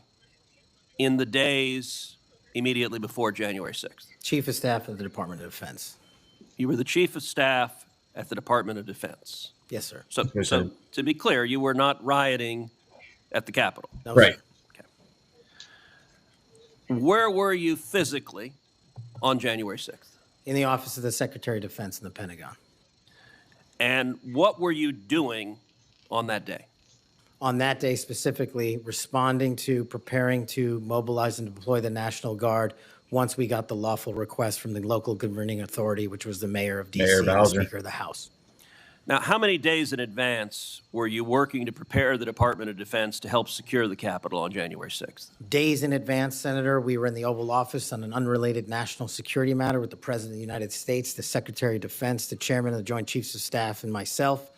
in the days immediately before January 6th? Chief of Staff of the Department of Defense. You were the Chief of Staff at the Department of Defense. Yes, sir. So to be clear, you were not rioting at the Capitol. No, right. Sir. Okay. Where were you physically on January 6th? In the Office of the Secretary of Defense in the Pentagon. And what were you doing on that day? On that day specifically, responding to, preparing to mobilize and deploy the National Guard once we got the lawful request from the local governing authority, which was the mayor of D.C. and the Speaker of the House. Now, how many days in advance were you working to prepare the Department of Defense to help secure the Capitol on January 6th? Days in advance, Senator, we were in the Oval Office on an unrelated national security matter with the President of the United States, the Secretary of Defense, the Chairman of the Joint Chiefs of Staff, and myself.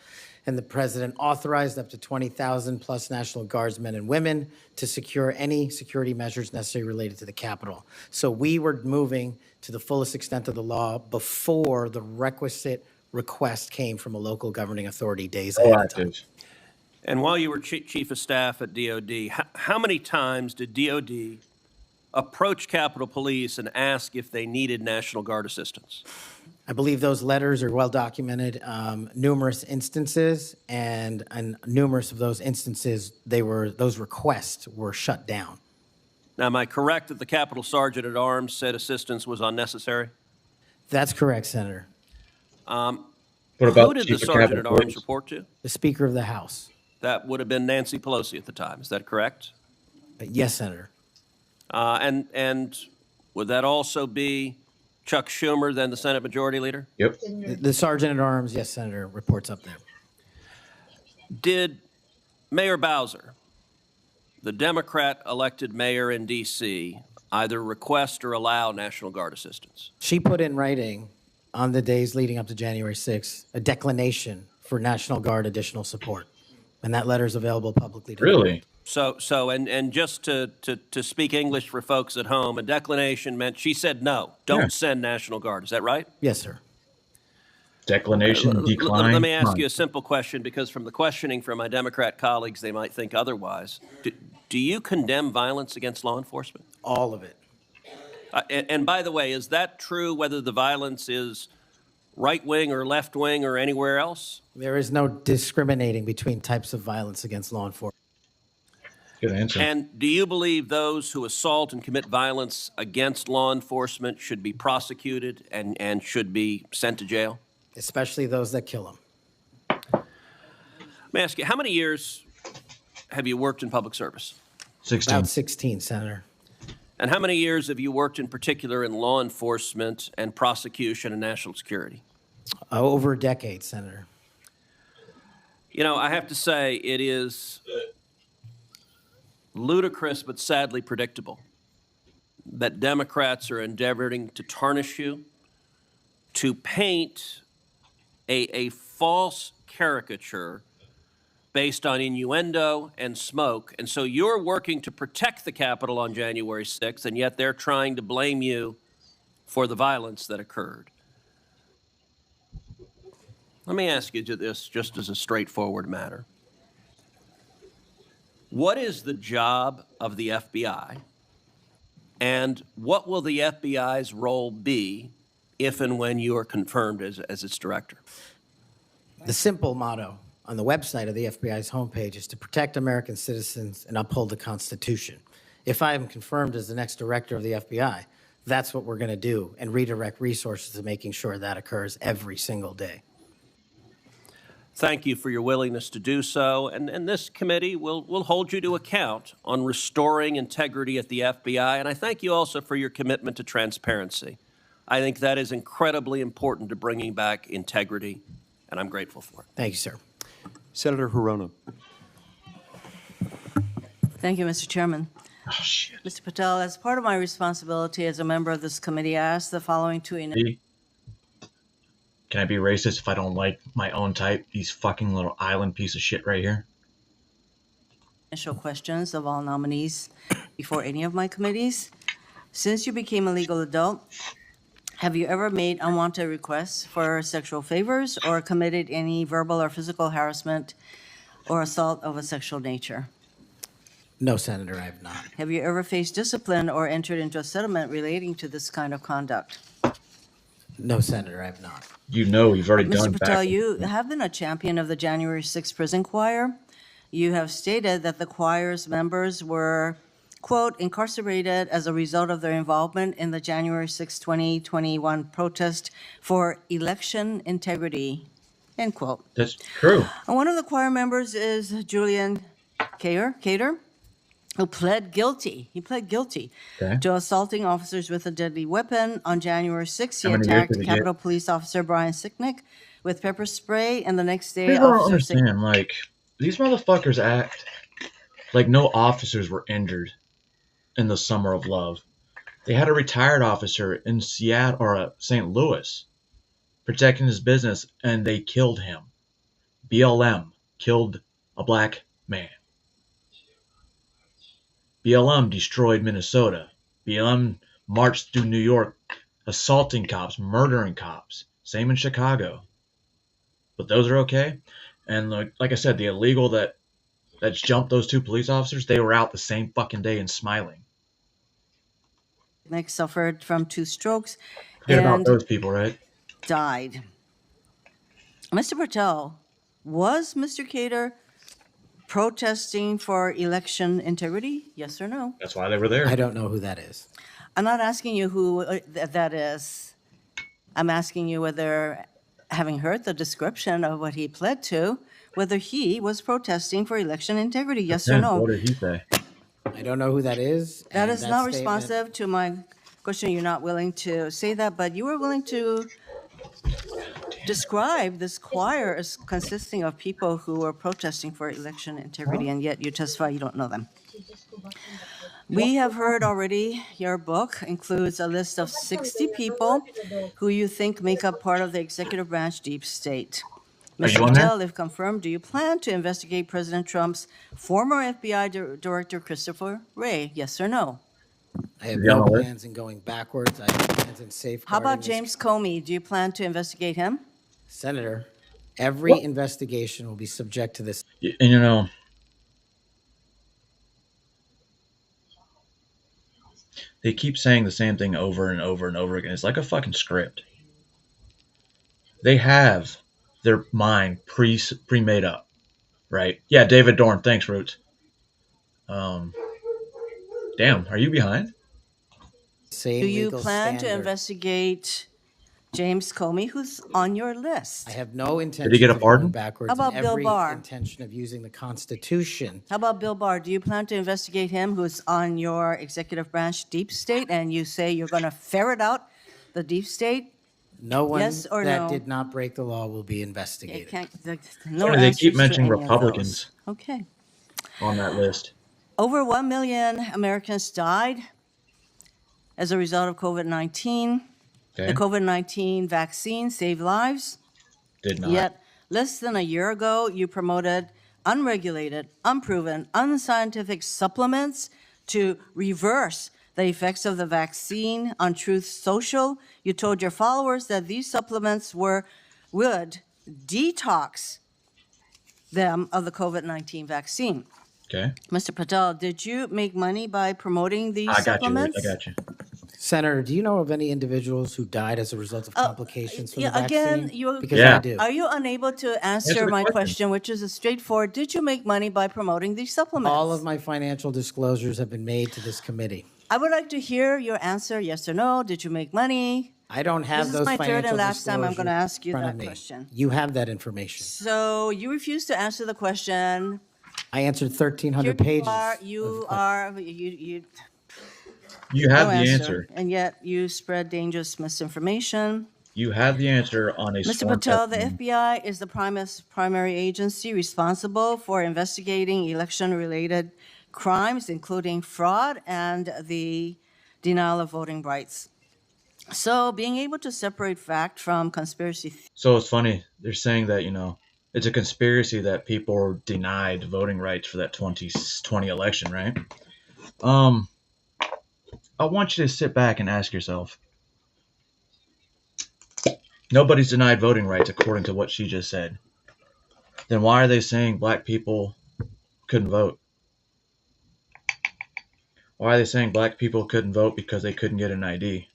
And the President authorized up to 20,000 plus National Guardsmen and women to secure any security measures necessary related to the Capitol. So we were moving to the fullest extent of the law before the requisite request came from a local governing authority days ahead of time. And while you were Chief of Staff at DOD, how many times did DOD approach Capitol Police and ask if they needed National Guard assistance? I believe those letters are well documented, numerous instances, and numerous of those instances, those requests were shut down. Now, am I correct that the Capitol Sergeant at Arms said assistance was unnecessary? That's correct, Senator. What about Who did the Chief of Sergeant Cabinet at Arms Police? report to? The Speaker of the House. That would have been Nancy Pelosi at the time. Is that correct? Yes, Senator. And would that also be Chuck Schumer, then the Senate Majority Leader? Yep. The Sergeant at Arms, yes, Senator, reports up there. Did Mayor Bowser, the Democrat-elected mayor in D.C., either request or allow National Guard assistance? She put in writing on the days leading up to January 6th a declination for National Guard additional support. And that letter is available publicly. Really? And just to speak English for folks at home, a declination meant she said no, don't send National Guard. Is that right? Yes, sir. Declination, decline. Let me ask you a simple question, because from the questioning from my Democrat colleagues, they might think otherwise. Do you condemn violence against law enforcement? All of it. And by the way, is that true whether the violence is right-wing or left-wing or anywhere else? There is no discriminating between types of violence against law enforcement. Good answer. And do you believe those who assault and commit violence against law enforcement should be prosecuted and should be sent to jail? Especially those that kill them. Let me ask you, how many years have you worked in public service? 16. About 16, Senator. And how many years have you worked in particular in law enforcement and prosecution and national security? Over a decade, Senator. You know, I have to say it is ludicrous but sadly predictable that Democrats are endeavoring to tarnish you, to paint a false caricature based on innuendo and smoke. And so you're working to protect the Capitol on January 6th, and yet they're trying to blame you for the violence that occurred. Let me ask you this just as a straightforward matter. What is the job of the FBI, and what will the FBI's role be if and when you are confirmed as its director? The simple motto on the website of the FBI's homepage is to protect American citizens and uphold the Constitution. If I am confirmed as the next director of the FBI, that's what we're going to do and redirect resources to making sure that occurs every single day. Thank you for your willingness to do so. And this committee will hold you to account on restoring integrity at the FBI. And I thank you also for your commitment to transparency. I think that is incredibly important to bringing back integrity, and I'm grateful for it. Thank you, sir. Senator Hirono. Thank you, Mr. Chairman. Mr. Patel, as part of my responsibility as a member of this committee, I ask the following two Can I be racist if I don't like my own type? These fucking little island piece of shit right here. initial questions of all nominees before any of my committees. Since you became a legal adult, have you ever made unwanted requests for sexual favors or committed any verbal or physical harassment or assault of a sexual nature? No, Senator, I have not. Have you ever faced discipline or entered into a settlement relating to this kind of conduct? No, Senator, I have not. You know you've already done Mr. Patel, back. you have been a champion of the January 6th prison choir. You have stated that the choir's members were, quote, incarcerated as a result of their involvement in the January 6, 2021 protest for election integrity, end quote. That's true. And one of the choir members is Julian Cater, who pled guilty. He pled guilty to assaulting officers with a deadly weapon. On January 6th, he How many years attacked did he get? Capitol Police Officer Brian Sicknick with pepper spray, and the next day, People don't officers understand. Like, these motherfuckers act like no officers were injured in the summer of love. They had a retired officer in Seattle or St. Louis protecting his business, and they killed him. BLM killed a black man. BLM destroyed Minnesota. BLM marched through New York, assaulting cops, murdering cops. Same in Chicago. But those are okay. And like I said, the illegal that jumped those two police officers, they were out the same fucking day and smiling. Nick suffered from 2 strokes Forget about and those people, right? died. Mr. Patel, was Mr. Cater protesting for election integrity? Yes or no? That's why they were there. I don't know who that is. I'm not asking you who that is. I'm asking you whether, having heard the description of what he pled to, whether he was protesting for election integrity. Yes or no? What did he say? I don't know who that is. That and is not statement- responsive to my question. You're not willing to say that, but you were willing to describe this choir as consisting of people who were protesting for election integrity, and yet you testify you don't know them. We have heard already your book includes a list of 60 people who you think make up part of the executive branch deep state. Are you Mr. on there? Patel, if confirmed, do you plan to investigate President Trump's former FBI Director Christopher Wray? Yes or no? I have Yeah, no I'll let- plans in going backwards. I have plans in safeguarding. How about this- James Comey? Do you plan to investigate him? Senator, every investigation will be subject to this. And you know, they keep saying the same thing over and over and over again. It's like a fucking script. They have their mind pre-made up, right? Yeah, David Dorn. Thanks, Roots. Damn, are you behind? Same Do you legal plan to standard. investigate James Comey, who's on your list? I have no intention get a of pardon? going backwards. How about and Bill every Barr? intention of using the Constitution. How about Bill Barr? Do you plan to investigate him, who's on your executive branch deep state, and you say you're going to ferret out the deep state? No one Yes or that no? did not break the law will be It investigated. can't, no They answers keep to mentioning any of those. Republicans Okay. on that list. Over 1 million Americans died as a result of COVID-19. Okay, The COVID-19 vaccine saved lives. did not. Yet, less than a year ago, you promoted unregulated, unproven, unscientific supplements to reverse the effects of the vaccine on Truth Social. You told your followers that these supplements would detox them of the COVID-19 vaccine. Okay, Mr. Patel, did you make money by promoting these I got you. supplements? I got you. Senator, do you know of any individuals who died as a result of complications from the Yeah, vaccine? again, you. Because Yeah. I do. Are you unable to answer the my question. question, which is a straightforward, did you make money by promoting these supplements? All of my financial disclosures have been made to this committee. I would like to hear your answer, yes or no. Did you make money? I don't have This is those my financial third and last time I'm disclosures gonna ask you in front that of me. question. You have that information. So you refuse to answer the question. I answered Here 1,300 you pages. are, you You have no the answer. and yet you spread dangerous misinformation. You have the answer on a Mr. sworn Patel, the testimony. FBI is the primary agency responsible for investigating election-related crimes, including fraud and the denial of voting rights. So being able to separate fact from conspiracy So it's funny. They're saying that, you know, it's a conspiracy that people were denied voting rights for that 2020 election, right? I want you to sit back and ask yourself. Nobody's denied voting rights according to what she just said. Then why are they saying black people couldn't vote? Why are they saying black people couldn't vote because they couldn't get an ID?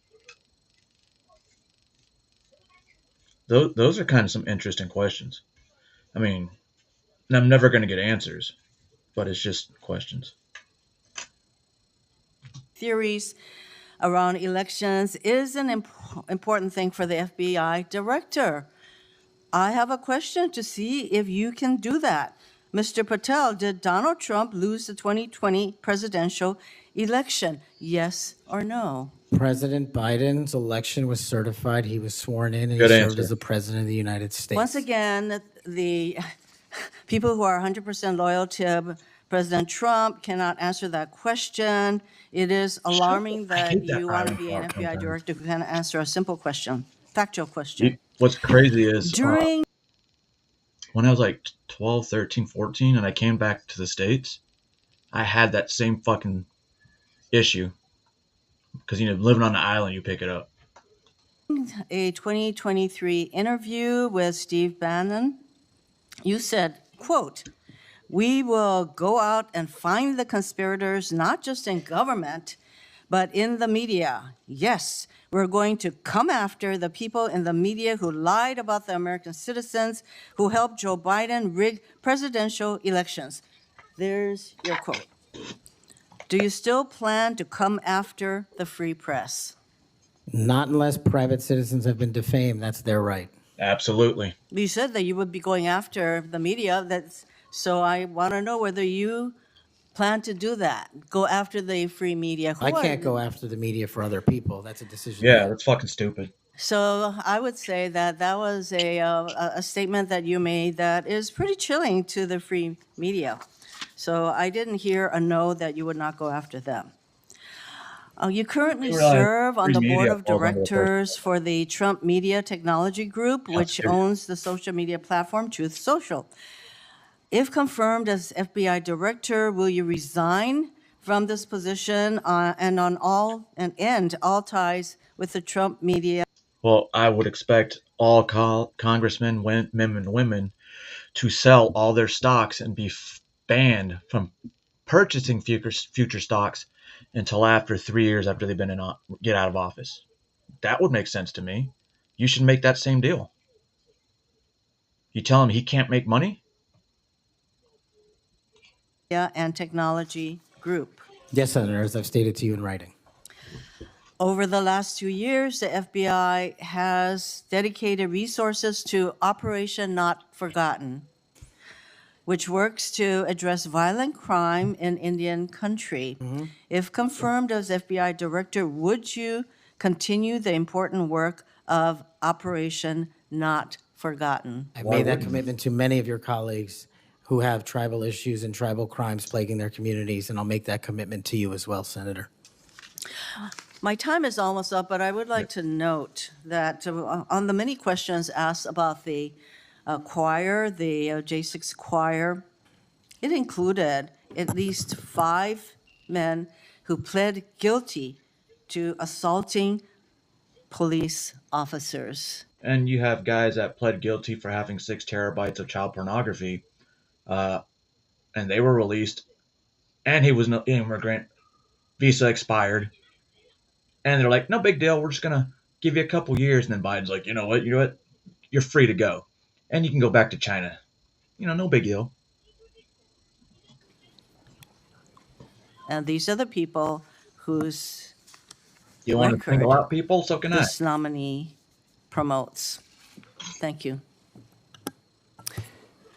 Those are kind of some interesting questions. I mean, I'm never going to get answers, but it's just questions. theories around elections is an important thing for the FBI director. I have a question to see if you can do that. Mr. Patel, did Donald Trump lose the 2020 presidential election? Yes or no? President Biden's election was certified. He was sworn in and Good he served answer. as the president of the United States. Once again, the people who are 100% loyal to President Trump cannot answer that question. It is alarming I that hate that you want to Biden be an part FBI sometimes. director who can answer a simple question, factual question. What's crazy is During when I was like 12, 13, 14, and I came back to the States, I had that same fucking issue. Because, living on the island, you pick it up. a 2023 interview with Steve Bannon, you said, quote, "We will go out and find the conspirators, not just in government, but in the media. Yes, we're going to come after the people in the media who lied about the American citizens, who helped Joe Biden rig presidential elections." There's your quote. Do you still plan to come after the free press? Not unless private citizens have been defamed. That's their right. Absolutely. You said that you would be going after the media. So I want to know whether you plan to do that. Go after the free media. I can't go after the media for other people. That's a decision. Yeah, that's fucking stupid. So I would say that that was a statement that you made that is pretty chilling to the free media. So I didn't hear a no that you would not go after them. You currently serve on the board of directors for the Trump Media Technology Group, which owns the social media platform Truth Social. If confirmed as FBI director, will you resign from this position and end all ties with the Trump media? Well, I would expect all congressmen, men, and women to sell all their stocks and be banned from purchasing future stocks until after 3 years after they've been get out of office. That would make sense to me. You should make that same deal. You tell him he can't make money? And Technology Group. Yes, Senator, as I've stated to you in writing. Over the last 2 years, the FBI has dedicated resources to Operation Not Forgotten, which works to address violent crime in Indian country. If confirmed as FBI director, would you continue the important work of Operation Not Forgotten? I've made that commitment to many of your colleagues who have tribal issues and tribal crimes plaguing their communities, and I'll make that commitment to you as well, Senator. My time is almost up, but I would like to note that on the many questions asked about the choir, the J6 choir, it included at least 5 men who pled guilty to assaulting police officers. And you have guys that pled guilty for having 6 terabytes of child pornography, and they were released, and he was no immigrant, visa expired, and they're like, no big deal, we're just going to give you a couple years, and then Biden's like, you know what, you're free to go, and you can go back to China. No big deal. And these are the people whose You want to single out people? So can I. this nominee promotes. Thank you.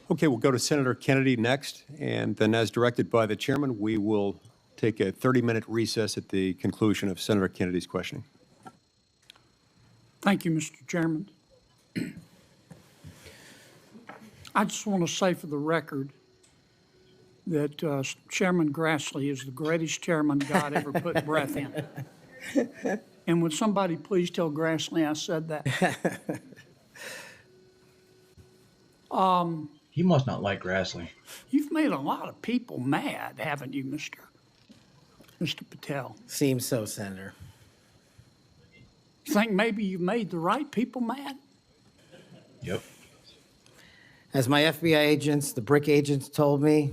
Okay, we'll go to Senator Kennedy next, and then as directed by the chairman, we will take a 30-minute recess at the conclusion of Senator Kennedy's questioning. Thank you, Mr. Chairman. I just want to say for the record that Chairman Grassley is the greatest chairman God ever put breath in. And would somebody please tell Grassley I said that? He must not like Grassley. You've made a lot of people mad, haven't you, Mr. Patel? Seems so, Senator. You think maybe you've made the right people mad? Yep. As my FBI agents, the BRIC agents told me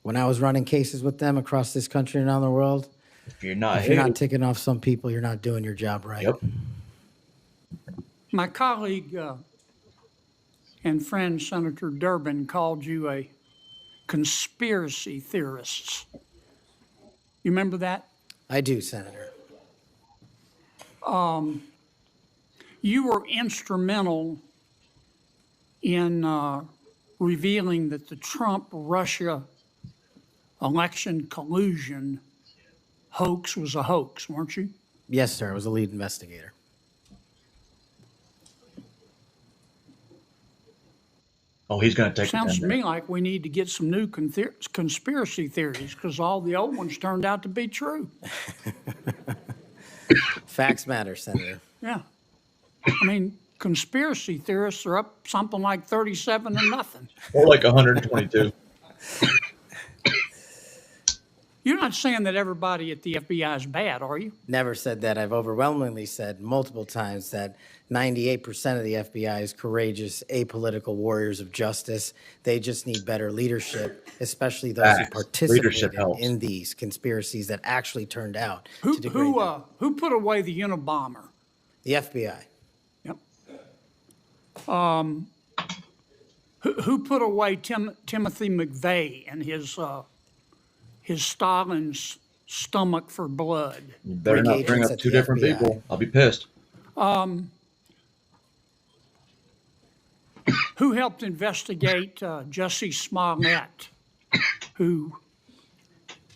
when I was running cases with them across this country and around the world, if you're not ticking off some people, you're not doing your job right. Yep. My colleague and friend Senator Durbin called you a conspiracy theorist. You remember that? I do, Senator. You were instrumental in revealing that the Trump-Russia election collusion hoax was a hoax, weren't you? Yes, sir. I was a lead investigator. Oh, he's going to take the Sounds 10 to me minutes. like we need to get some new conspiracy theories because all the old ones turned out to be true. Facts matter, Senator. Yeah. I mean, conspiracy theorists are up something like 37-0. Or like 122. You're not saying that everybody at the FBI is bad, are you? Never said that. I've overwhelmingly said multiple times that 98% of the FBI is courageous, apolitical warriors of justice. They just need better leadership, especially those who Facts. Leadership participated helps. in these conspiracies that actually turned out to degrade them. Who put away the Unabomber? The FBI. Yep. Who put away Timothy McVeigh and his Stalin's stomach for blood? You better not bring up two different people. I'll be pissed. Who helped investigate Jussie Smollett, who,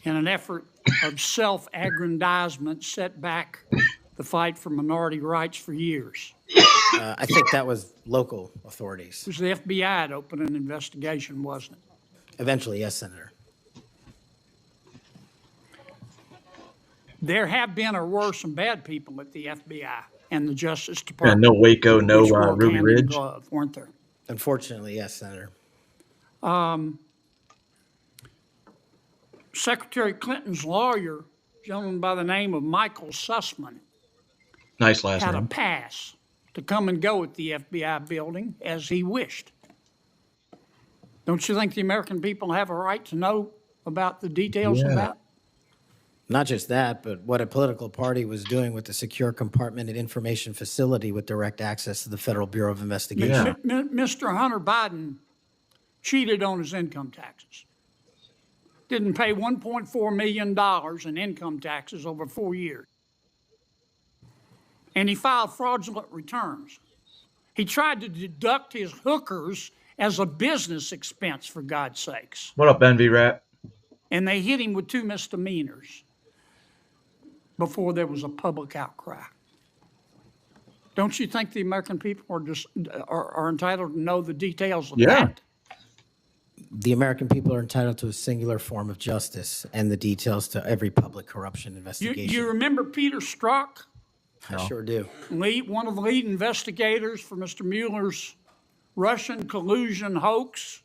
in an effort of self-aggrandizement, set back the fight for minority rights for years? I think that was local authorities. It was the FBI that opened an investigation, wasn't it? Eventually, yes, Senator. There have been or were some bad people at the FBI and the Justice Yeah, Department. no Waco, no which worked Ruby hand in Ridge. glove, weren't there? Unfortunately, yes, Senator. Secretary Clinton's lawyer, a gentleman by the name of Michael Sussman, Nice last had a name. pass to come and go at the FBI building as he wished. Don't you think the American people have a right to know about the details of Yeah. that? Not just that, but what a political party was doing with the secure compartmented information facility with direct access to the Federal Bureau of Investigation. Yeah. Mr. Hunter Biden cheated on his income taxes. Didn't pay $1.4 million in income taxes over 4 years. And he filed fraudulent returns. He tried to deduct his hookers as a business expense, for God's sakes. What up, Envy Rat? And they hit him with 2 misdemeanors before there was a public outcry. Don't you think the American people are entitled to know the details of Yeah. that? The American people are entitled to a singular form of justice and the details to every public corruption investigation. You remember Peter Strzok, I sure do. one of the lead investigators for Mr. Mueller's Russian collusion hoax?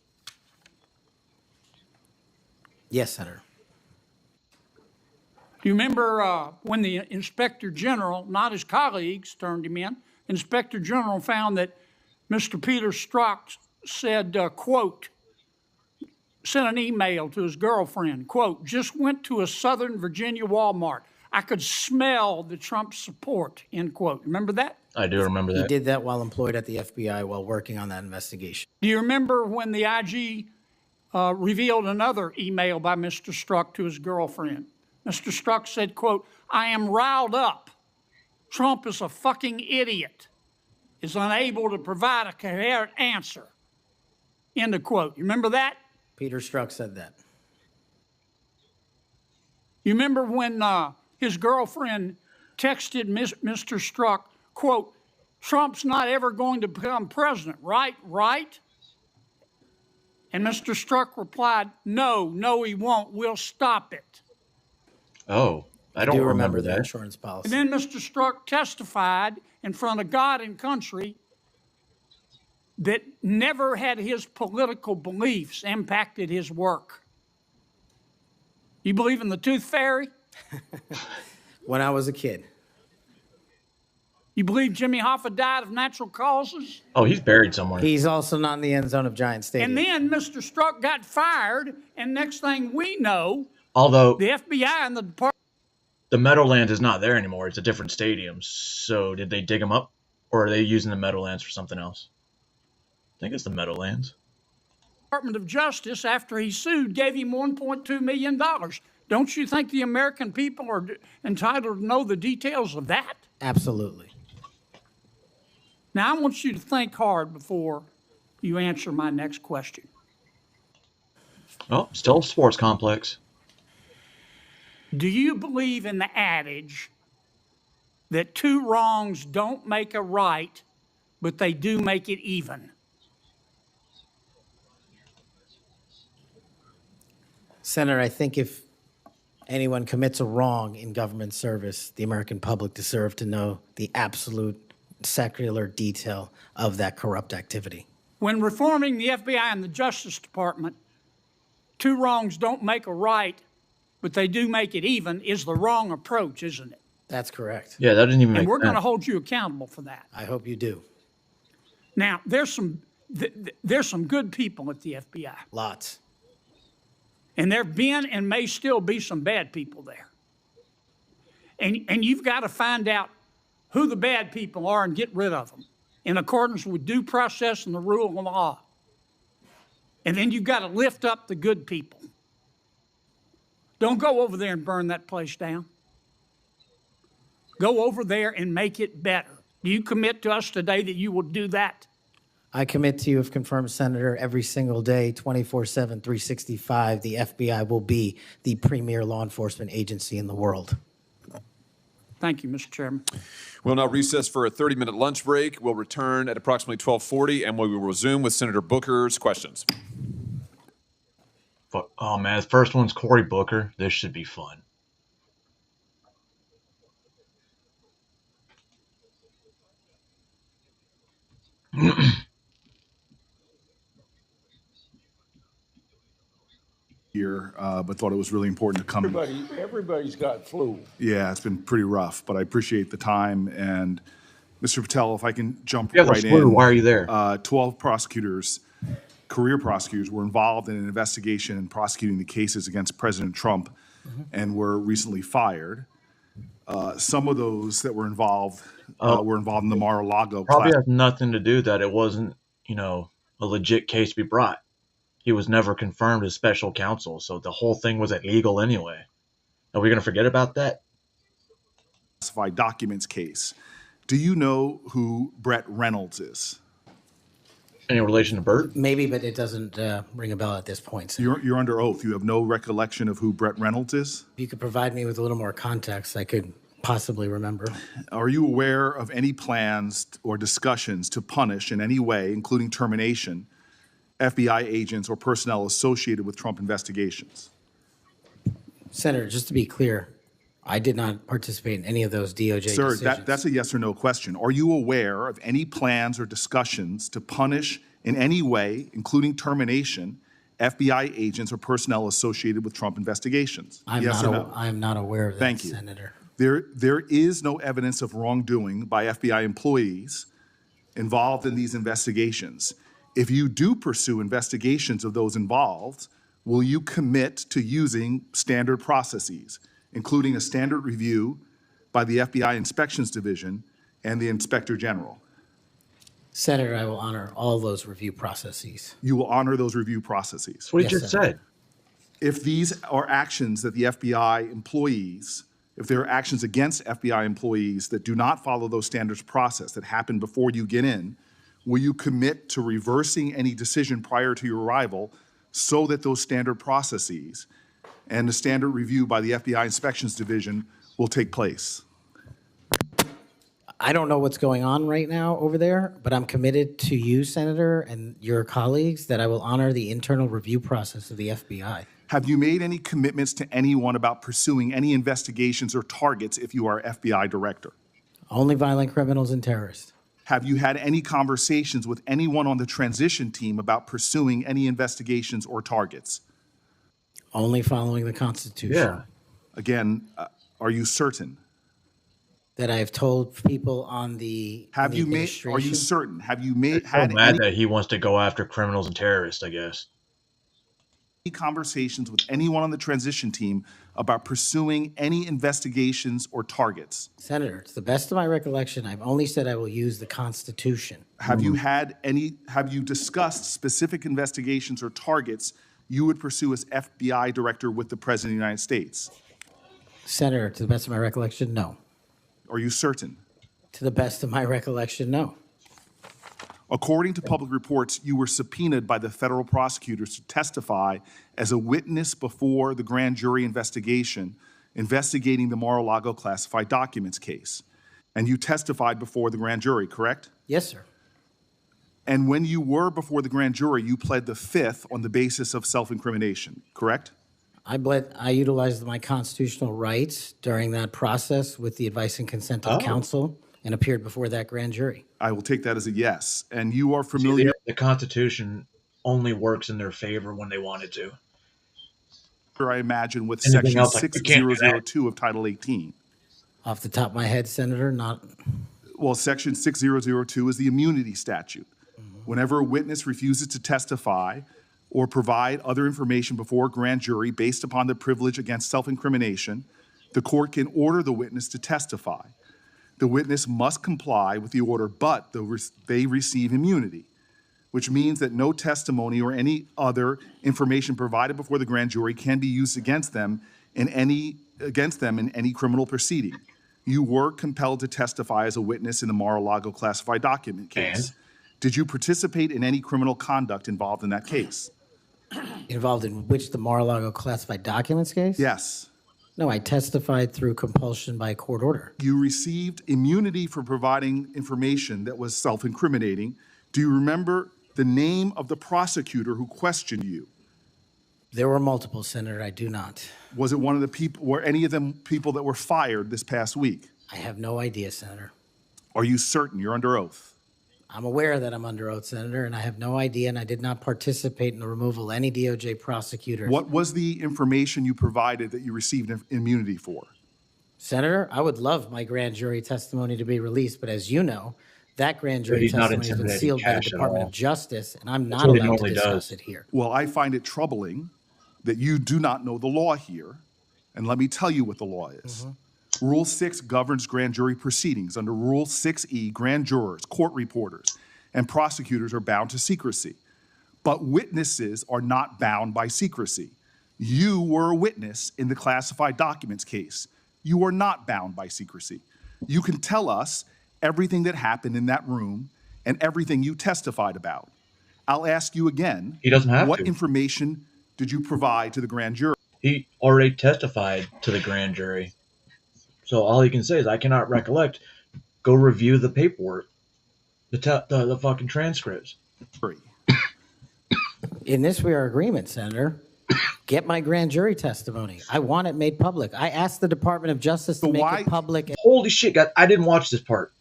Yes, Senator. Do you remember when the Inspector General, not his colleagues, turned him in? Inspector General found that Mr. Peter Strzok said, quote, sent an email to his girlfriend, quote, just went to a Southern Virginia Walmart. I could smell the Trump support, end quote. Remember that? I do remember He that. did that while employed at the FBI while working on that investigation. Do you remember when the IG revealed another email by Mr. Strzok to his girlfriend? Mr. Strzok said, quote, I am riled up. Trump is a fucking idiot, is unable to provide a coherent answer, end of quote. You remember that? Peter Strzok said that. You remember when his girlfriend texted Mr. Strzok, quote, Trump's not ever going to become president, right? Right? And Mr. Strzok replied, no, he won't. We'll stop it. Oh, I don't do remember the that. insurance policy. And then Mr. Strzok testified in front of God and country that never had his political beliefs impacted his work. You believe in the tooth fairy? When I was a kid. You believe Jimmy Hoffa died of natural causes? Oh, he's buried somewhere. He's also not in the end zone of Giant Stadium. And then Mr. Strzok got fired, and next thing we know, Although the FBI and the Department. the Meadowlands is not there anymore. It's a different stadium. So did they dig him up? Or are they using the Meadowlands for something else? I think it's the Meadowlands. Department of Justice, after he sued, gave him $1.2 million. Don't you think the American people are entitled to know the details of that? Absolutely. Now, I want you to think hard before you answer my next question. Oh, still a sports complex. Do you believe in the adage, that two wrongs don't make a right, but they do make it even. Senator, I think if anyone commits a wrong in government service, the American public deserve to know the absolute secular detail of that corrupt activity. When reforming the FBI and the Justice Department, two wrongs don't make a right, but they do make it even is the wrong approach, isn't it? That's correct. Yeah, that didn't even make And we're going to sense. hold you accountable for that. I hope you do. Now, there's some good people at the FBI. Lots. And there have been and may still be some bad people there. And you've got to find out who the bad people are and get rid of them in accordance with due process and the rule of law. And then you've got to lift up the good people. Don't go over there and burn that place down. Go over there and make it better. Do you commit to us today that you will do that? I commit to you, if confirmed, Senator, every single day, 24/7, 365, the FBI will be the premier law enforcement agency in the world. Thank you, Mr. Chairman. We'll now recess for a 30-minute lunch break. We'll return at approximately 12:40, and we will resume with Senator Booker's questions. Oh man, the first one's Cory Booker. This should be fun. Here, but thought it was really important to come. Everybody's got flu. Yeah, it's been pretty rough, but I appreciate the time. And Mr. Patel, if I can jump Yeah, the right flu, in. why are you there? 12 prosecutors, career prosecutors, were involved in an investigation and prosecuting the cases against President Trump and were recently fired. Some of those that were involved in the Mar-a-Lago Probably class. has nothing to do that it wasn't, a legit case to be brought. He was never confirmed as special counsel, so the whole thing was illegal anyway. Are we going to forget about that? Classified documents case. Do you know who Brett Reynolds is? Any relation to Burt? Maybe, but it doesn't ring a bell at this point. So You're under oath. You have no recollection of who Brett Reynolds is? if you could provide me with a little more context, I could possibly remember. Are you aware of any plans or discussions to punish in any way, including termination, FBI agents or personnel associated with Trump investigations? Senator, just to be clear, I did not participate in any of those DOJ Sir, decisions. that's a yes or no question. Are you aware of any plans or discussions to punish in any way, including termination, FBI agents or personnel associated with Trump investigations? Yes or no? I am not aware of that, Thank you. Senator. There is no evidence of wrongdoing by FBI employees involved in these investigations. If you do pursue investigations of those involved, will you commit to using standard processes, including a standard review by the FBI Inspections Division and the Inspector General? Senator, I will honor all those review processes. You will honor those review processes. That's what he Yes, just Senator. said. If these are actions that the FBI employees, if there are actions against FBI employees that do not follow those standards process that happen before you get in, will you commit to reversing any decision prior to your arrival so that those standard processes and the standard review by the FBI Inspections Division will take place? I don't know what's going on right now over there, but I'm committed to you, Senator, and your colleagues that I will honor the internal review process of the FBI. Have you made any commitments to anyone about pursuing any investigations or targets if you are FBI director? Only violent criminals and terrorists. Have you had any conversations with anyone on the transition team about pursuing any investigations or targets? Only following the Constitution. Yeah. Again, are you certain? That I have told people on the Have in the you made, are administration. you certain? Have you I'm had mad any that he wants to go after criminals and terrorists, I guess. conversations with anyone on the transition team about pursuing any investigations or targets? Senator, to the best of my recollection, I've only said I will use the Constitution. Have you discussed specific investigations or targets you would pursue as FBI director with the President of the United States? Senator, to the best of my recollection, no. Are you certain? To the best of my recollection, no. According to public reports, you were subpoenaed by the federal prosecutors to testify as a witness before the grand jury investigation investigating the Mar-a-Lago classified documents case. and you testified before the grand jury, correct? Yes, sir. And when you were before the grand jury, you pled the fifth on the basis of self-incrimination, correct? I utilized my constitutional rights during that process with the advice and consent of counsel and appeared before that grand jury. I will take that as a yes. And you are familiar. The Constitution only works in their favor when they want it to. I imagine, with Anything Section else, like, we can't do that. 6002 of Title 18. Off the top of my head, Senator, not. Well, Section 6002 is the immunity statute. Whenever a witness refuses to testify or provide other information before a grand jury based upon the privilege against self-incrimination, the court can order the witness to testify. The witness must comply with the order, but they receive immunity, which means that no testimony or any other information provided before the grand jury can be used against them in any criminal proceeding. You were compelled to testify as a witness in the Mar-a-Lago classified document case. Did you participate in any criminal conduct involved in that case? Involved in which, the Mar-a-Lago classified documents case? Yes. No, I testified through compulsion by court order. You received immunity for providing information that was self-incriminating. Do you remember the name of the prosecutor who questioned you? There were multiple, Senator. I do not. Was it one of the people, were any of them people that were fired this past week? I have no idea, Senator. Are you certain? You're under oath. I'm aware that I'm under oath, Senator, and I have no idea, and I did not participate in the removal of any DOJ prosecutor. What was the information you provided that you received immunity for? Senator, I would love my grand jury testimony to be released, but as you know, that grand jury he's not testimony has been intimidating sealed by the Cash at Department all. of Justice, and I'm That's not what he allowed to normally discuss does. it here. Well, I find it troubling that you do not know the law here, and let me tell you what the law is. Rule 6 governs grand jury proceedings. Under Rule 6E, grand jurors, court reporters, and prosecutors are bound to secrecy. But witnesses are not bound by secrecy. You were a witness in the classified documents case. You are not bound by secrecy. You can tell us everything that happened in that room and everything you testified about. I'll ask you again. He doesn't have what to. information did you provide to the grand jury? He already testified to the grand jury. So all he can say is, I cannot recollect. Go review the paperwork, the fucking transcripts. In this, we are agreement, Senator. Get my grand jury testimony. I want it made public. I asked the Department of Justice to make it public. Holy shit, God, I didn't watch this part.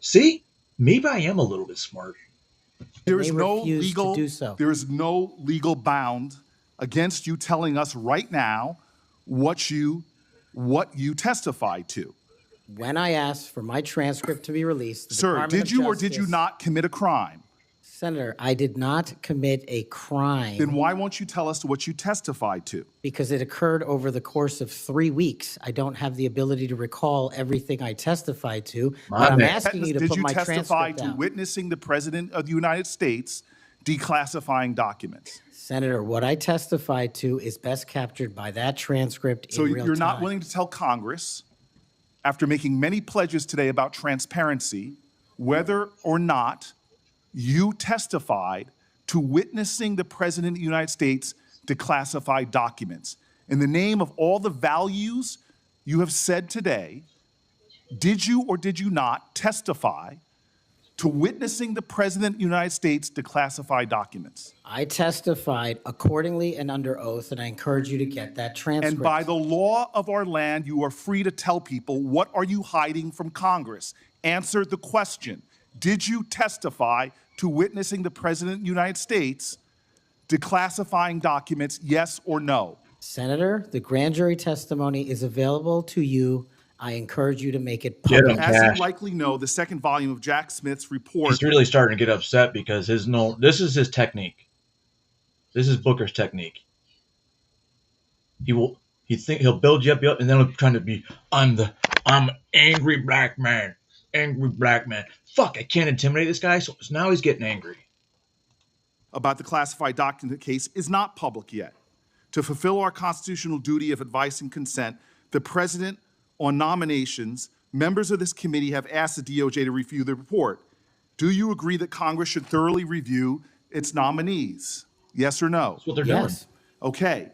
See? Maybe I am a little bit smart. There is no refused to legal, do so. there is no legal bound against you telling us right now what you testified to. When I asked for my transcript to be released, the Sir, Department did of you or did you Justice- not commit a crime? Senator, I did not commit a crime. Then why won't you tell us what you testified to? Because it occurred over the course of 3 weeks. I don't have the ability to recall everything I testified to, but I'm asking you to Did put you my testify transcript to out. witnessing the President of the United States declassifying documents? Senator, what I testified to is best captured by that transcript So in real time. you're not willing to tell Congress, after making many pledges today about transparency, whether or not you testified to witnessing the President of the United States declassify documents. In the name of all the values you have said today, did you or did you not testify to witnessing the President of the United States declassify documents? I testified accordingly and under oath, and I encourage you to get that transcript. And by the law of our land, you are free to tell people, what are you hiding from Congress? Answer the question. Did you testify to witnessing the President of the United States declassifying documents, yes or no? Senator, the grand jury testimony is available to you. I encourage you to make it Get public. him, As Cash. you likely know, the second volume of Jack Smith's report. He's really starting to get upset because this is his technique. This is Booker's technique. He'll build you up, and then he'll trying to be, I'm angry black man. Angry black man. Fuck, I can't intimidate this guy, so now he's getting angry. About the classified document case is not public yet. To fulfill our constitutional duty of advice and consent, the President, on nominations, members of this committee have asked the DOJ to review the report. Do you agree that Congress should thoroughly review its nominees? Yes or no? That's what they're doing. Okay.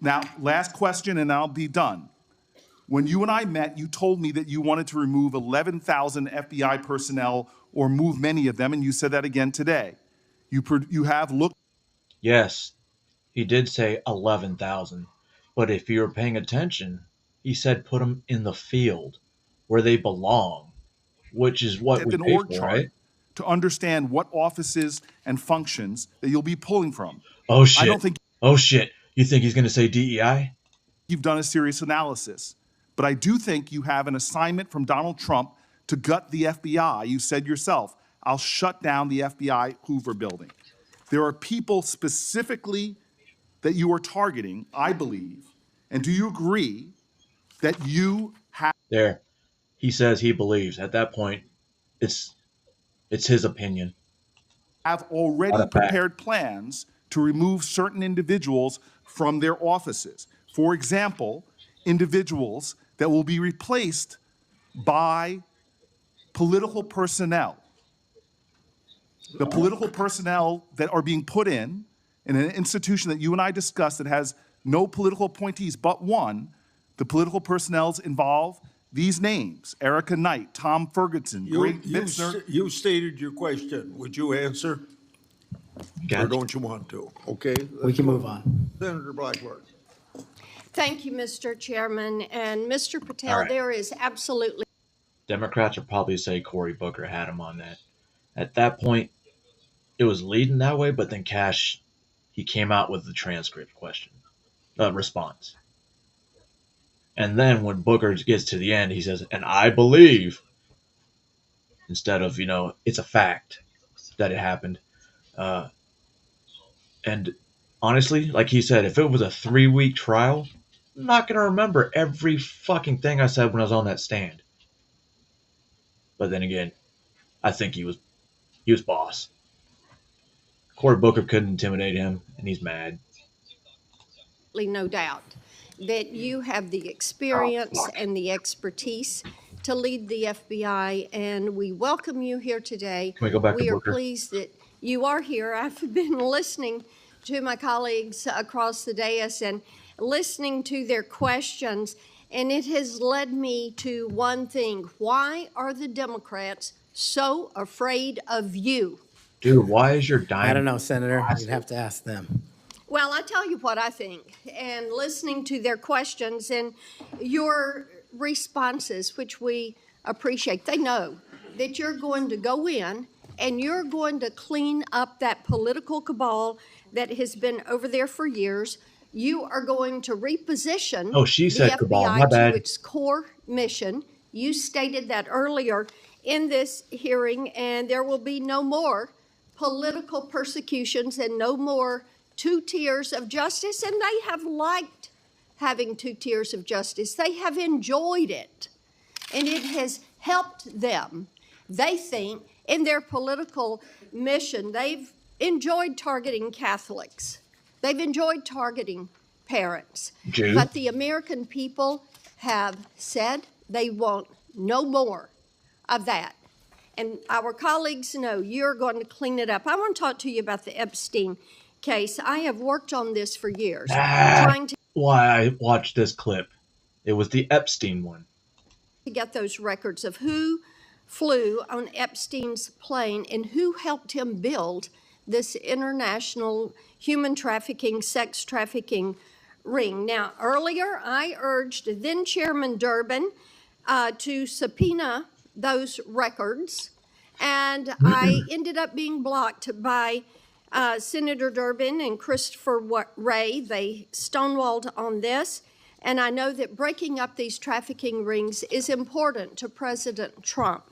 Now, last question, and I'll be done. When you and I met, you told me that you wanted to remove 11,000 FBI personnel or move many of them, and you said that again today. You have looked. Yes, he did say 11,000, but if you were paying attention, he said put them in the field where they belong, which is what we An pay org for, chart right? to understand what offices and functions that you'll be pulling from. Oh shit! I don't think Oh shit! You think he's gonna say DEI? you've done a serious analysis, but I do think you have an assignment from Donald Trump to gut the FBI. You said yourself, "I'll shut down the FBI Hoover building." There are people specifically that you are targeting, I believe. And do you agree that you have There, he says he believes. At that point, it's his opinion. already Not a fact. prepared plans to remove certain individuals from their offices? For example, individuals that will be replaced by political personnel. The political personnel that are being put in an institution that you and I discussed that has no political appointees but one, the political personnel involve these names: Erica Knight, Tom Ferguson, Greg Bitzner. You stated your question. Would you answer? Or don't you want to? Okay. We can move on. Senator Blackburn. Thank you, Mr. Chairman. And Mr. Patel, All right. there is absolutely Democrats will probably say Cory Booker had him on that. At that point, it was leading that way, but then Cash, he came out with the transcript response. And then when Booker gets to the end, he says, "And I believe," instead of, it's a fact that it happened. And honestly, like he said, if it was a 3-week trial, I'm not going to remember every fucking thing I said when I was on that stand. But then again, I think he was boss. Cory Booker couldn't intimidate him, and he's mad. no doubt that you have the experience and the expertise to lead the FBI, and we welcome you here today. Can we go back to We are Booker? pleased that you are here. I've been listening to my colleagues across the dais and listening to their questions, and it has led me to one thing. Why are the Democrats so afraid of you? Dude, why is your diamond? I don't know, Senator. You'd have to ask them. Well, I tell you what I think, and listening to their questions and your responses, which we appreciate, they know that you're going to go in and you're going to clean up that political cabal that has been over there for years. You are going to reposition Oh, she said the cabal. My FBI bad. to its core mission. You stated that earlier in this hearing, and there will be no more political persecutions and no more 2 tiers of justice. And they have liked having 2 tiers of justice. They have enjoyed it, and it has helped them. They think in their political mission, they've enjoyed targeting Catholics. They've enjoyed targeting parents. Jews. But the American people have said they want no more of that. And our colleagues know you're going to clean it up. I want to talk to you about the Epstein case. I have worked on this for years, trying to Why I watched this clip. It was the Epstein one. get those records of who flew on Epstein's plane and who helped him build this international human trafficking, sex trafficking ring. Now, earlier I urged then Chairman Durbin to subpoena those records, and I ended up being blocked by Senator Durbin and Christopher Wray. They stonewalled on this, and I know that breaking up these trafficking rings is important to President Trump.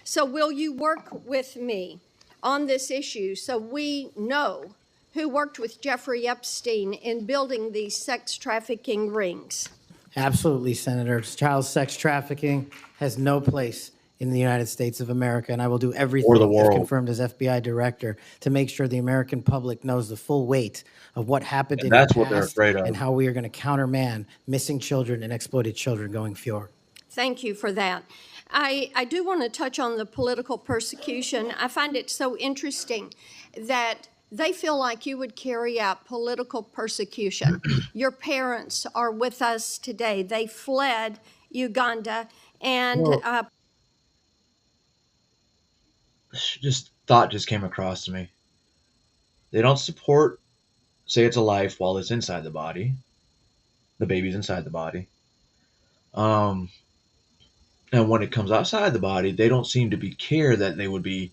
So will you work with me on this issue so we know who worked with Jeffrey Epstein in building these sex trafficking rings? Absolutely, Senator. Child sex trafficking has no place in the United States of America, and I will do everything, Or the as world. confirmed as FBI director, to make sure the American public knows the full weight of what happened And in that's the what they're past afraid of. and how we are going to countermand missing children and exploited children going forward. Thank you for that. I do want to touch on the political persecution. I find it so interesting that they feel like you would carry out political persecution. Your parents are with us today. They fled Uganda, and Well, just thought just came across to me. They don't support, say it's a life while it's inside the body. The baby's inside the body. Um, and when it comes outside the body, they don't seem to be care that they would be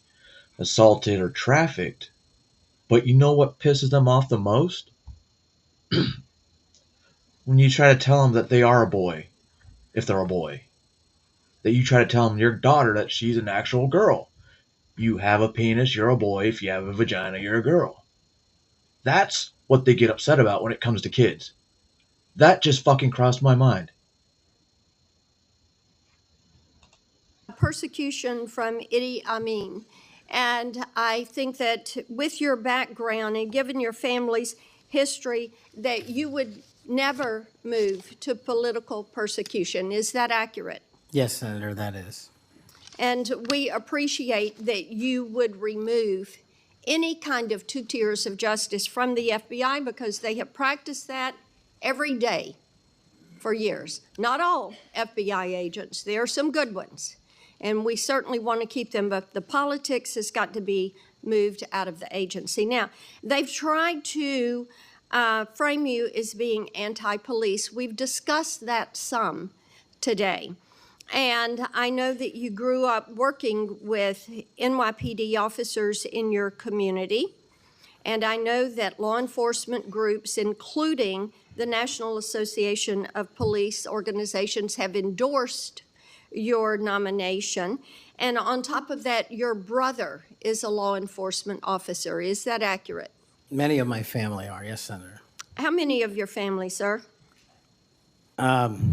assaulted or trafficked. But you know what pisses them off the most? When you try to tell them that they are a boy, if they're a boy. That you try to tell them your daughter that she's an actual girl. You have a penis, you're a boy. If you have a vagina, you're a girl. That's what they get upset about when it comes to kids. That just fucking crossed my mind. persecution from Idi Amin. And I think that with your background and given your family's history, that you would never move to political persecution. Is that accurate? Yes, Senator, that is. And we appreciate that you would remove any kind of 2 tiers of justice from the FBI because they have practiced that every day for years. Not all FBI agents, there are some good ones, and we certainly want to keep them, but the politics has got to be moved out of the agency. Now, they've tried to frame you as being anti-police. We've discussed that some today. And I know that you grew up working with NYPD officers in your community. And I know that law enforcement groups, including the National Association of Police Organizations, have endorsed your nomination. And on top of that, your brother is a law enforcement officer. Is that accurate? Many of my family are, yes, Senator. How many of your family, sir? Well,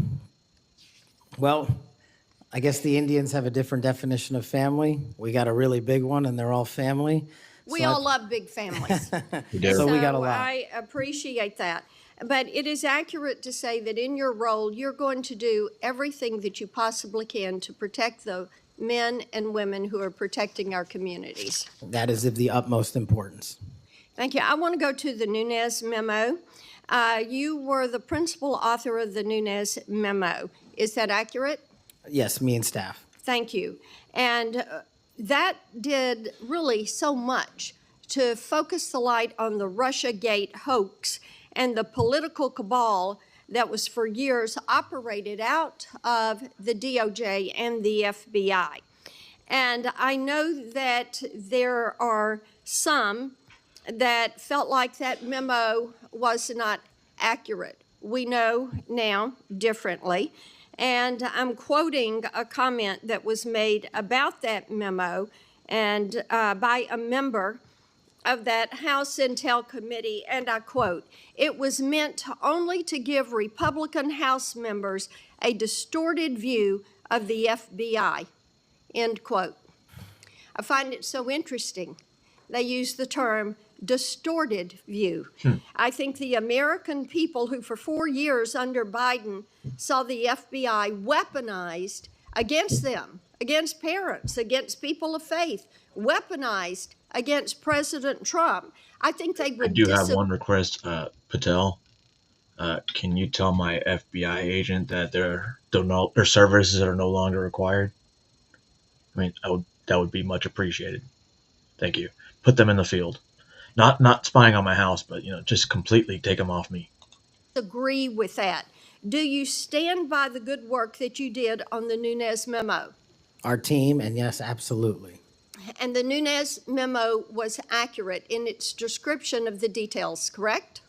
I guess the Indians have a different definition of family. We got a really big one, and they're all family. We So all love big families. So we got a lot. I appreciate that. But it is accurate to say that in your role, you're going to do everything that you possibly can to protect the men and women who are protecting our communities. That is of the utmost importance. Thank you. I want to go to the Nunes memo. You were the principal author of the Nunes memo. Is that accurate? Yes, me and staff. Thank you. And that did really so much to focus the light on the Russiagate hoax and the political cabal that was for years operated out of the DOJ and the FBI. And I know that there are some that felt like that memo was not accurate. We know now differently. And I'm quoting a comment that was made about that memo and by a member of that House Intel Committee, and I quote, "It was meant only to give Republican House members a distorted view of the FBI," end quote. I find it so interesting. They use the term distorted view. I think the American people who for 4 years under Biden saw the FBI weaponized against them, against parents, against people of faith, weaponized against President Trump. I think they would I do have one request, Patel. Can you tell my FBI agent that their services are no longer required? I mean, that would be much appreciated. Thank you. Put them in the field. Not spying on my house, but just completely take them off me. agree with that. Do you stand by the good work that you did on the Nunes memo? Our team, and yes, absolutely. And the Nunes memo was accurate in its description of the details, correct?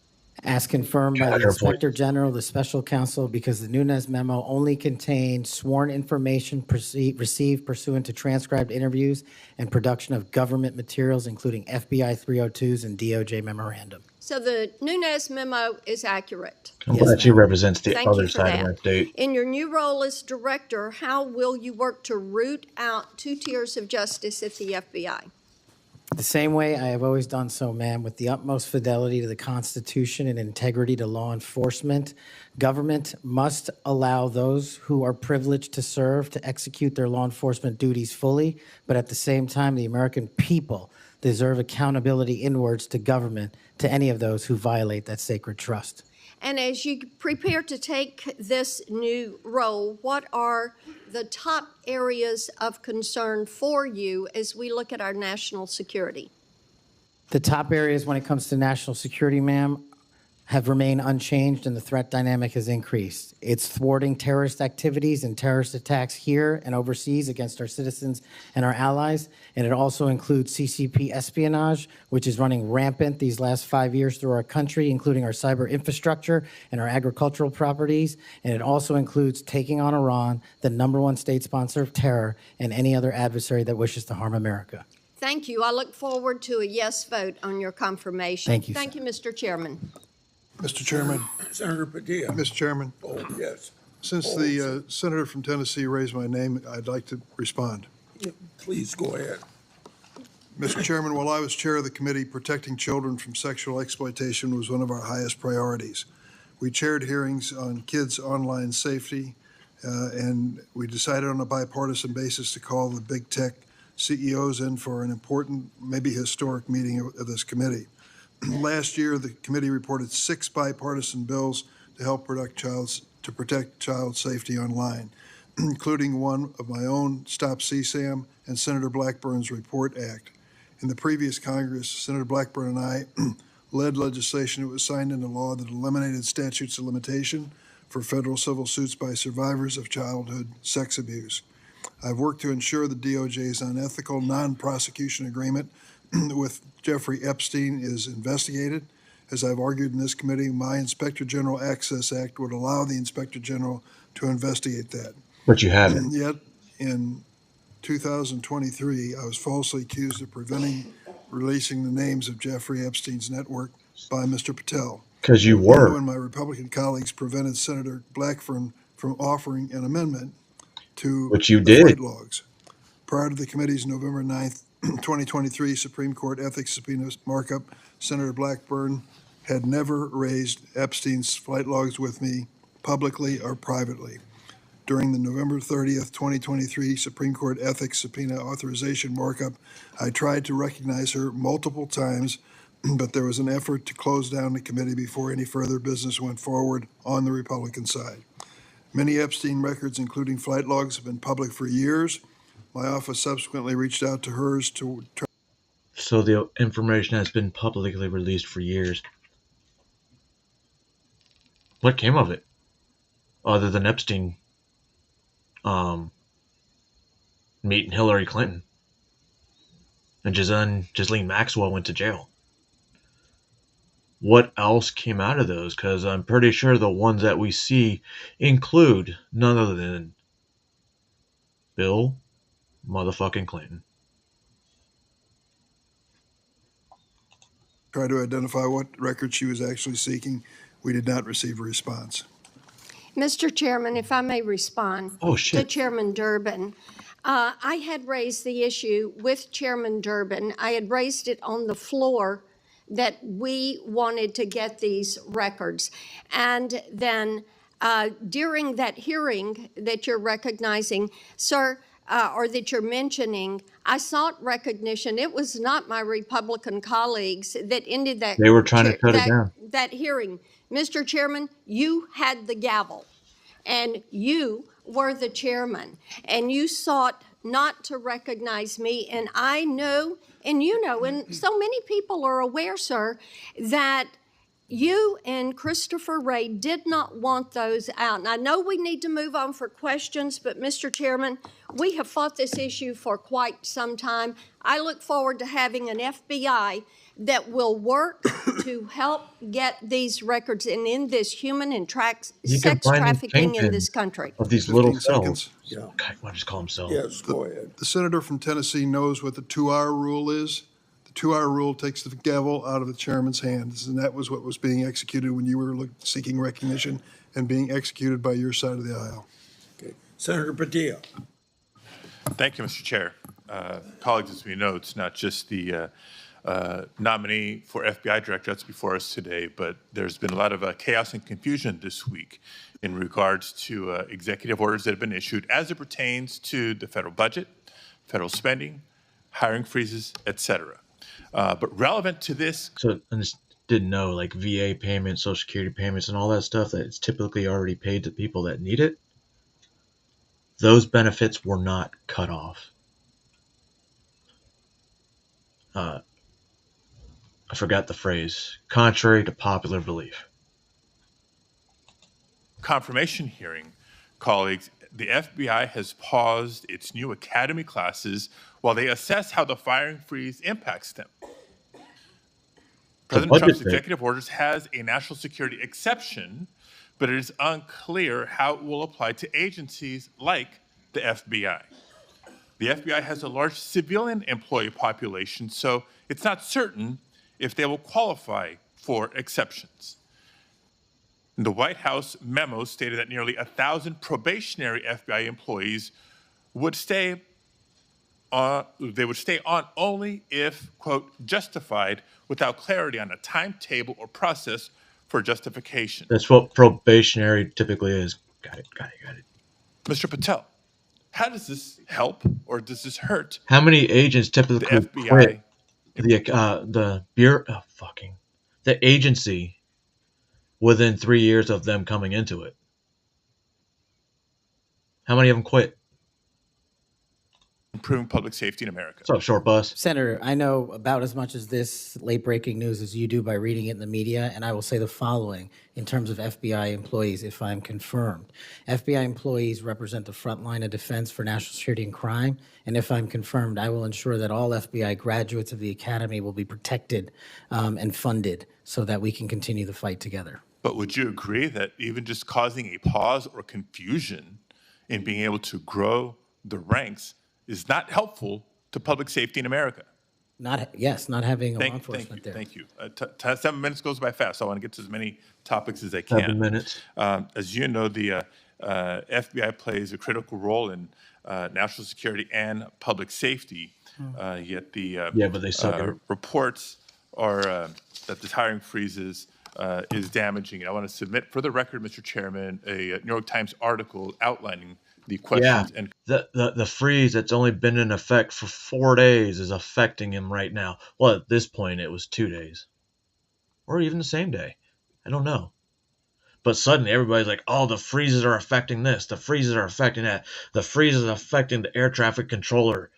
As confirmed by the Fair point. Inspector General, the Special Counsel, because the Nunes memo only contained sworn information received pursuant to transcribed interviews and production of government materials, including FBI 302s and DOJ memorandum. So the Nunes memo is accurate. I'm glad she represents the Thank other you for side of that. my state. In your new role as director, how will you work to root out 2 tiers of justice at the FBI? The same way I have always done so, ma'am, with the utmost fidelity to the Constitution and integrity to law enforcement. Government must allow those who are privileged to serve to execute their law enforcement duties fully, but at the same time, the American people deserve accountability inwards to government to any of those who violate that sacred trust. And as you prepare to take this new role, what are the top areas of concern for you as we look at our national security? The top areas when it comes to national security, ma'am, have remained unchanged and the threat dynamic has increased. It's thwarting terrorist activities and terrorist attacks here and overseas against our citizens and our allies. And it also includes CCP espionage, which is running rampant these last 5 years through our country, including our cyber infrastructure and our agricultural properties. And it also includes taking on Iran, the #1 state sponsor of terror, and any other adversary that wishes to harm America. Thank you. I look forward to a yes vote on your confirmation. Thank you, Thank you, Mr. Chairman. Mr. Chairman. Senator Padilla. Mr. Chairman. Oh, yes. Since the senator from Tennessee raised my name, I'd like to respond. Please go ahead. Mr. Chairman, while I was chair of the committee, protecting children from sexual exploitation was one of our highest priorities. We chaired hearings on kids' online safety, and we decided on a bipartisan basis to call the big tech CEOs in for an important, maybe historic meeting of this committee. Last year, the committee reported 6 bipartisan bills to help protect child safety online, including one of my own, Stop CSAM, and Senator Blackburn's Report Act. In the previous Congress, Senator Blackburn and I led legislation that was signed into law that eliminated statutes of limitation for federal civil suits by survivors of childhood sex abuse. I've worked to ensure the DOJ's unethical non-prosecution agreement with Jeffrey Epstein is investigated. As I've argued in this committee, my Inspector General Access Act would allow the Inspector General to investigate that. But you haven't. Yet, in 2023, I was falsely accused of preventing releasing the names of Jeffrey Epstein's network by Mr. Patel. Because you were. When my Republican colleagues prevented Senator Blackburn from offering an amendment to Which you the did. flight logs. Prior to the committee's November 9th, 2023 Supreme Court ethics subpoena markup, Senator Blackburn had never raised Epstein's flight logs with me publicly or privately. During the November 30th, 2023 Supreme Court ethics subpoena authorization markup, I tried to recognize her multiple times, but there was an effort to close down the committee before any further business went forward on the Republican side. Many Epstein records, including flight logs, have been public for years. My office subsequently reached out to hers to try. So the information has been publicly released for years. What came of it? Other than Epstein meeting Hillary Clinton. And Ghislaine Maxwell went to jail. What else came out of those? Because I'm pretty sure the ones that we see include none other than Bill motherfucking Clinton. Try to identify what record she was actually seeking. We did not receive a response. Mr. Chairman, if I may respond to Chairman Durbin. I had raised the issue with Chairman Durbin. I had raised it on the floor that we wanted to get these records. And then during that hearing that you're recognizing, sir, or that you're mentioning, I sought recognition. It was not my Republican colleagues that ended that. They were trying to shut it down. That hearing. Mr. Chairman, you had the gavel, and you were the chairman, and you sought not to recognize me. And I know, and you know, and so many people are aware, sir, that you and Christopher Wray did not want those out. And I know we need to move on for questions, but Mr. Chairman, we have fought this issue for quite some time. I look forward to having an FBI that will work to help get these records and end this human and sex trafficking in this country. Of these little 15 cells. seconds. Yeah. God, why just call them cells? Yes, go ahead. The senator from Tennessee knows what the 2-hour rule is. The 2-hour rule takes the gavel out of the chairman's hands, and that was what was being executed when you were seeking recognition and being executed by your side of the aisle. Okay. Senator Padilla. Thank you, Mr. Chair. Colleagues, as we know, it's not just the nominee for FBI director that's before us today, but there's been a lot of chaos and confusion this week in regards to executive orders that have been issued as it pertains to the federal budget, federal spending, hiring freezes, et cetera. But relevant to this. So didn't know, like VA payments, Social Security payments, and all that stuff that it's typically already paid to people that need it, those benefits were not cut off. I forgot the phrase. Contrary to popular belief. Confirmation hearing, colleagues, the FBI has paused its new academy classes while they assess how the firing freeze impacts them. President Trump's executive orders has a national security exception, but it is unclear how it will apply to agencies like the FBI. The FBI has a large civilian employee population, so it's not certain if they will qualify for exceptions. The White House memo stated that nearly 1,000 probationary FBI employees would stay on only if, quote, justified, without clarity on a timetable or process for justification. That's what probationary typically is. Got it. Mr. Patel, how does this help or does this hurt? How many agents typically the FBI quit the agency within 3 years of them coming into it? How many of them quit? Improving public safety in America. What's up, short bus? Senator, I know about as much as this late-breaking news as you do by reading it in the media, and I will say the following in terms of FBI employees, if I'm confirmed. FBI employees represent the front line of defense for national security and crime, and if I'm confirmed, I will ensure that all FBI graduates of the academy will be protected and funded so that we can continue the fight together. But would you agree that even just causing a pause or confusion in being able to grow the ranks is not helpful to public safety in America? Not having a law enforcement there. Thank you. 7 minutes goes by fast, so I want to get to as many topics as I can. 7 minutes. As you know, the FBI plays a critical role in national security and public safety, yet the but they suck reports are that the hiring freezes is damaging. And I want to submit for the record, Mr. Chairman, a New York Times article outlining the questions and the freeze that's only been in effect for 4 days is affecting him right now. Well, at this point, it was 2 days, or even the same day. I don't know. But suddenly, everybody's like, "Oh, the freezes are affecting this. The freezes are affecting that. The freezes are affecting the air traffic controller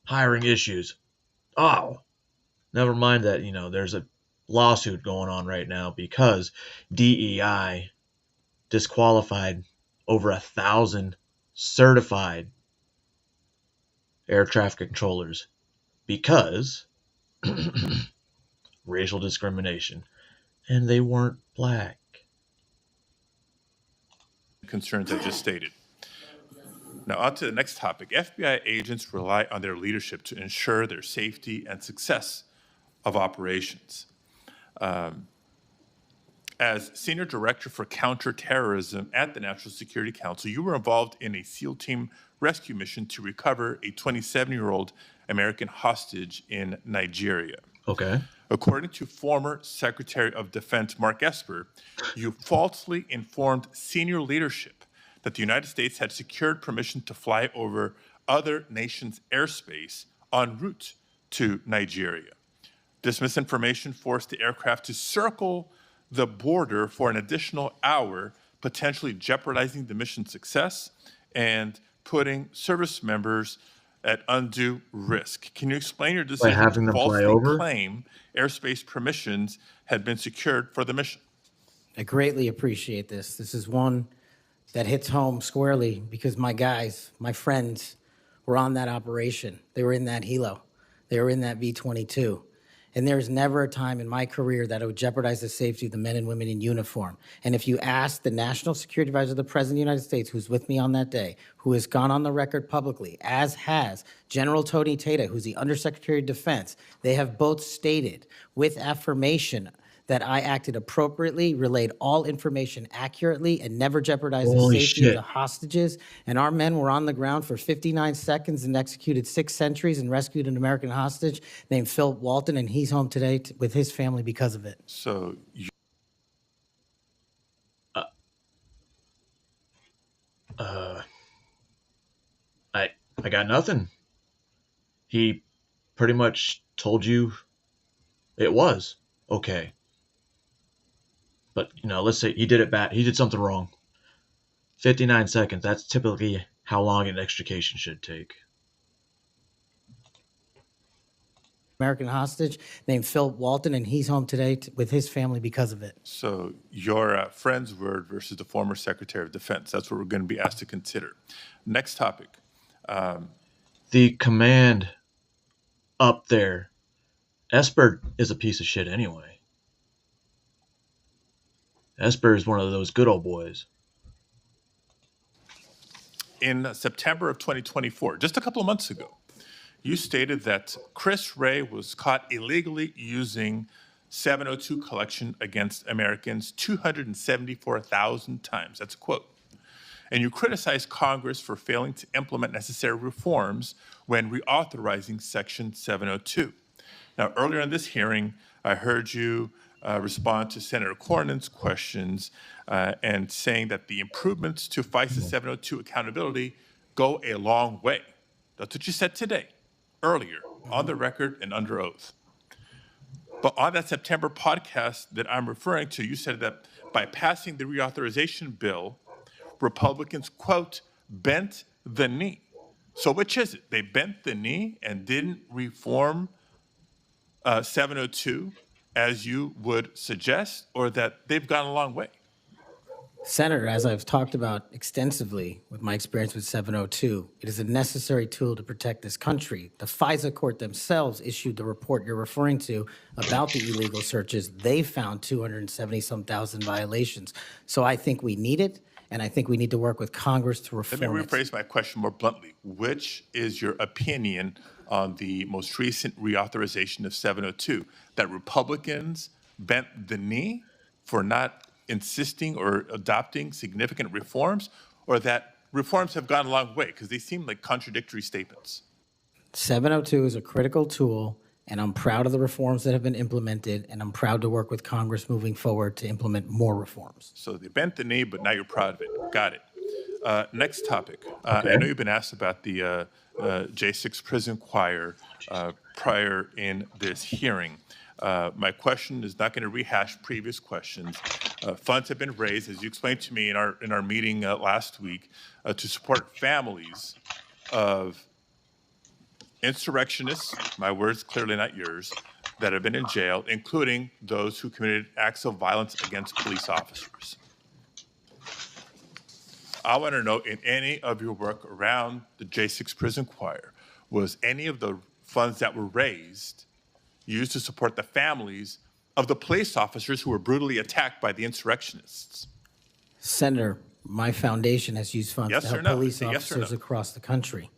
hiring issues." Oh, never mind that. There's a lawsuit going on right now because DEI disqualified over 1,000 certified air traffic controllers because racial discrimination, and they weren't black. concerns I just stated. Now, on to the next topic. FBI agents rely on their leadership to ensure their safety and success of operations. As Senior Director for Counterterrorism at the National Security Council, you were involved in a SEAL team rescue mission to recover a 27-year-old American hostage in Nigeria. Okay. According to former Secretary of Defense Mark Esper, you falsely informed senior leadership that the United States had secured permission to fly over other nations' airspace en route to Nigeria. This misinformation forced the aircraft to circle the border for an additional hour, potentially jeopardizing the mission's success and putting service members at undue risk. Can you explain your decision having to them fly falsely over? claim airspace permissions had been secured for the mission? I greatly appreciate this. This is one that hits home squarely because my guys, my friends, were on that operation. They were in that helo. They were in that V-22. And there's never a time in my career that it would jeopardize the safety of the men and women in uniform. And if you ask the National Security Advisor of the President of the United States, who's with me on that day, who has gone on the record publicly, as has General Tony Tata, who's the Undersecretary of Defense, they have both stated with affirmation that I acted appropriately, relayed all information accurately, and never jeopardized Holy the safety shit. of the hostages. And our men were on the ground for 59 seconds and executed 6 sentries and rescued an American hostage named Phil Walton, and he's home today with his family because of it. So you I got nothing. He pretty much told you It was okay. But, let's say he did it bad. He did something wrong. 59 seconds, that's typically how long an extrication should take. American hostage named Phil Walton, and he's home today with his family because of it. So your friend's word versus the former Secretary of Defense. That's what we're going to be asked to consider. Next topic. The command up there, Esper is a piece of shit anyway. Esper is one of those good old boys. In September of 2024, just a couple of months ago, you stated that Chris Wray was caught illegally using 702 collection against Americans 274,000 times. That's a quote. And you criticized Congress for failing to implement necessary reforms when reauthorizing Section 702. Now, earlier in this hearing, I heard you respond to Senator Cornyn's questions and saying that the improvements to FISA 702 accountability go a long way. That's what you said today, earlier, on the record and under oath. But on that September podcast that I'm referring to, you said that by passing the reauthorization bill, Republicans, quote, bent the knee. So which is it? They bent the knee and didn't reform 702 as you would suggest, or that they've gone a long way? Senator, as I've talked about extensively with my experience with 702, it is a necessary tool to protect this country. The FISA court themselves issued the report you're referring to about the illegal searches. They found 270-some thousand violations. So I think we need it, and I think we need to work with Congress to reform it. Let me rephrase my question more bluntly. Which is your opinion on the most recent reauthorization of 702? That Republicans bent the knee for not insisting or adopting significant reforms, or that reforms have gone a long way? Because they seem like contradictory statements. 702 is a critical tool, and I'm proud of the reforms that have been implemented, and I'm proud to work with Congress moving forward to implement more reforms. So they bent the knee, but now you're proud of it. Got it. Next topic. Okay. I know you've been asked about the J6 prison choir prior in this hearing. My question is not going to rehash previous questions. Funds have been raised, as you explained to me in our meeting last week, to support families of insurrectionists, my words clearly not yours, that have been in jail, including those who committed acts of violence against police officers. I want to know, in any of your work around the J6 prison choir, was any of the funds that were raised used to support the families of the police officers who were brutally attacked by the insurrectionists? Senator, my foundation has used funds Yes to or help no? police It's a yes or officers no. across the country.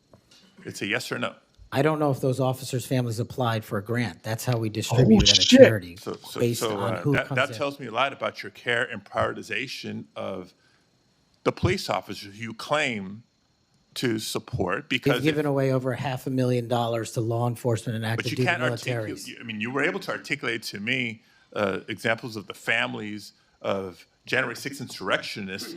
It's a yes or no. I don't know if those officers' families applied for a grant. That's how we distribute it at shit. charities, So based on who that comes in. tells me a lot about your care and prioritization of the police officers you claim to support, because We've given away over $500,000 to law enforcement and but active you duty can't militaries. articulate. I mean, you were able to articulate to me examples of the families of January 6th insurrectionists.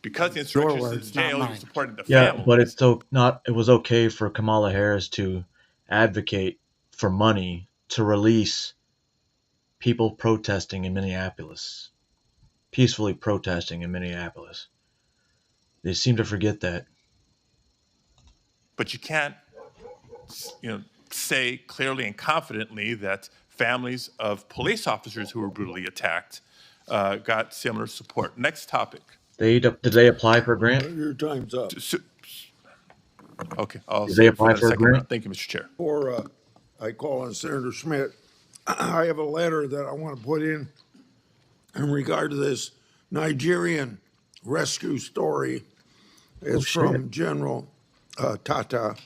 Because the insurrectionists in words, not jail, you mine. supported the Yeah, families. but it was okay for Kamala Harris to advocate for money to release people protesting in Minneapolis, peacefully protesting in Minneapolis. They seem to forget that. But you can't, say clearly and confidently that families of police officers who were brutally attacked got similar support. Next topic. Did they apply for a grant? Your time's up. Okay, I'll Did say they it for apply the for a second grant? round. Thank you, Mr. Chair. Before I call on Senator Schmidt, I have a letter that I want to put in regard to this Nigerian rescue story. It's from General Tata.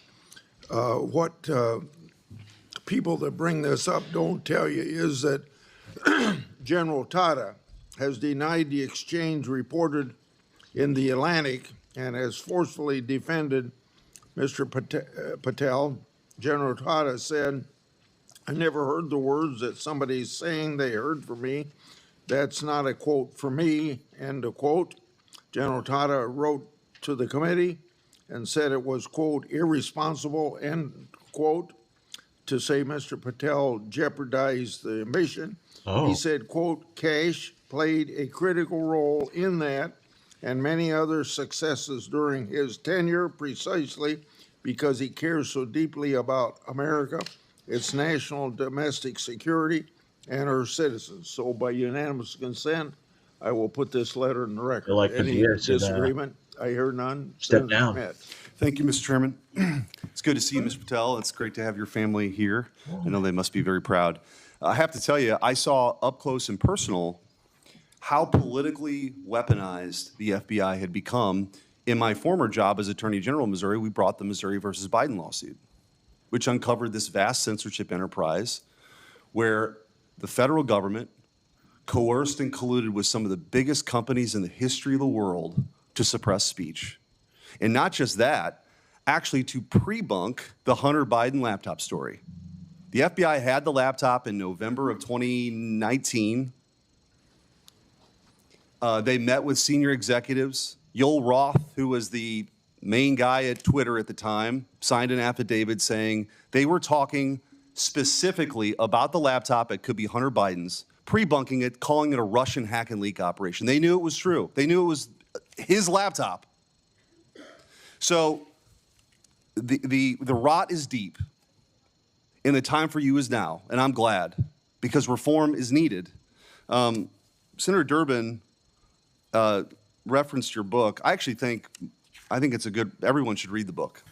What people that bring this up don't tell you is that General Tata has denied the exchange reported in the Atlantic and has forcefully defended Mr. Patel. General Tata said, "I never heard the words that somebody's saying they heard from me. That's not a quote from me," end of quote. General Tata wrote to the committee and said it was, quote, "irresponsible," end quote, to say Mr. Patel jeopardized the mission. Oh. He said, quote, Cash played a critical role in that and many other successes during his tenure precisely because he cares so deeply about America, its national domestic security, and her citizens. So by unanimous consent, I will put this letter in the record. I like Any Javier said, disagreement? I hear none. step Senator down. Schmidt. Thank you, Mr. Chairman. It's good to see you, Mr. Patel. It's great to have your family here. I know they must be very proud. I have to tell you, I saw up close and personal how politically weaponized the FBI had become. In my former job as Attorney General of Missouri, we brought the Missouri versus Biden lawsuit, which uncovered this vast censorship enterprise where the federal government coerced and colluded with some of the biggest companies in the history of the world to suppress speech. And not just that, actually to pre-bunk the Hunter Biden laptop story. The FBI had the laptop in November of 2019. They met with senior executives. Yoel Roth, who was the main guy at Twitter at the time, signed an affidavit saying they were talking specifically about the laptop. It could be Hunter Biden's, pre-bunking it, calling it a Russian hack and leak operation. They knew it was true. They knew it was his laptop. So the rot is deep, and the time for you is now, and I'm glad, because reform is needed. Senator Durbin referenced your book. I think it's a good, everyone should read the book.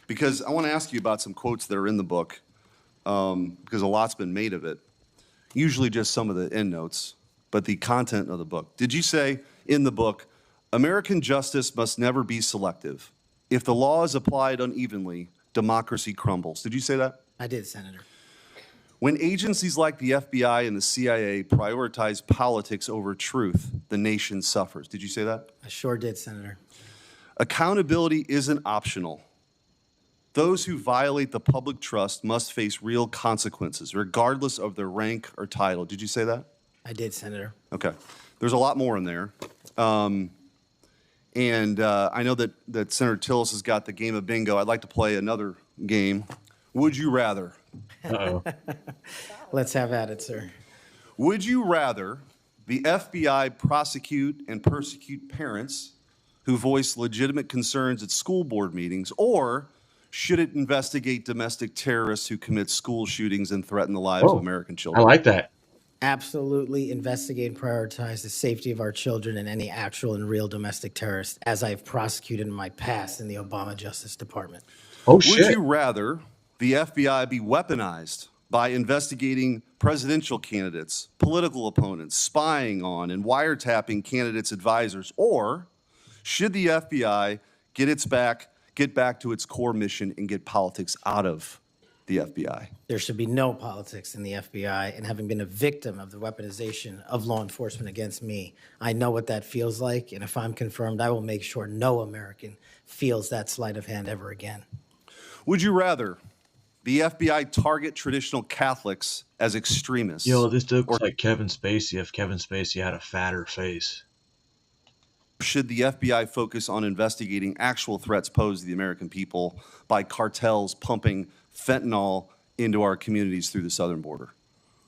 Because I want to ask you about some quotes that are in the book, because a lot's been made of it. Usually just some of the endnotes, but the content of the book. Did you say in the book, American justice must never be selective. If the law is applied unevenly, democracy crumbles. Did you say that? I did, Senator. When agencies like the FBI and the CIA prioritize politics over truth, the nation suffers. Did you say that? I sure did, Senator. Accountability isn't optional. Those who violate the public trust must face real consequences, regardless of their rank or title. Did you say that? I did, Senator. Okay. There's a lot more in there. I know that Senator Tillis has got the game of bingo. I'd like to play another game. Would you rather? Uh-oh. Let's have at it, sir. Would you rather the FBI prosecute and persecute parents who voice legitimate concerns at school board meetings, or should it investigate domestic terrorists who commit school shootings and threaten the lives of American I children? like that. Absolutely investigate and prioritize the safety of our children and any actual and real domestic terrorists, as I've prosecuted in my past in the Obama Justice Department. Oh, Would shit. you rather the FBI be weaponized by investigating presidential candidates, political opponents, spying on and wiretapping candidates' advisors, or should the FBI get back to its core mission and get politics out of the FBI? There should be no politics in the FBI, and having been a victim of the weaponization of law enforcement against me, I know what that feels like, and if I'm confirmed, I will make sure no American feels that sleight of hand ever again. Would you rather the FBI target traditional Catholics as extremists? Yo, this dude looks like Kevin Spacey if Kevin Spacey had a fatter face. Should the FBI focus on investigating actual threats posed to the American people by cartels pumping fentanyl into our communities through the southern border?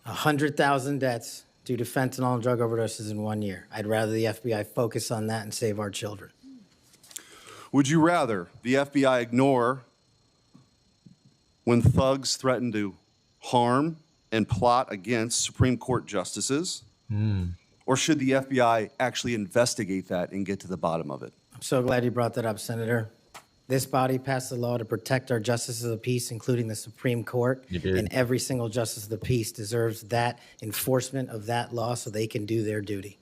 100,000 deaths due to fentanyl and drug overdoses in 1 year. I'd rather the FBI focus on that and save our children. Would you rather the FBI ignore when thugs threaten to harm and plot against Supreme Court justices? Or should the FBI actually investigate that and get to the bottom of it? I'm so glad you brought that up, Senator. This body passed a law to protect our justices of the peace, including the Supreme Court. You did. And every single justice of the peace deserves that enforcement of that law so they can do their duty.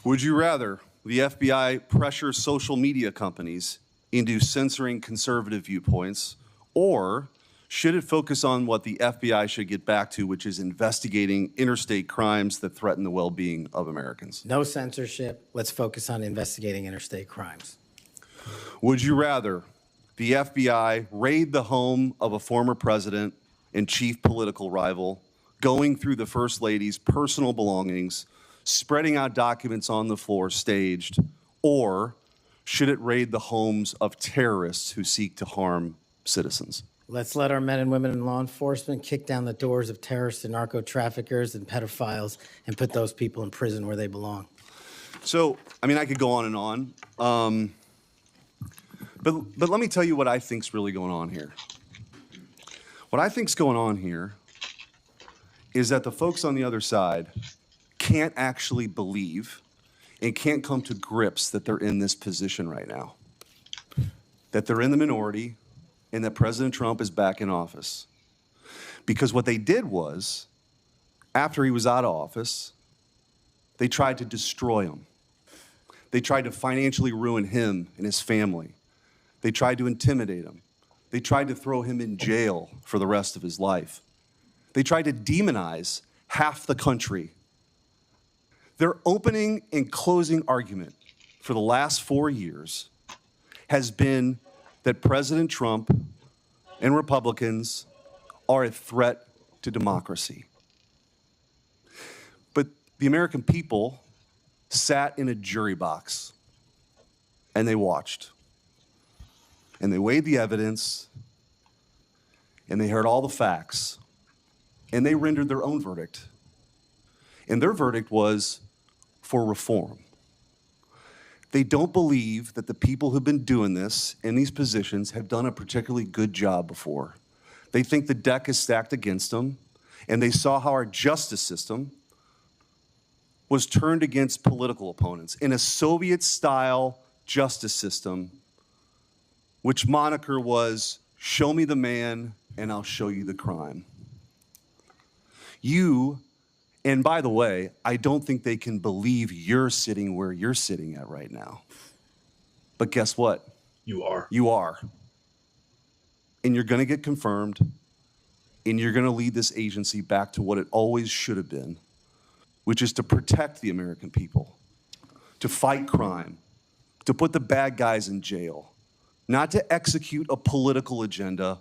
Would you rather the FBI pressure social media companies into censoring conservative viewpoints, or should it focus on what the FBI should get back to, which is investigating interstate crimes that threaten the well-being of Americans? No censorship. Let's focus on investigating interstate crimes. Would you rather the FBI raid the home of a former president and chief political rival, going through the First Lady's personal belongings, spreading out documents on the floor staged, or should it raid the homes of terrorists who seek to harm citizens? Let's let our men and women in law enforcement kick down the doors of terrorists and narco traffickers and pedophiles and put those people in prison where they belong. So, I mean, I could go on and on. But let me tell you what I think's really going on here. What I think's going on here is that the folks on the other side can't actually believe and can't come to grips that they're in this position right now. That they're in the minority and that President Trump is back in office. Because what they did was, after he was out of office, they tried to destroy him. They tried to financially ruin him and his family. They tried to intimidate him. They tried to throw him in jail for the rest of his life. They tried to demonize half the country. Their opening and closing argument for the last 4 years has been that President Trump and Republicans are a threat to democracy. But the American people sat in a jury box and they watched. And they weighed the evidence and they heard all the facts and they rendered their own verdict. And their verdict was for reform. They don't believe that the people who've been doing this in these positions have done a particularly good job before. They think the deck is stacked against them, and they saw how our justice system was turned against political opponents in a Soviet-style justice system, which moniker was, "Show me the man, and I'll show you the crime." And by the way, I don't think they can believe you're sitting where you're sitting at right now. But guess what? You are. You are. And you're going to get confirmed, and you're going to lead this agency back to what it always should have been, which is to protect the American people, to fight crime, to put the bad guys in jail, not to execute a political agenda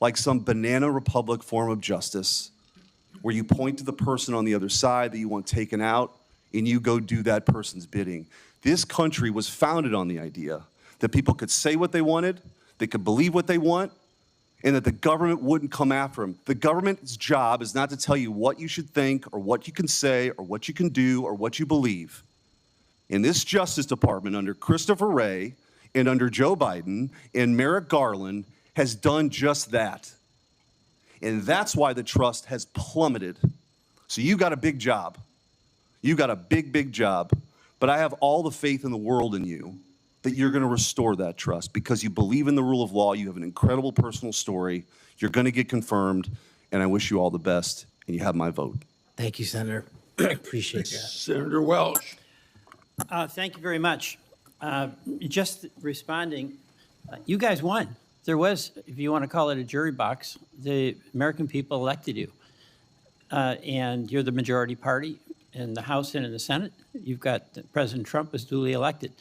like some banana republic form of justice, where you point to the person on the other side that you want taken out and you go do that person's bidding. This country was founded on the idea that people could say what they wanted, they could believe what they want, and that the government wouldn't come after them. The government's job is not to tell you what you should think or what you can say or what you can do or what you believe. In this Justice Department under Christopher Wray and under Joe Biden and Merrick Garland has done just that. And that's why the trust has plummeted. So you got a big job. You got a big, big job. But I have all the faith in the world in you that you're going to restore that trust because you believe in the rule of law. You have an incredible personal story. You're going to get confirmed. And I wish you all the best. And you have my vote. Thank you, Senator. Appreciate that. Senator Welch. Thank you very much. Just responding, you guys won. There was, if you want to call it a jury box, the American people elected you. And you're the majority party in the House and in the Senate. You've got President Trump was duly elected.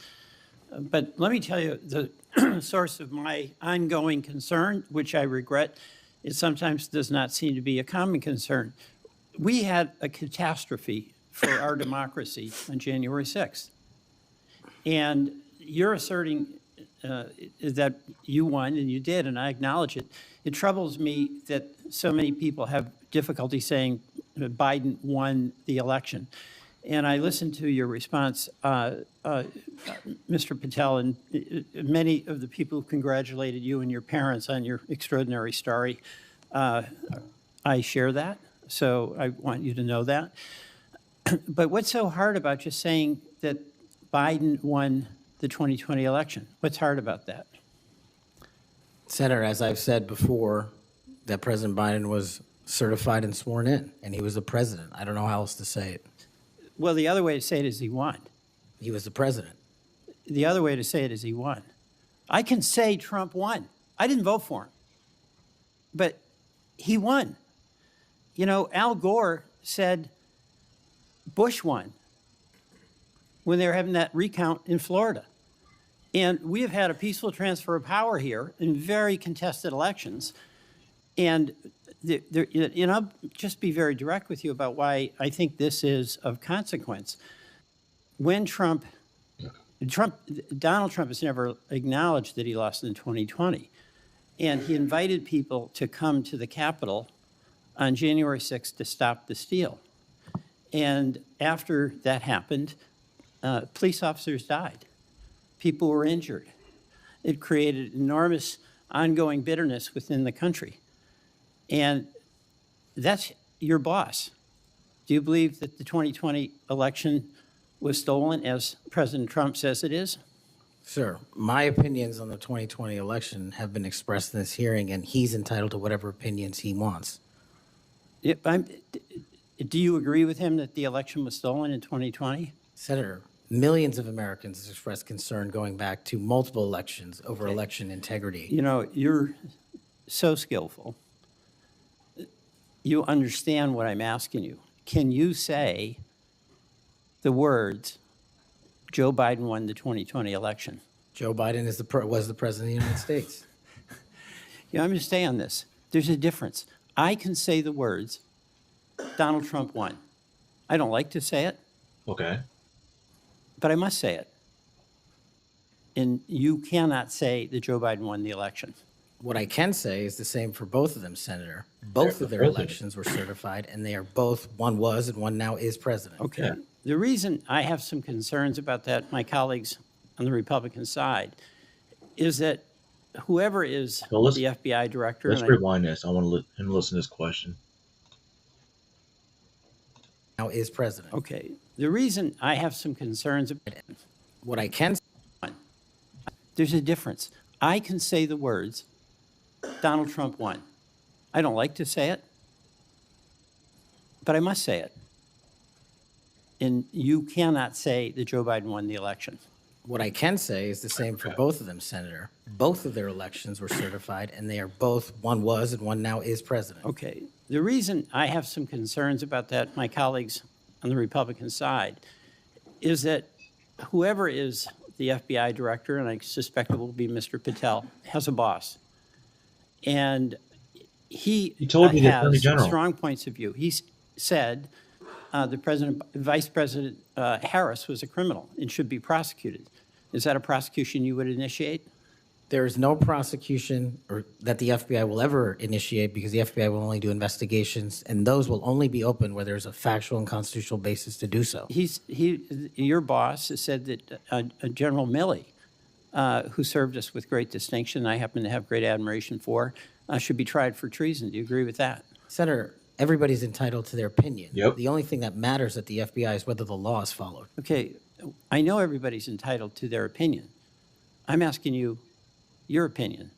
But let me tell you, the source of my ongoing concern, which I regret, it sometimes does not seem to be a common concern. We had a catastrophe for our democracy on January 6th. And you're asserting that you won, and you did, and I acknowledge it. It troubles me that so many people have difficulty saying that Biden won the election. And I listened to your response, Mr. Patel, and many of the people who congratulated you and your parents on your extraordinary story. I share that, so I want you to know that. But what's so hard about just saying that Biden won the 2020 election? What's hard about that? Senator, as I've said before, that President Biden was certified and sworn in, and he was the president. I don't know how else to say it. Well, the other way to say it is he won. He was the president. The other way to say it is he won. I can say Trump won. I didn't vote for him, but he won. You know, Al Gore said Bush won when they were having that recount in Florida. And we have had a peaceful transfer of power here in very contested elections. And I'll just be very direct with you about why I think this is of consequence. When Donald Trump has never acknowledged that he lost in 2020. And he invited people to come to the Capitol on January 6th to stop the steal. And after that happened, police officers died. People were injured. It created enormous ongoing bitterness within the country. And that's your boss. Do you believe that the 2020 election was stolen, as President Trump says it is? Sir, my opinions on the 2020 election have been expressed in this hearing, and he's entitled to whatever opinions he wants. Do you agree with him that the election was stolen in 2020? Senator, millions of Americans have expressed concern going back to multiple elections over election integrity. You know, you're so skillful. You understand what I'm asking you. Can you say the words, Joe Biden won the 2020 election? Joe Biden was the president of the United States. You know, I'm going to stay on this. There's a difference. I can say the words, Donald Trump won. I don't like to say it. Okay. But I must say it. And you cannot say that Joe Biden won the election. What I can say is the same for both of them, Senator. Both of their elections were certified, and they are both, one was and one now is president. Okay. Yeah. The reason I have some concerns about that, my colleagues on the Republican side, is that whoever is the FBI director... Let's rewind this. I want him to listen to this question. Now is president. Okay. The reason I have some concerns about it, what I can say... There's a difference. I can say the words, Donald Trump won. I don't like to say it, but I must say it. And you cannot say that Joe Biden won the election. What I can say is the same for both of them, Senator. Both of their elections were certified, and they are both, one was and one now is president. Okay. The reason I have some concerns about that, my colleagues on the Republican side, is that whoever is the FBI director, and I suspect it will be Mr. Patel, has a boss. And he told me the Attorney has General. strong points of view. He said Vice President Harris was a criminal and should be prosecuted. Is that a prosecution you would initiate? There is no prosecution or that the FBI will ever initiate, because the FBI will only do investigations, and those will only be open where there's a factual and constitutional basis to do so. Your boss has said that General Milley, who served us with great distinction, I happen to have great admiration for, should be tried for treason. Do you agree with that? Senator, everybody's entitled to their opinion. Yep. The only thing that matters at the FBI is whether the law is followed. Okay, I know everybody's entitled to their opinion. I'm asking you your opinion.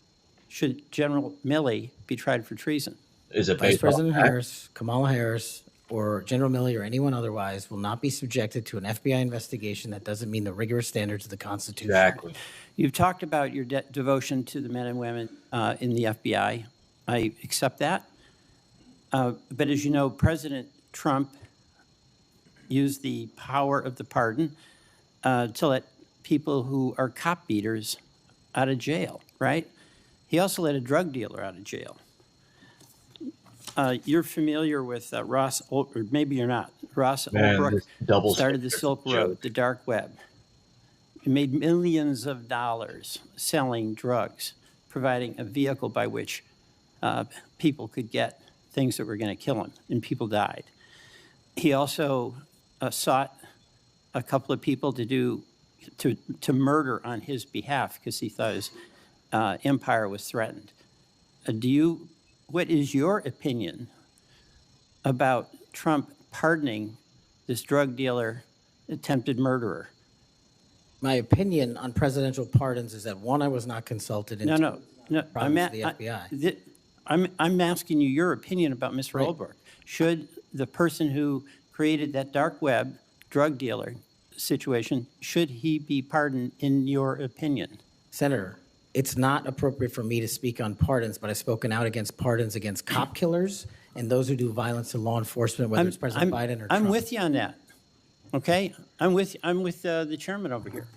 Should General Milley be tried for treason? Is it Vice based President off Harris, Kamala Harris, or General Milley or anyone otherwise will not be subjected to an FBI investigation. That doesn't mean the rigorous standards of the Constitution. Exactly. You've talked about your devotion to the men and women in the FBI. I accept that. But as you know, President Trump used the power of the pardon to let people who are cop beaters out of jail, right? He also let a drug dealer out of jail. You're familiar with Ross, or maybe you're not. Ross Ulbricht started the Silk Road, the dark web. He made millions of dollars selling drugs, providing a vehicle by which people could get things that were going to kill them, and people died. He also sought a couple of people to murder on his behalf because he thought his empire was threatened. What is your opinion about Trump pardoning this drug dealer, attempted murderer? My opinion on presidential pardons is that, one, I was not consulted in No. I'm the FBI. I'm asking you your opinion about Mr. Right. Ulbricht. Should the person who created that dark web drug dealer situation, should he be pardoned in your opinion? Senator, it's not appropriate for me to speak on pardons, but I've spoken out against pardons against cop killers and those who do violence to law enforcement, whether it's President Biden or Trump. I'm with you on that, okay? I'm with the chairman over here.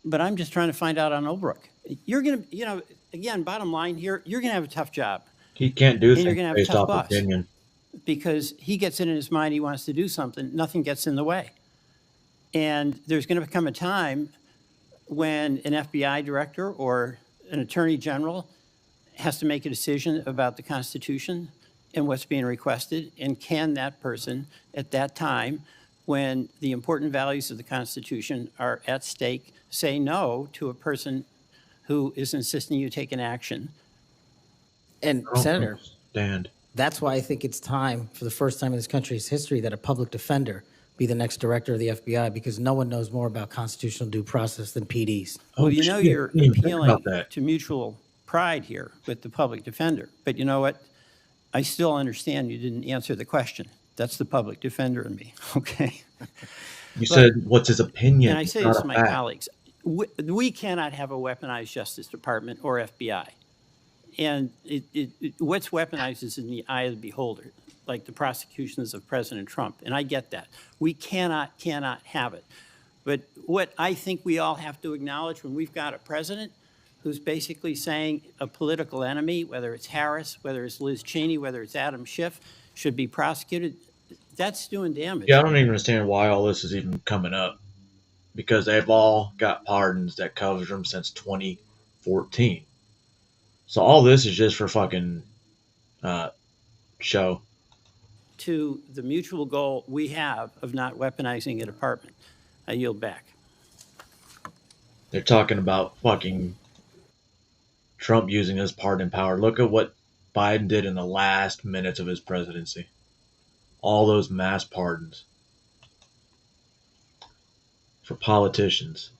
But I'm just trying to find out on Ulbricht. You're going to, again, bottom line here, you're going to have a tough job. He can't do And you're things gonna have a based tough off boss. opinion. Because he gets it in his mind he wants to do something, nothing gets in the way. And there's going to become a time when an FBI director or an attorney general has to make a decision about the Constitution and what's being requested, and can that person, at that time, when the important values of the Constitution are at stake, say no to a person who is insisting you take an action? And Senator, understand. That's why I think it's time, for the first time in this country's history, that a public defender be the next director of the FBI, because no one knows more about constitutional due process than PDs. Well, you know, you're appealing to mutual pride here with the public defender. But you know what? I still understand you didn't answer the question. That's the public defender in me, okay? You said, what's his opinion? And I say this to my colleagues. We cannot have a weaponized Justice Department or FBI. And what's weaponized is in the eye of the beholder, like the prosecutions of President Trump. And I get that. We cannot have it. But what I think we all have to acknowledge when we've got a president who's basically saying a political enemy, whether it's Harris, whether it's Liz Cheney, whether it's Adam Schiff, should be prosecuted, that's doing damage. Yeah, I don't even understand why all this is even coming up, because they've all got pardons that covers them since 2014. So all this is just for fucking show. To the mutual goal we have of not weaponizing a department. I yield back. They're talking about fucking Trump using his pardon power. Look at what Biden did in the last minutes of his presidency. All those mass pardons for politicians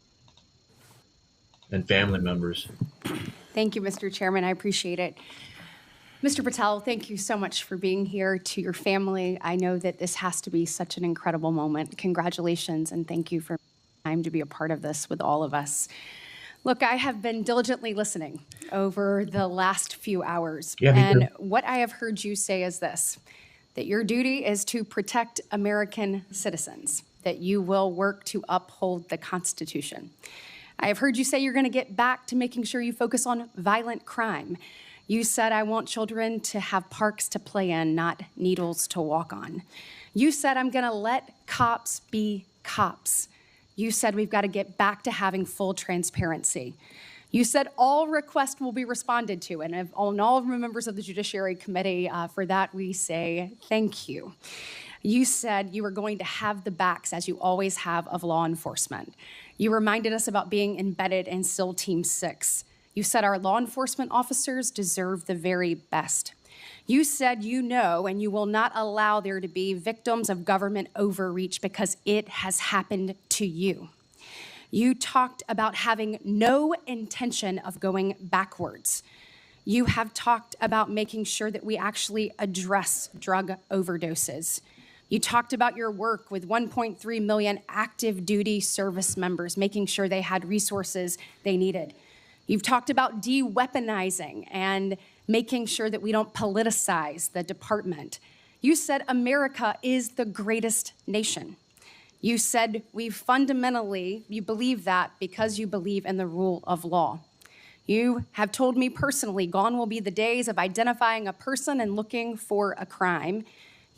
and family members. Thank you, Mr. Chairman. I appreciate it. Mr. Patel, thank you so much for being here. To your family, I know that this has to be such an incredible moment. Congratulations, and thank you for time to be a part of this with all of us. Look, I have been diligently listening over the last few hours, and what I have heard you say is this, that your duty is to protect American citizens, that you will work to uphold the Constitution. I have heard you say you're going to get back to making sure you focus on violent crime. You said, I want children to have parks to play in, not needles to walk on. You said, I'm going to let cops be cops. You said, we've got to get back to having full transparency. You said all requests will be responded to, and on all members of the Judiciary Committee, for that we say thank you. You said you were going to have the backs, as you always have, of law enforcement. You reminded us about being embedded in SEAL Team 6. You said our law enforcement officers deserve the very best. You said you know and you will not allow there to be victims of government overreach because it has happened to you. You talked about having no intention of going backwards. You have talked about making sure that we actually address drug overdoses. You talked about your work with 1.3 million active duty service members, making sure they had resources they needed. You've talked about de-weaponizing and making sure that we don't politicize the department. You said America is the greatest nation. You said you believe that because you believe in the rule of law. You have told me personally, gone will be the days of identifying a person and looking for a crime.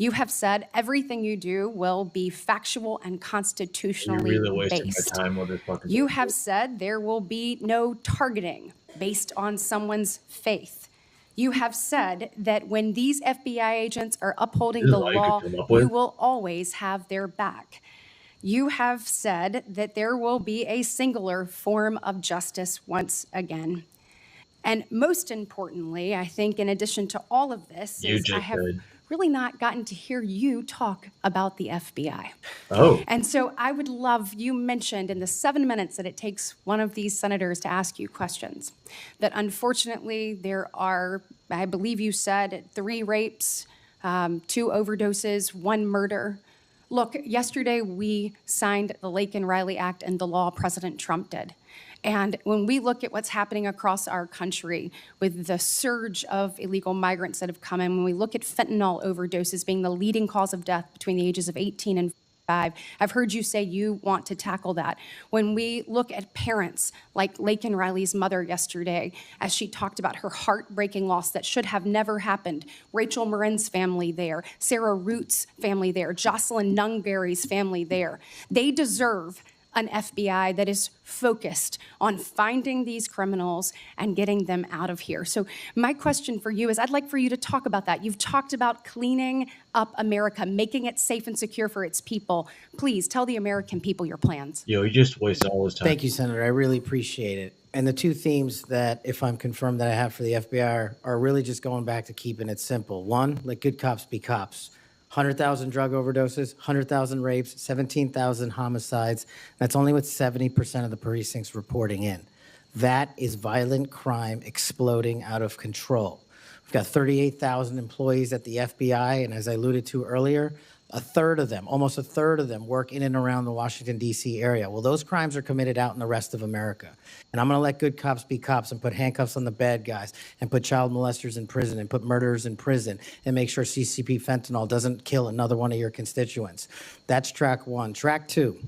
You have said everything you do will be factual and constitutionally You're really wasting based. my time with this fucking You have said there will be no targeting based on someone's faith. You have said that when these FBI agents are upholding This is the all you law, could come up with? you will always have their back. You have said that there will be a singular form of justice once again. And most importantly, I think in addition to all of this, You is I just have said. really not gotten to hear you talk about the FBI. Oh. And so I would love, you mentioned in the 7 minutes that it takes one of these senators to ask you questions, that unfortunately there are, I believe you said, 3 rapes, 2 overdoses, 1 murder. Look, yesterday we signed the Laken Riley Act and the law President Trump did. And when we look at what's happening across our country with the surge of illegal migrants that have come in, when we look at fentanyl overdoses being the leading cause of death between the ages of 18 and 5, I've heard you say you want to tackle that. When we look at parents like Laken Riley's mother yesterday, as she talked about her heartbreaking loss that should have never happened, Rachel Marin's family there, Sarah Root's family there, Jocelyn Nungary's family there, they deserve an FBI that is focused on finding these criminals and getting them out of here. So my question for you is, I'd like for you to talk about that. You've talked about cleaning up America, making it safe and secure for its people. Please tell the American people your plans. Yo, he just wasted all his time. Thank you, Senator. I really appreciate it. And the two themes that, if I'm confirmed, that I have for the FBI are really just going back to keeping it simple. One, let good cops be cops. 100,000 drug overdoses, 100,000 rapes, 17,000 homicides. That's only with 70% of the precincts reporting in. That is violent crime exploding out of control. We've got 38,000 employees at the FBI, and as I alluded to earlier, almost a third of them work in and around the Washington, D.C. area. Well, those crimes are committed out in the rest of America. And I'm going to let good cops be cops and put handcuffs on the bad guys and put child molesters in prison and put murderers in prison and make sure CCP fentanyl doesn't kill another one of your constituents. That's track one. Track two,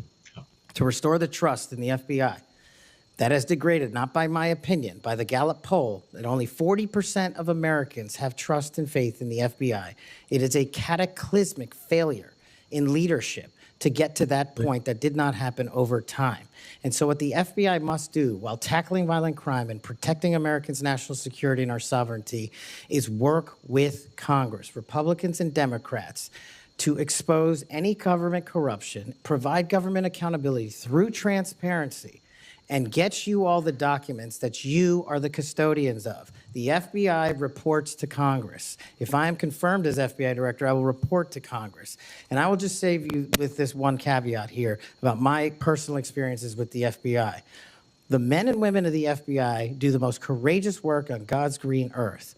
to restore the trust in the FBI. That has degraded, not by my opinion, by the Gallup poll, that only 40% of Americans have trust and faith in the FBI. It is a cataclysmic failure in leadership to get to that point that did not happen over time. And so what the FBI must do while tackling violent crime and protecting Americans' national security and our sovereignty is work with Congress, Republicans and Democrats, to expose any government corruption, provide government accountability through transparency, and get you all the documents that you are the custodians of. The FBI reports to Congress. If I am confirmed as FBI director, I will report to Congress. And I will just save you with this one caveat here about my personal experiences with the FBI. The men and women of the FBI do the most courageous work on God's green earth.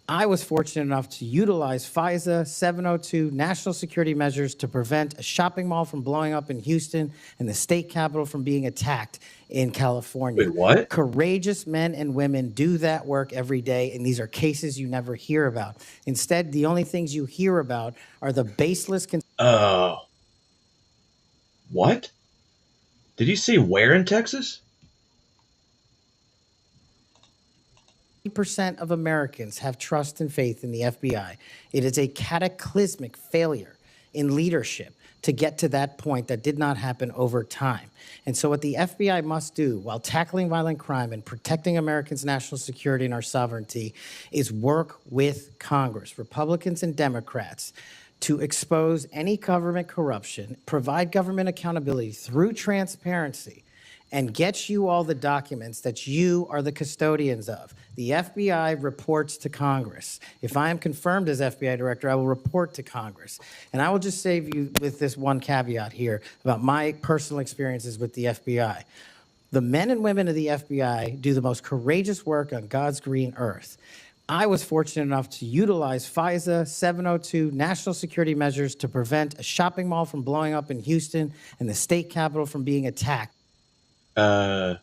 I was fortunate enough to utilize FISA 702 national security measures to prevent a shopping mall from blowing up in Houston and the state capitol from being attacked in California. Wait, what? Courageous men and women do that work every day, and these are cases you never hear about. Instead, the only things you hear about are the baseless... What? Did you say where in Texas? 80% of Americans have trust and faith in the FBI. It is a cataclysmic failure in leadership to get to that point that did not happen over time. And so what the FBI must do while tackling violent crime and protecting Americans' national security and our sovereignty is work with Congress, Republicans and Democrats, to expose any government corruption, provide government accountability through transparency, and get you all the documents that you are the custodians of. The FBI reports to Congress. If I am confirmed as FBI director, I will report to Congress. And I will just save you with this one caveat here about my personal experiences with the FBI. The men and women of the FBI do the most courageous work on God's green earth. I was fortunate enough to utilize FISA 702 national security measures to prevent a shopping mall from blowing up in Houston and the state capitol from being attacked. Hey,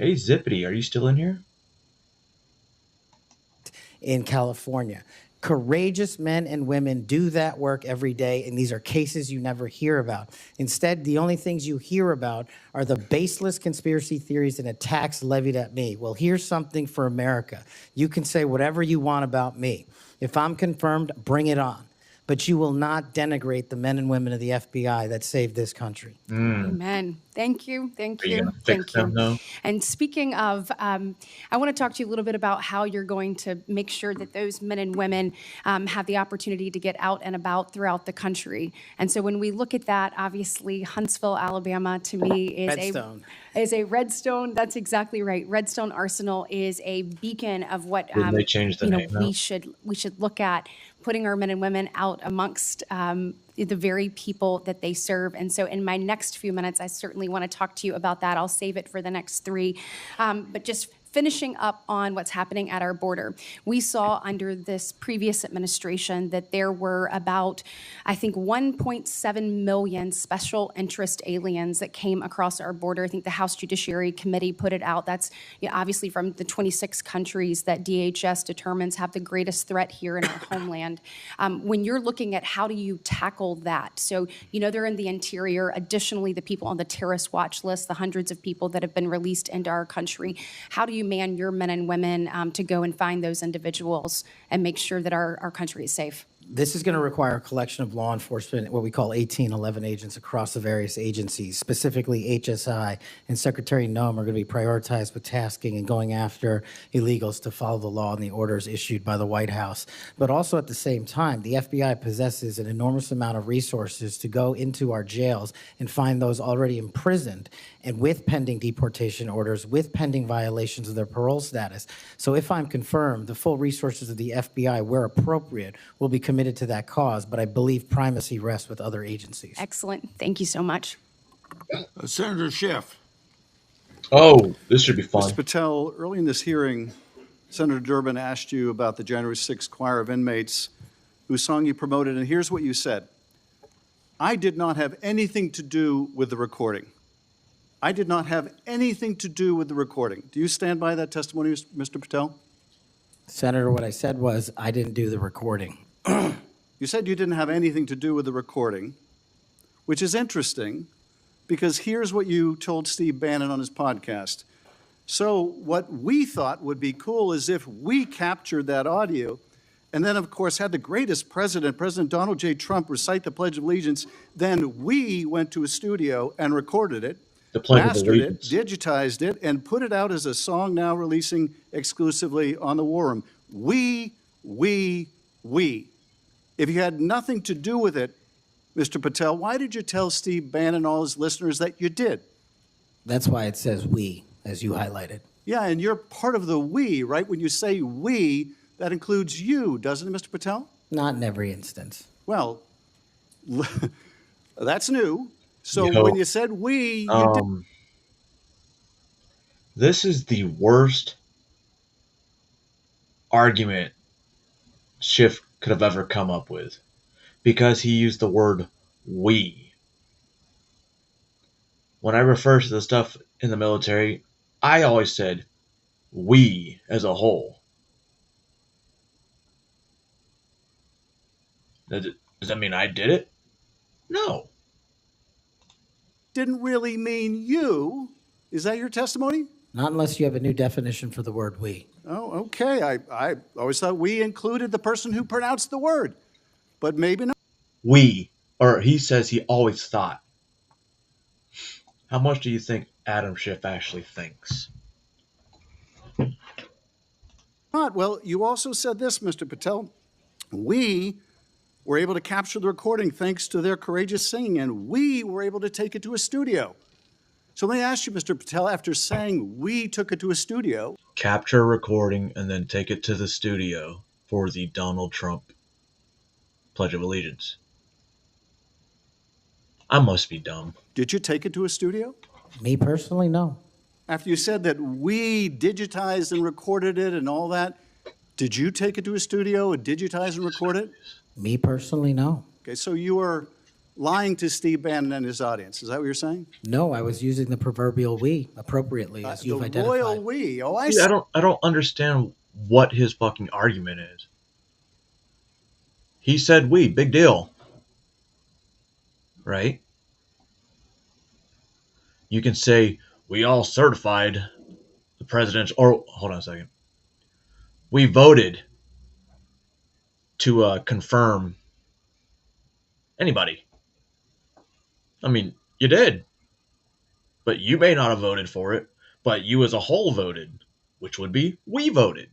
Zippity, are you still in here? In California. Courageous men and women do that work every day, and these are cases you never hear about. Instead, the only things you hear about are the baseless conspiracy theories and attacks levied at me. Well, here's something for America. You can say whatever you want about me. If I'm confirmed, bring it on. But you will not denigrate the men and women of the FBI that saved this country. Amen. Thank you. Thank Are you you. gonna fix them, though? And speaking of, I want to talk to you a little bit about how you're going to make sure that those men and women have the opportunity to get out and about throughout the country. And so when we look at that, obviously Huntsville, Alabama, to me is a Redstone. That's exactly right. Redstone Arsenal is a beacon of what Didn't they change the name now? we should look at, putting our men and women out amongst the very people that they serve. And so in my next few minutes, I certainly want to talk to you about that. I'll save it for the next three. But just finishing up on what's happening at our border. We saw under this previous administration that there were about, I think, 1.7 million special interest aliens that came across our border. I think the House Judiciary Committee put it out. That's obviously from the 26 countries that DHS determines have the greatest threat here in our homeland. When you're looking at how do you tackle that? So, they're in the interior. Additionally, the people on the terrorist watch list, the hundreds of people that have been released into our country. How do you man your men and women to go and find those individuals and make sure that our country is safe? This is going to require a collection of law enforcement, what we call 1811 agents across the various agencies. Specifically, HSI and Secretary Noem are going to be prioritized with tasking and going after illegals to follow the law and the orders issued by the White House. But also at the same time, the FBI possesses an enormous amount of resources to go into our jails and find those already imprisoned and with pending deportation orders, with pending violations of their parole status. So if I'm confirmed, the full resources of the FBI, where appropriate, will be committed to that cause, but I believe primacy rests with other agencies. Excellent. Thank you so much. Senator Schiff. Oh, this should be fun. Mr. Patel, early in this hearing, Senator Durbin asked you about the January 6th choir of inmates whose song you promoted, and here's what you said. I did not have anything to do with the recording. I did not have anything to do with the recording. Do you stand by that testimony, Mr. Patel? Senator, what I said was I didn't do the recording. You said you didn't have anything to do with the recording, which is interesting because here's what you told Steve Bannon on his podcast. So what we thought would be cool is if we captured that audio and then, of course, had the greatest president, President Donald J. Trump, recite the Pledge of Allegiance, then we went to a studio and recorded it, mastered it, digitized it, and put it out as a song now releasing exclusively on the War Room. We. If you had nothing to do with it, Mr. Patel, why did you tell Steve Bannon and all his listeners that you did? That's why it says we, as you highlighted. Yeah, and you're part of the we, right? When you say we, that includes you, doesn't it, Mr. Patel? Not in every instance. Well, that's new. So when you said we, you did. This is the worst argument Schiff could have ever come up with because he used the word we. When I refer to the stuff in the military, I always said we as a whole. Does that mean I did it? No. Didn't really mean you. Is that your testimony? Not unless you have a new definition for the word we. Oh, okay. I always thought we included the person who pronounced the word, but maybe not. We, or he says he always thought. How much do you think Adam Schiff actually thinks? Not. Well, you also said this, Mr. Patel. We were able to capture the recording thanks to their courageous singing, and we were able to take it to a studio. So let me ask you, Mr. Patel, after saying we took it to a studio. Capture a recording and then take it to the studio for the Donald Trump Pledge of Allegiance. I must be dumb. Did you take it to a studio? Me personally, no. After you said that we digitized and recorded it and all that, did you take it to a studio and digitize and record it? Me personally, no. Okay, so you were lying to Steve Bannon and his audience. Is that what you're saying? No, I was using the proverbial we appropriately, as you've the identified. royal we. Oh, I See, see. I don't understand what his fucking argument is. He said we, big deal. Right? You can say we all certified the president's, or hold on a second. We voted to confirm anybody. I mean, you did. But you may not have voted for it, but you as a whole voted, which would be we voted.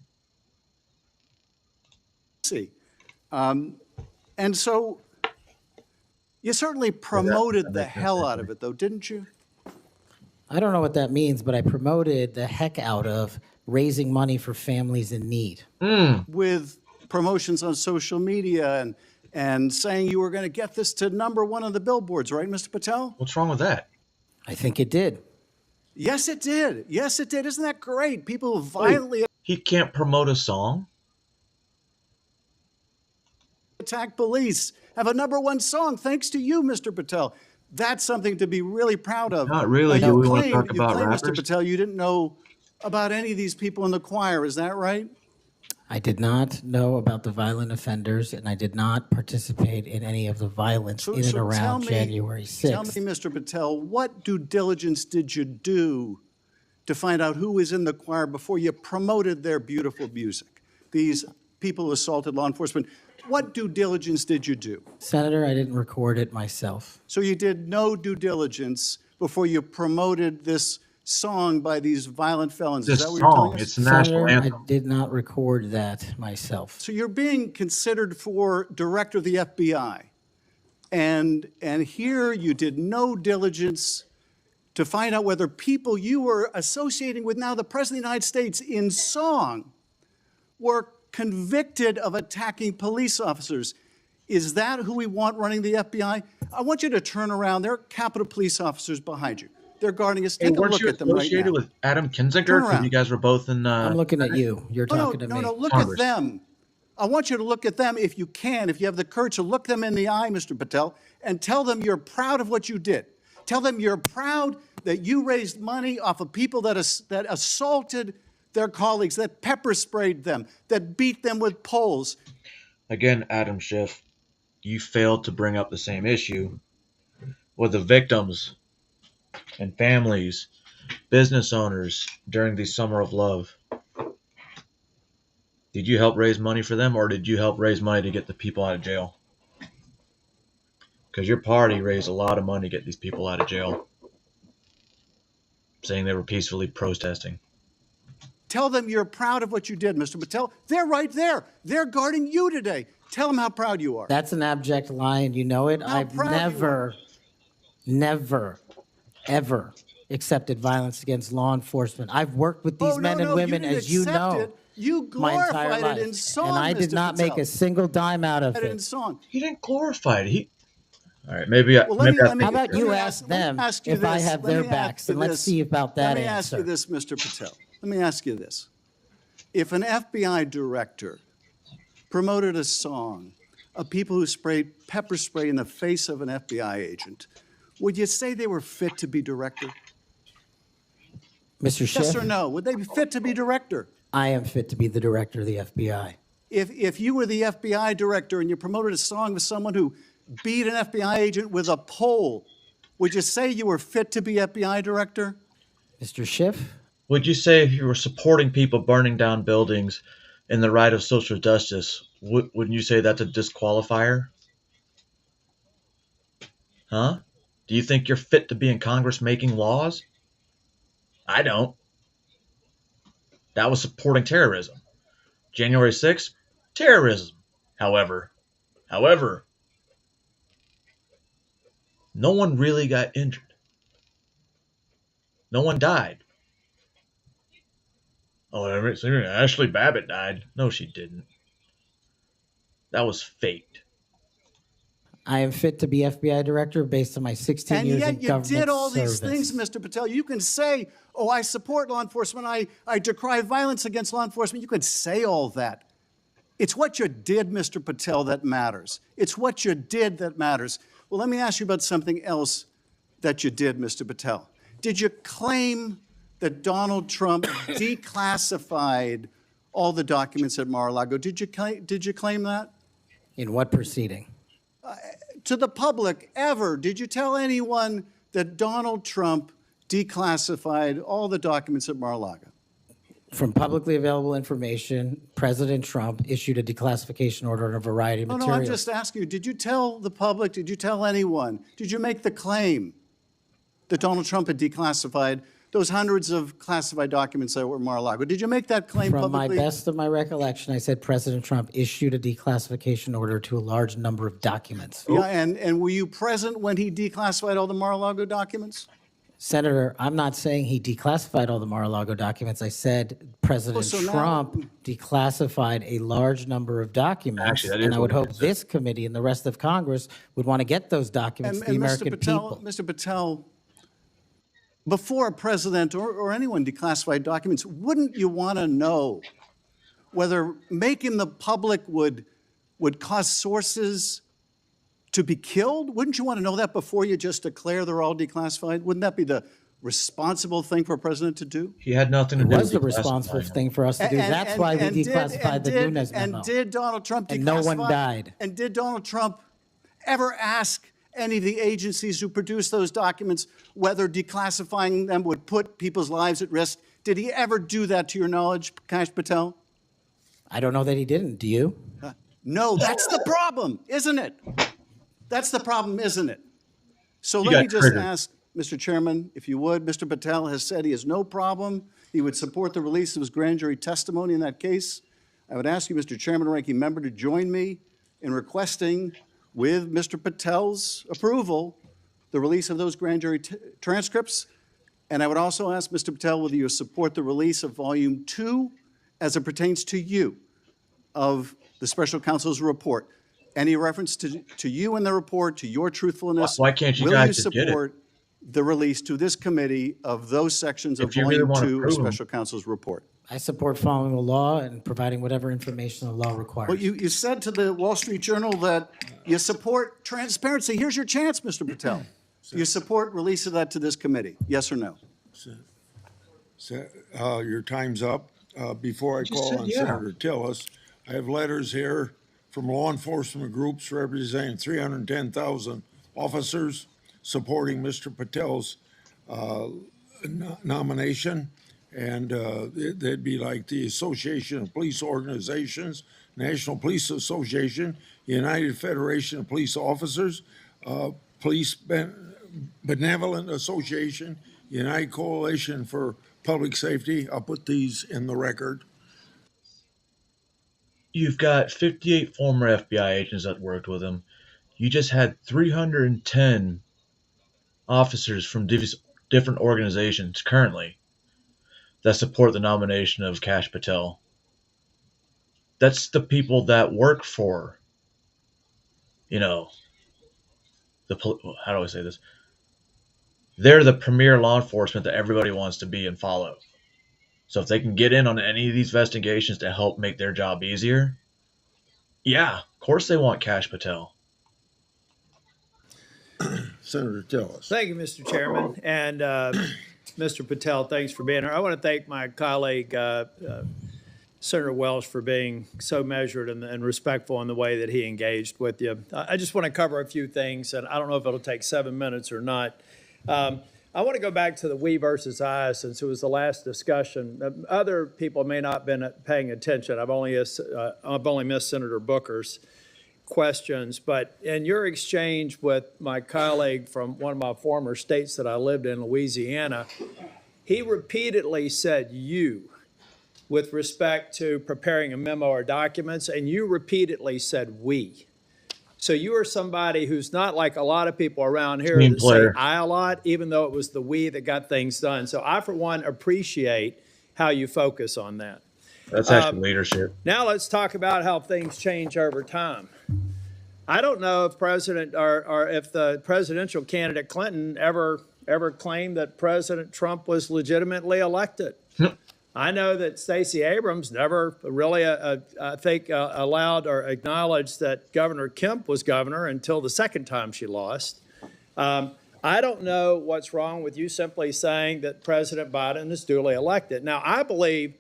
See. And so you certainly promoted the hell out of it, though, didn't you? I don't know what that means, but I promoted the heck out of raising money for families in need. With promotions on social media and saying you were going to get this to #1 on the billboards, right, Mr. Patel? What's wrong with that? I think it did. Yes, it did. Yes, it did. Isn't that great? People violently He can't promote a song? attack police, have a #1 song thanks to you, Mr. Patel. That's something to be really proud of. Not really. Do we want to talk You about claim, Mr. rappers? Patel, you didn't know about any of these people in the choir. Is that right? I did not know about the violent offenders, and I did not participate in any of the violence in and tell around me- January 6th. Tell me, Mr. Patel, what due diligence did you do to find out who was in the choir before you promoted their beautiful music? These people who assaulted law enforcement. What due diligence did you do? Senator, I didn't record it myself. So you did no due diligence before you promoted this song by these violent felons. Is This that what you're telling song, us? it's the national Senator, anthem. I did not record that myself. So you're being considered for director of the FBI. And here you did no diligence to find out whether people you were associating with now the President of the United States in song were convicted of attacking police officers. Is that who we want running the FBI? I want you to turn around. There are Capitol Police officers behind you. They're guarding us. Hey, Take a weren't look you at them right associated now. with Adam Kinzinger? Turn Because around. you guys were both in. I'm looking at you. You're talking to me. No, look Congress. at them. I want you to look at them if you can, if you have the courage to look them in the eye, Mr. Patel, and tell them you're proud of what you did. Tell them you're proud that you raised money off of people that assaulted their colleagues, that pepper sprayed them, that beat them with poles. Again, Adam Schiff, you failed to bring up the same issue with the victims and families, business owners during the Summer of Love. Did you help raise money for them, or did you help raise money to get the people out of jail? Because your party raised a lot of money to get these people out of jail, saying they were peacefully protesting. Tell them you're proud of what you did, Mr. Patel. They're right there. They're guarding you today. Tell them how proud you are. That's an abject lie, and you know it. How I've proud you never, ever accepted violence against law enforcement. I've worked with these men and women, as you know, You my entire glorified life, it in song, and I did Mr. not make Patel. a single dime out of In it. song. He didn't glorify it. All right, maybe. Well, let me- How about let you me ask let me them ask you if I this. have Let their me ask backs, you and let's this. see about that Let me ask you answer. this, Mr. Patel. Let me ask you this. If an FBI director promoted a song of people who sprayed pepper spray in the face of an FBI agent, would you say they were fit to be director? Mr. Schiff, Yes or no? Would they be fit to be director? I am fit to be the director of the FBI. If you were the FBI director and you promoted a song with someone who beat an FBI agent with a pole, would you say you were fit to be FBI director? Mr. Schiff? Would you say if you were supporting people burning down buildings in the right of social justice, wouldn't you say that's a disqualifier? Huh? Do you think you're fit to be in Congress making laws? I don't. That was supporting terrorism. January 6th, terrorism. However, no one really got injured. No one died. Oh, Ashley Babbitt died. No, she didn't. That was faked. I am fit to be FBI director based on my 16 And years yet in you government did all service. these things, Mr. Patel. You can say, oh, I support law enforcement. I decry violence against law enforcement. You can say all that. It's what you did, Mr. Patel, that matters. It's what you did that matters. Well, let me ask you about something else that you did, Mr. Patel. Did you claim that Donald Trump declassified all the documents at Mar-a-Lago? Did you claim that? In what proceeding? To the public, ever, did you tell anyone that Donald Trump declassified all the documents at Mar-a-Lago? From publicly available information, President Trump issued a declassification order on a variety of No, materials. I'm just asking you, did you tell the public, did you tell anyone, did you make the claim that Donald Trump had declassified those hundreds of classified documents that were at Mar-a-Lago? Did you make that claim From publicly? my best of my recollection, I said President Trump issued a declassification order to a large number of documents. Yeah, and were you present when he declassified all the Mar-a-Lago documents? Senator, I'm not saying he declassified all the Mar-a-Lago documents. I said President so now- Trump declassified a large number of documents. Actually, that is and I would what it hope is. this committee and the rest of Congress would want to get those documents to the American people. Mr. Patel, before a president or anyone declassified documents, wouldn't you want to know whether making the public would cause sources to be killed? Wouldn't you want to know that before you just declare they're all declassified? Wouldn't that be the responsible thing for a president to do? He had nothing to It do was with the responsible thing for us to do. That's why we declassified the Nunes memo. And did Donald Trump declassify? And no one died. And did Donald Trump ever ask any of the agencies who produced those documents whether declassifying them would put people's lives at risk? Did he ever do that, to your knowledge, Kash Patel? I don't know that he didn't. Do you? No, that's the problem, isn't it? That's the problem, isn't it? So You let me got just triggered. ask, Mr. Chairman, if you would, Mr. Patel has said he has no problem. He would support the release of his grand jury testimony in that case. I would ask you, Mr. Chairman and Ranking Member, to join me in requesting, with Mr. Patel's approval, the release of those grand jury transcripts. And I would also ask Mr. Patel whether you support the release of Volume 2 as it pertains to you of the special counsel's report. Any reference to you in the report, to your truthfulness. Why can't you will guys you just get it? support the release to this committee of those sections of If you really Volume wanna 2 of prove 'em. special counsel's report? I support following the law and providing whatever information the law requires. Well, you said to the Wall Street Journal that you support transparency. Here's your chance, Mr. Patel. You support release of that to this committee, yes or no? Your time's up. Before I call on Senator Tillis, I have letters here from law enforcement groups representing 310,000 officers supporting Mr. Patel's nomination. And they'd be like the Association of Police Organizations, National Police Association, United Federation of Police Officers, Police Benevolent Association, United Coalition for Public Safety. I'll put these in the record. You've got 58 former FBI agents that worked with him. You just had 310 officers from different organizations currently that support the nomination of Kash Patel. That's the people that work for, how do I say this? They're the premier law enforcement that everybody wants to be and follow. So if they can get in on any of these investigations to help make their job easier, yeah, of course they want Kash Patel. Senator Tillis. Thank you, Mr. Chairman. And Mr. Patel, thanks for being here. I want to thank my colleague, Senator Welsh, for being so measured and respectful in the way that he engaged with you. I just want to cover a few things, and I don't know if it'll take 7 minutes or not. I want to go back to the we versus I, since it was the last discussion. Other people may not have been paying attention. I've only missed Senator Booker's questions, but in your exchange with my colleague from one of my former states that I lived in, Louisiana, he repeatedly said you with respect to preparing a memo or documents, and you repeatedly said we. So you are somebody who's not like a lot of people around here that say I a lot, even though it was the we that got things done. So I, for one, appreciate how you focus on that. That's actually leadership. Now let's talk about how things change over time. I don't know if if the presidential candidate Clinton ever claimed that President Trump was legitimately elected. I know that Stacey Abrams never really, allowed or acknowledged that Governor Kemp was governor until the second time she lost. I don't know what's wrong with you simply saying that President Biden is duly elected. Now, I believe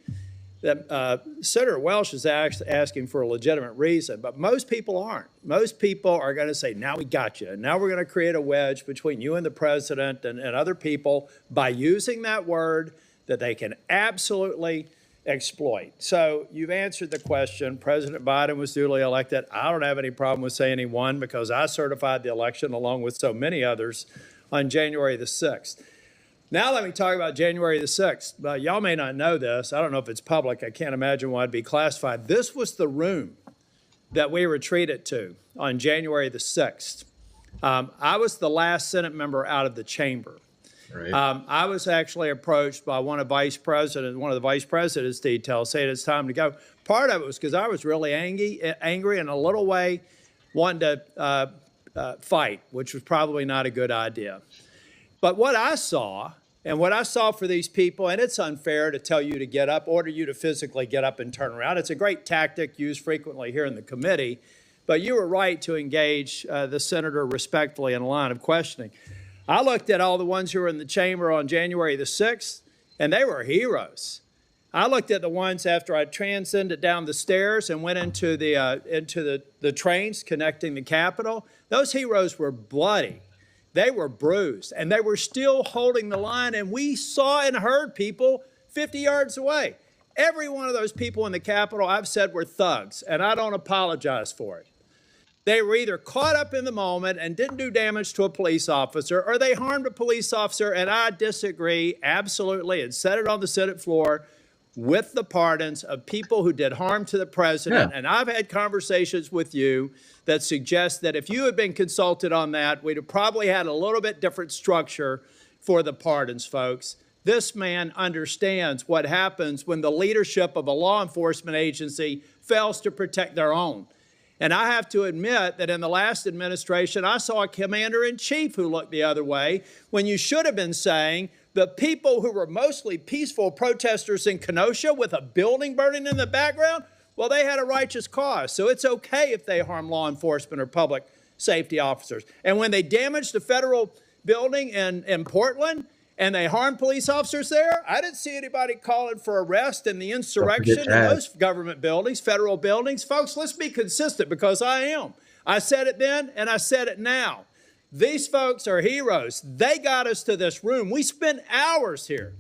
that Senator Welsh is asking for a legitimate reason, but most people aren't. Most people are going to say, now we got you. Now we're going to create a wedge between you and the president and other people by using that word that they can absolutely exploit. So you've answered the question. President Biden was duly elected. I don't have any problem with saying he won because I certified the election along with so many others on January the 6th. Now let me talk about January the 6th. Y'all may not know this. I don't know if it's public. I can't imagine why it'd be classified. This was the room that we retreated to on January the 6th. I was the last Senate member out of the chamber. Right. I was actually approached by one of the vice president's details saying it's time to go. Part of it was because I was really angry and a little way wanted to fight, which was probably not a good idea. But what I saw, and what I saw for these people, and it's unfair to tell you to get up, order you to physically get up and turn around. It's a great tactic used frequently here in the committee, but you were right to engage the senator respectfully in a line of questioning. I looked at all the ones who were in the chamber on January the 6th, and they were heroes. I looked at the ones after I transcended down the stairs and went into the trains connecting the Capitol. Those heroes were bloody. They were bruised, and they were still holding the line, and we saw and heard people 50 yards away. Every one of those people in the Capitol, I've said, were thugs, and I don't apologize for it. They were either caught up in the moment and didn't do damage to a police officer, or they harmed a police officer, and I disagree absolutely, and said it on the Senate floor, with the pardons of people who did harm to the president. Yeah. And I've had conversations with you that suggest that if you had been consulted on that, we'd have probably had a little bit different structure for the pardons, folks. This man understands what happens when the leadership of a law enforcement agency fails to protect their own. And I have to admit that in the last administration, I saw a commander-in-chief who looked the other way when you should have been saying the people who were mostly peaceful protesters in Kenosha with a building burning in the background, well, they had a righteous cause. So it's okay if they harm law enforcement or public safety officers. And when they damaged the federal building in Portland and they harmed police officers there, I didn't see anybody calling for arrest and the insurrection in those government buildings, federal buildings. Folks, let's be consistent, because I am. I said it then and I said it now. These folks are heroes. They got us to this room. We spent hours here,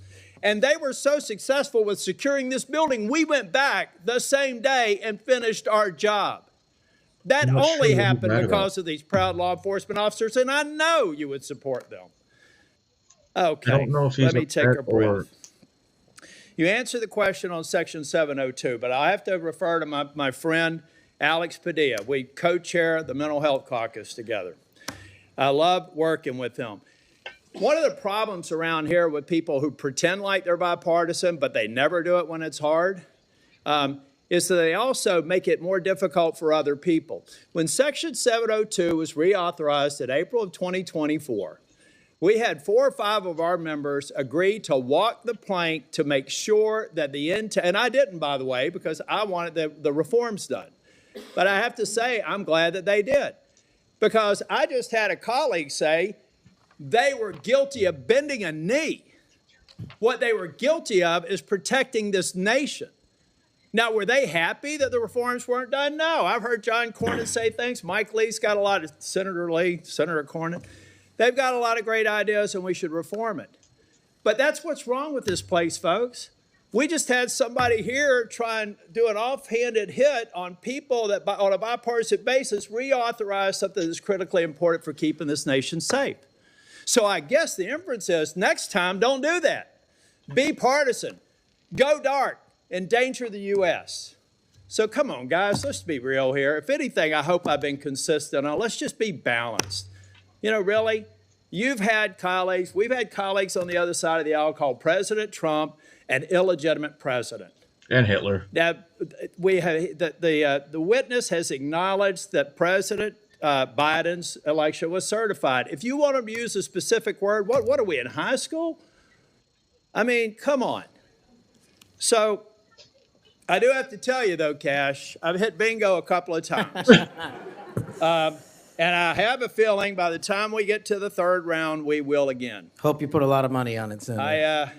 and they were so successful with securing this building, we went back the same day and finished our job. That only happened because of these proud law enforcement officers, and I know you would support them. Okay, I don't know if he's let me take a upset or- breath. You answered the question on Section 702, but I have to refer to my friend Alex Padilla. We co-chair the Mental Health Caucus together. I love working with him. One of the problems around here with people who pretend like they're bipartisan, but they never do it when it's hard, is that they also make it more difficult for other people. When Section 702 was reauthorized in April of 2024, we had 4 or 5 of our members agree to walk the plank to make sure that and I didn't, by the way, because I wanted the reforms done. But I have to say, I'm glad that they did. Because I just had a colleague say they were guilty of bending a knee. What they were guilty of is protecting this nation. Now, were they happy that the reforms weren't done? No. I've heard John Cornyn say things. Mike Lee's got a lot of, Senator Lee, Senator Cornyn. They've got a lot of great ideas, and we should reform it. But that's what's wrong with this place, folks. We just had somebody here try and do an offhanded hit on people that, on a bipartisan basis, reauthorize something that's critically important for keeping this nation safe. So I guess the inference is, next time, don't do that. Be partisan. Go dark. Endanger the U.S. So come on, guys, let's be real here. If anything, I hope I've been consistent on. Let's just be balanced. You know, really, you've had colleagues, we've had colleagues on the other side of the aisle call President Trump an illegitimate president. And Hitler. Now, we have, the witness has acknowledged that President Biden's election was certified. If you want to use a specific word, what are we, in high school? I mean, come on. So I do have to tell you, though, Cash, I've hit bingo a couple of times. And I have a feeling by the time we get to the third round, we will again. Hope you put a lot of money on it, Senator.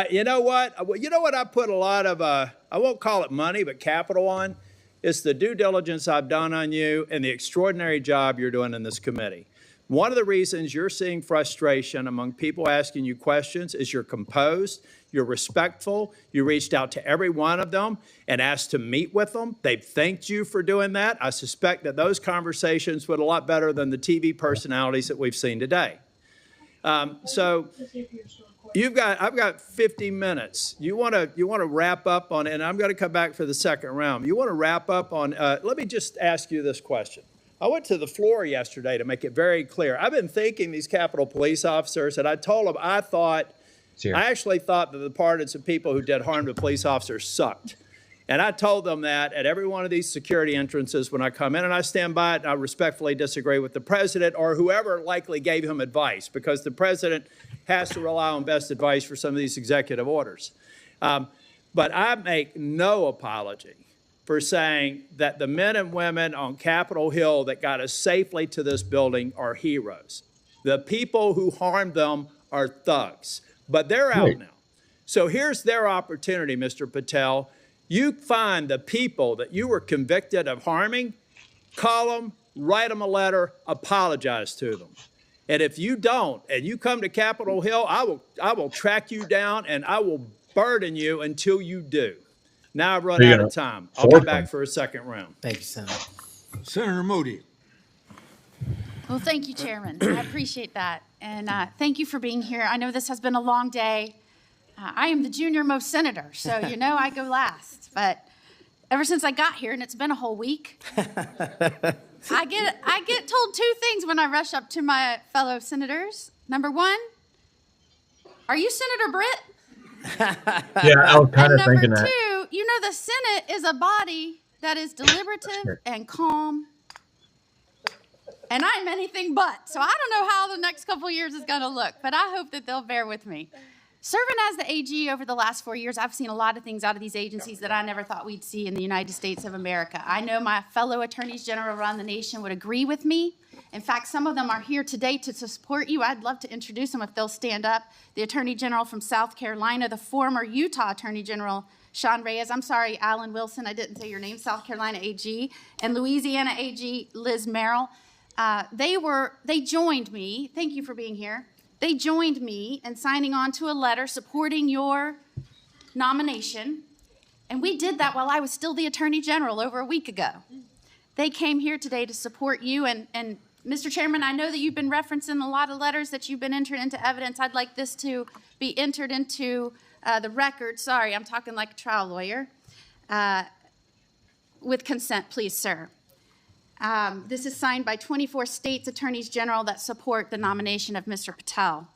You know what? You know what I put a lot of, I won't call it money, but capital on? It's the due diligence I've done on you and the extraordinary job you're doing in this committee. One of the reasons you're seeing frustration among people asking you questions is you're composed, you're respectful, you reached out to every one of them and asked to meet with them. They've thanked you for doing that. I suspect that those conversations went a lot better than the TV personalities that we've seen today. So I've got 50 minutes. You want to wrap up on, and I'm going to come back for the second round. You want to wrap up on, let me just ask you this question. I went to the floor yesterday to make it very clear. I've been thanking these Capitol Police officers, and I told them I actually thought that the pardons of people who did harm to police officers sucked. And I told them that at every one of these security entrances when I come in, and I stand by it, and I respectfully disagree with the president or whoever likely gave him advice, because the president has to rely on best advice for some of these executive orders. But I make no apology for saying that the men and women on Capitol Hill that got us safely to this building are heroes. The people who harmed them are thugs, but they're out now. So here's their opportunity, Mr. Patel. You find the people that you were convicted of harming, call them, write them a letter, apologize to them. And if you don't, and you come to Capitol Hill, I will track you down and I will burden you until you do. Now I've run You're out gonna of time. I'll be force back them. for a second round. Thank you, Senator. Senator Moody. Well, thank you, Chairman. I appreciate that. And thank you for being here. I know this has been a long day. I am the junior most senator, so you know I go last. But ever since I got here, and it's been a whole week, I get told two things when I rush up to my fellow senators. Number one, are you Senator Britt? Yeah, I was kind And of number thinking that. two, you know the Senate is a body that is deliberative and calm. And I'm anything but. So I don't know how the next couple years is going to look, but I hope that they'll bear with me. Serving as the AG over the last 4 years, I've seen a lot of things out of these agencies that I never thought we'd see in the United States of America. I know my fellow attorneys general around the nation would agree with me. In fact, some of them are here today to support you. I'd love to introduce them if they'll stand up. The Attorney General from South Carolina, the former Utah Attorney General, Sean Reyes. I'm sorry, Alan Wilson, I didn't say your name, South Carolina AG, and Louisiana AG, Liz Merrill. They joined me, thank you for being here. They joined me in signing on to a letter supporting your nomination. And we did that while I was still the Attorney General over a week ago. They came here today to support you. And Mr. Chairman, I know that you've been referencing a lot of letters that you've been entered into evidence. I'd like this to be entered into the record. Sorry, I'm talking like a trial lawyer. With consent, please, sir. This is signed by 24 states attorneys general that support the nomination of Mr. Patel.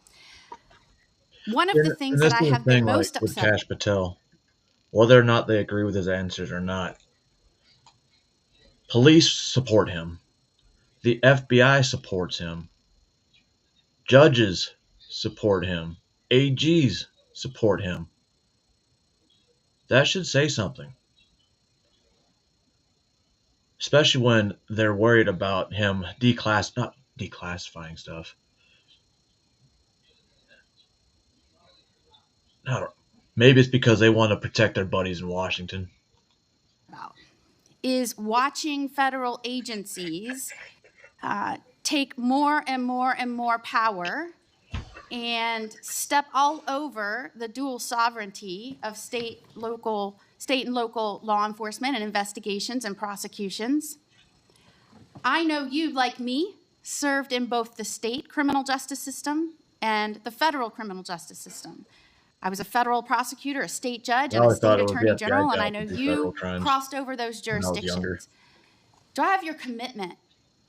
One of the things that I have been most with upset Kash Patel, whether or not they agree with his answers or not, police support him. The FBI supports him. Judges support him. AGs support him. That should say something. Especially when they're worried about him not declassifying stuff. I don't, maybe it's because they want to protect their buddies in Washington. about is watching federal agencies take more and more and more power and step all over the dual sovereignty of state and local law enforcement and investigations and prosecutions. I know you, like me, served in both the state criminal justice system and the federal criminal justice system. I was a federal prosecutor, a state judge, and a state attorney general, and I know you crossed over those jurisdictions. Do I have your commitment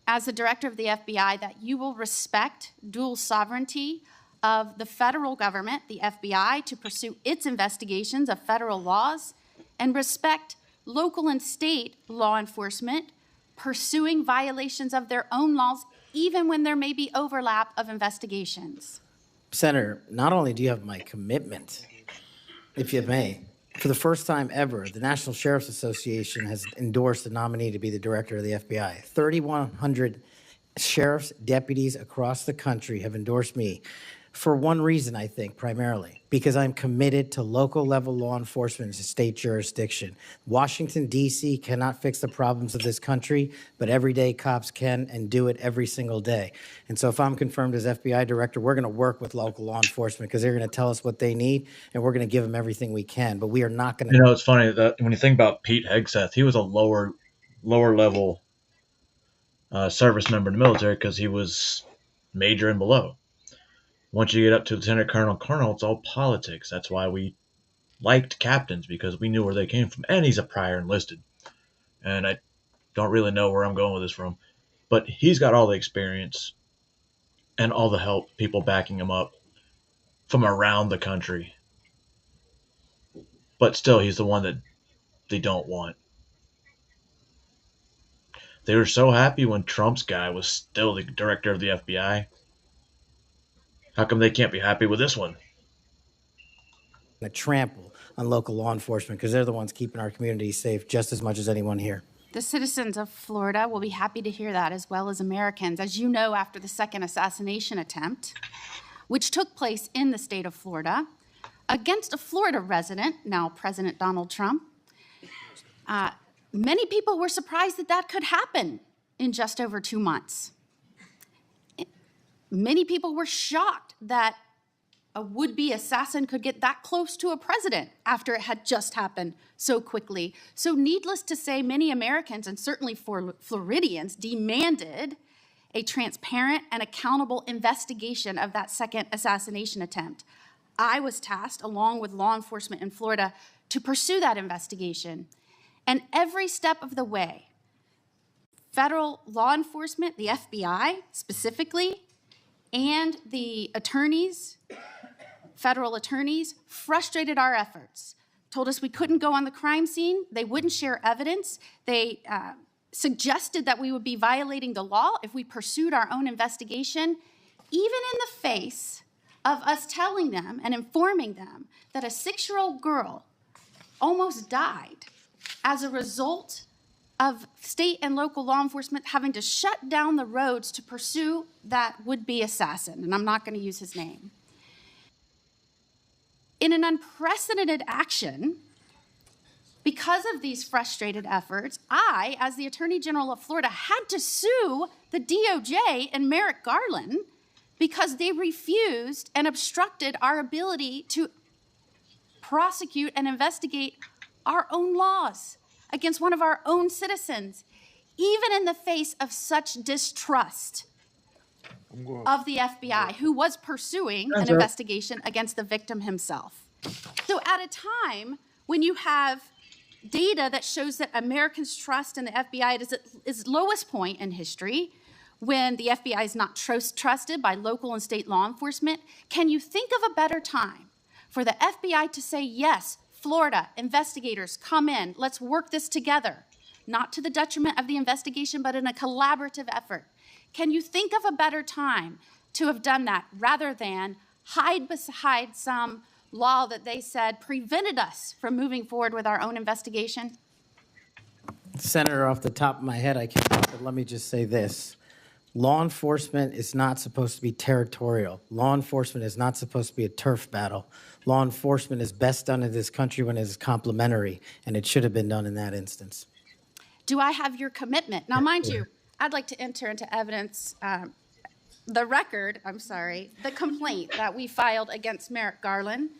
as the director of the FBI that you will respect dual sovereignty of the federal government, the FBI, to pursue its investigations of federal laws, and respect local and state law enforcement pursuing violations of their own laws, even when there may be overlap of investigations? Senator, not only do you have my commitment, if you may, for the first time ever, the National Sheriff's Association has endorsed a nominee to be the director of the FBI. 3,100 sheriffs, deputies across the country have endorsed me for one reason, I think, primarily, because I'm committed to local level law enforcement as a state jurisdiction. Washington, D.C. cannot fix the problems of this country, but everyday cops can and do it every single day. And so if I'm confirmed as FBI director, we're going to work with local law enforcement because they're going to tell us what they need, and we're going to give them everything we can. But we are not going to. You know, it's funny that when you think about Pete Hegseth, he was a lower level service member in the military because he was major and below. Once you get up to lieutenant colonel, it's all politics. That's why we liked captains, because we knew where they came from. And he's a prior enlisted. And I don't really know where I'm going with this from. But he's got all the experience and all the help, people backing him up from around the country. But still, he's the one that they don't want. They were so happy when Trump's guy was still the director of the FBI. How come they can't be happy with this one? To trample on local law enforcement because they're the ones keeping our communities safe just as much as anyone here. The citizens of Florida will be happy to hear that, as well as Americans. As you know, after the second assassination attempt, which took place in the state of Florida, against a Florida resident, now President Donald Trump, many people were surprised that that could happen in just over 2 months. Many people were shocked that a would-be assassin could get that close to a president after it had just happened so quickly. So needless to say, many Americans, and certainly Floridians, demanded a transparent and accountable investigation of that second assassination attempt. I was tasked, along with law enforcement in Florida, to pursue that investigation. And every step of the way, federal law enforcement, the FBI specifically, and the attorneys, federal attorneys, frustrated our efforts, told us we couldn't go on the crime scene, they wouldn't share evidence, they suggested that we would be violating the law if we pursued our own investigation, even in the face of us telling them and informing them that a 6-year-old girl almost died as a result of state and local law enforcement having to shut down the roads to pursue that would-be assassin, and I'm not going to use his name. In an unprecedented action, because of these frustrated efforts, I, as the Attorney General of Florida, had to sue the DOJ and Merrick Garland because they refused and obstructed our ability to prosecute and investigate our own laws against one of our own citizens, even in the face of such distrust of the FBI, who was pursuing an investigation against the victim himself. So at a time when you have data that shows that Americans' trust in the FBI is at its lowest point in history, when the FBI is not trusted by local and state law enforcement, can you think of a better time for the FBI to say, yes, Florida, investigators, come in, let's work this together, not to the detriment of the investigation, but in a collaborative effort? Can you think of a better time to have done that rather than hide beside some law that they said prevented us from moving forward with our own investigation? Senator, off the top of my head, I can't, but let me just say this. Law enforcement is not supposed to be territorial. Law enforcement is not supposed to be a turf battle. Law enforcement is best done in this country when it is complementary, and it should have been done in that instance. Do I have your commitment? Now, mind you, I'd like to enter into evidence the complaint that we filed against Merrick Garland,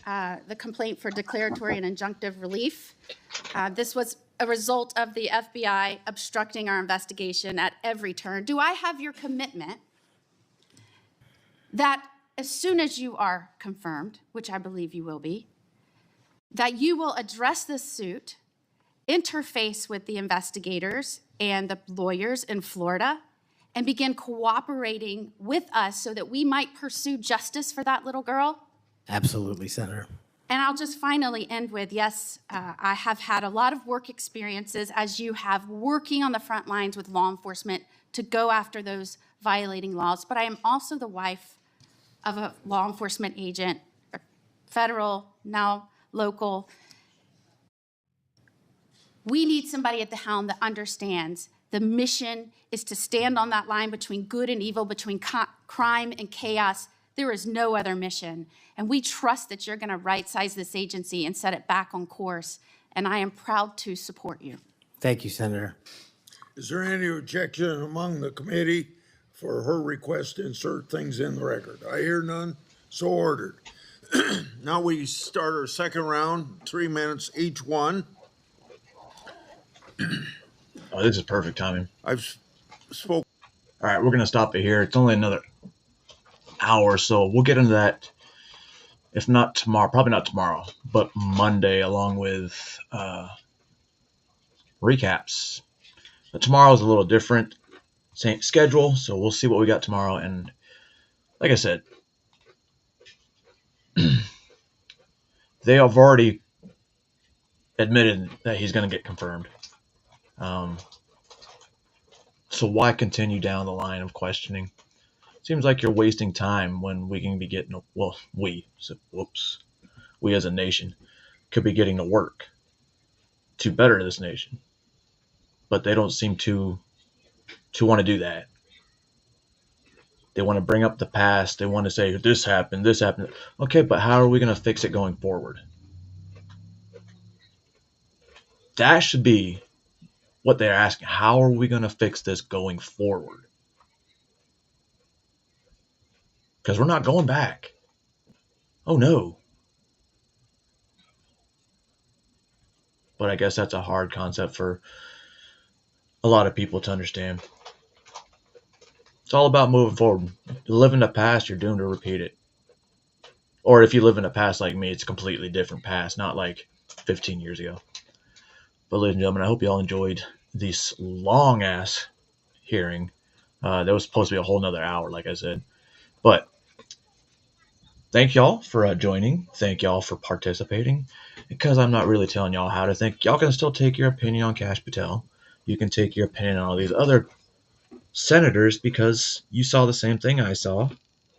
the complaint for declaratory and injunctive relief. This was a result of the FBI obstructing our investigation at every turn. Do I have your commitment that as soon as you are confirmed, which I believe you will be, that you will address this suit, interface with the investigators and the lawyers in Florida, and begin cooperating with us so that we might pursue justice for that little girl? Absolutely, Senator. And I'll just finally end with, yes, I have had a lot of work experiences, as you have, working on the front lines with law enforcement to go after those violating laws. But I am also the wife of a law enforcement agent, federal, now local. We need somebody at the helm that understands the mission is to stand on that line between good and evil, between crime and chaos. There is no other mission. And we trust that you're going to right-size this agency and set it back on course. And I am proud to support you. Thank you, Senator. Is there any objection among the committee for her request to insert things in the record? I hear none, so ordered. Now we start our second round, 3 minutes each one. Oh, this is perfect timing. I've spoken. All right, we're going to stop it here. It's only another hour, so we'll get into that, if not tomorrow, probably not tomorrow, but Monday, along with recaps. But tomorrow's a little different, same schedule, so we'll see what we got tomorrow. And like I said, they have already admitted that he's going to get confirmed. So why continue down the line of questioning? Seems like you're wasting time when we can be getting, well, we as a nation could be getting to work to better this nation. But they don't seem to want to do that. They want to bring up the past. They want to say, this happened, this happened. Okay, but how are we going to fix it going forward? That should be what they're asking. How are we going to fix this going forward? Because we're not going back. oh no. But I guess that's a hard concept for a lot of people to understand. It's all about moving forward. You live in the past, you're doomed to repeat it. Or if you live in a past like me, it's a completely different past, not like 15 years ago. But ladies and gentlemen, I hope you all enjoyed this long-ass hearing. That was supposed to be a whole nother hour, like I said. But thank y'all for joining. Thank y'all for participating. Because I'm not really telling y'all how to think. Y'all can still take your opinion on Kash Patel. You can take your opinion on all these other senators because you saw the same thing I saw.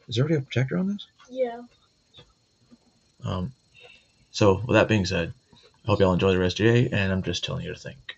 Is there already a projector on this? Yeah. So with that being said, I hope y'all enjoy the rest of your day, and I'm just telling you to think.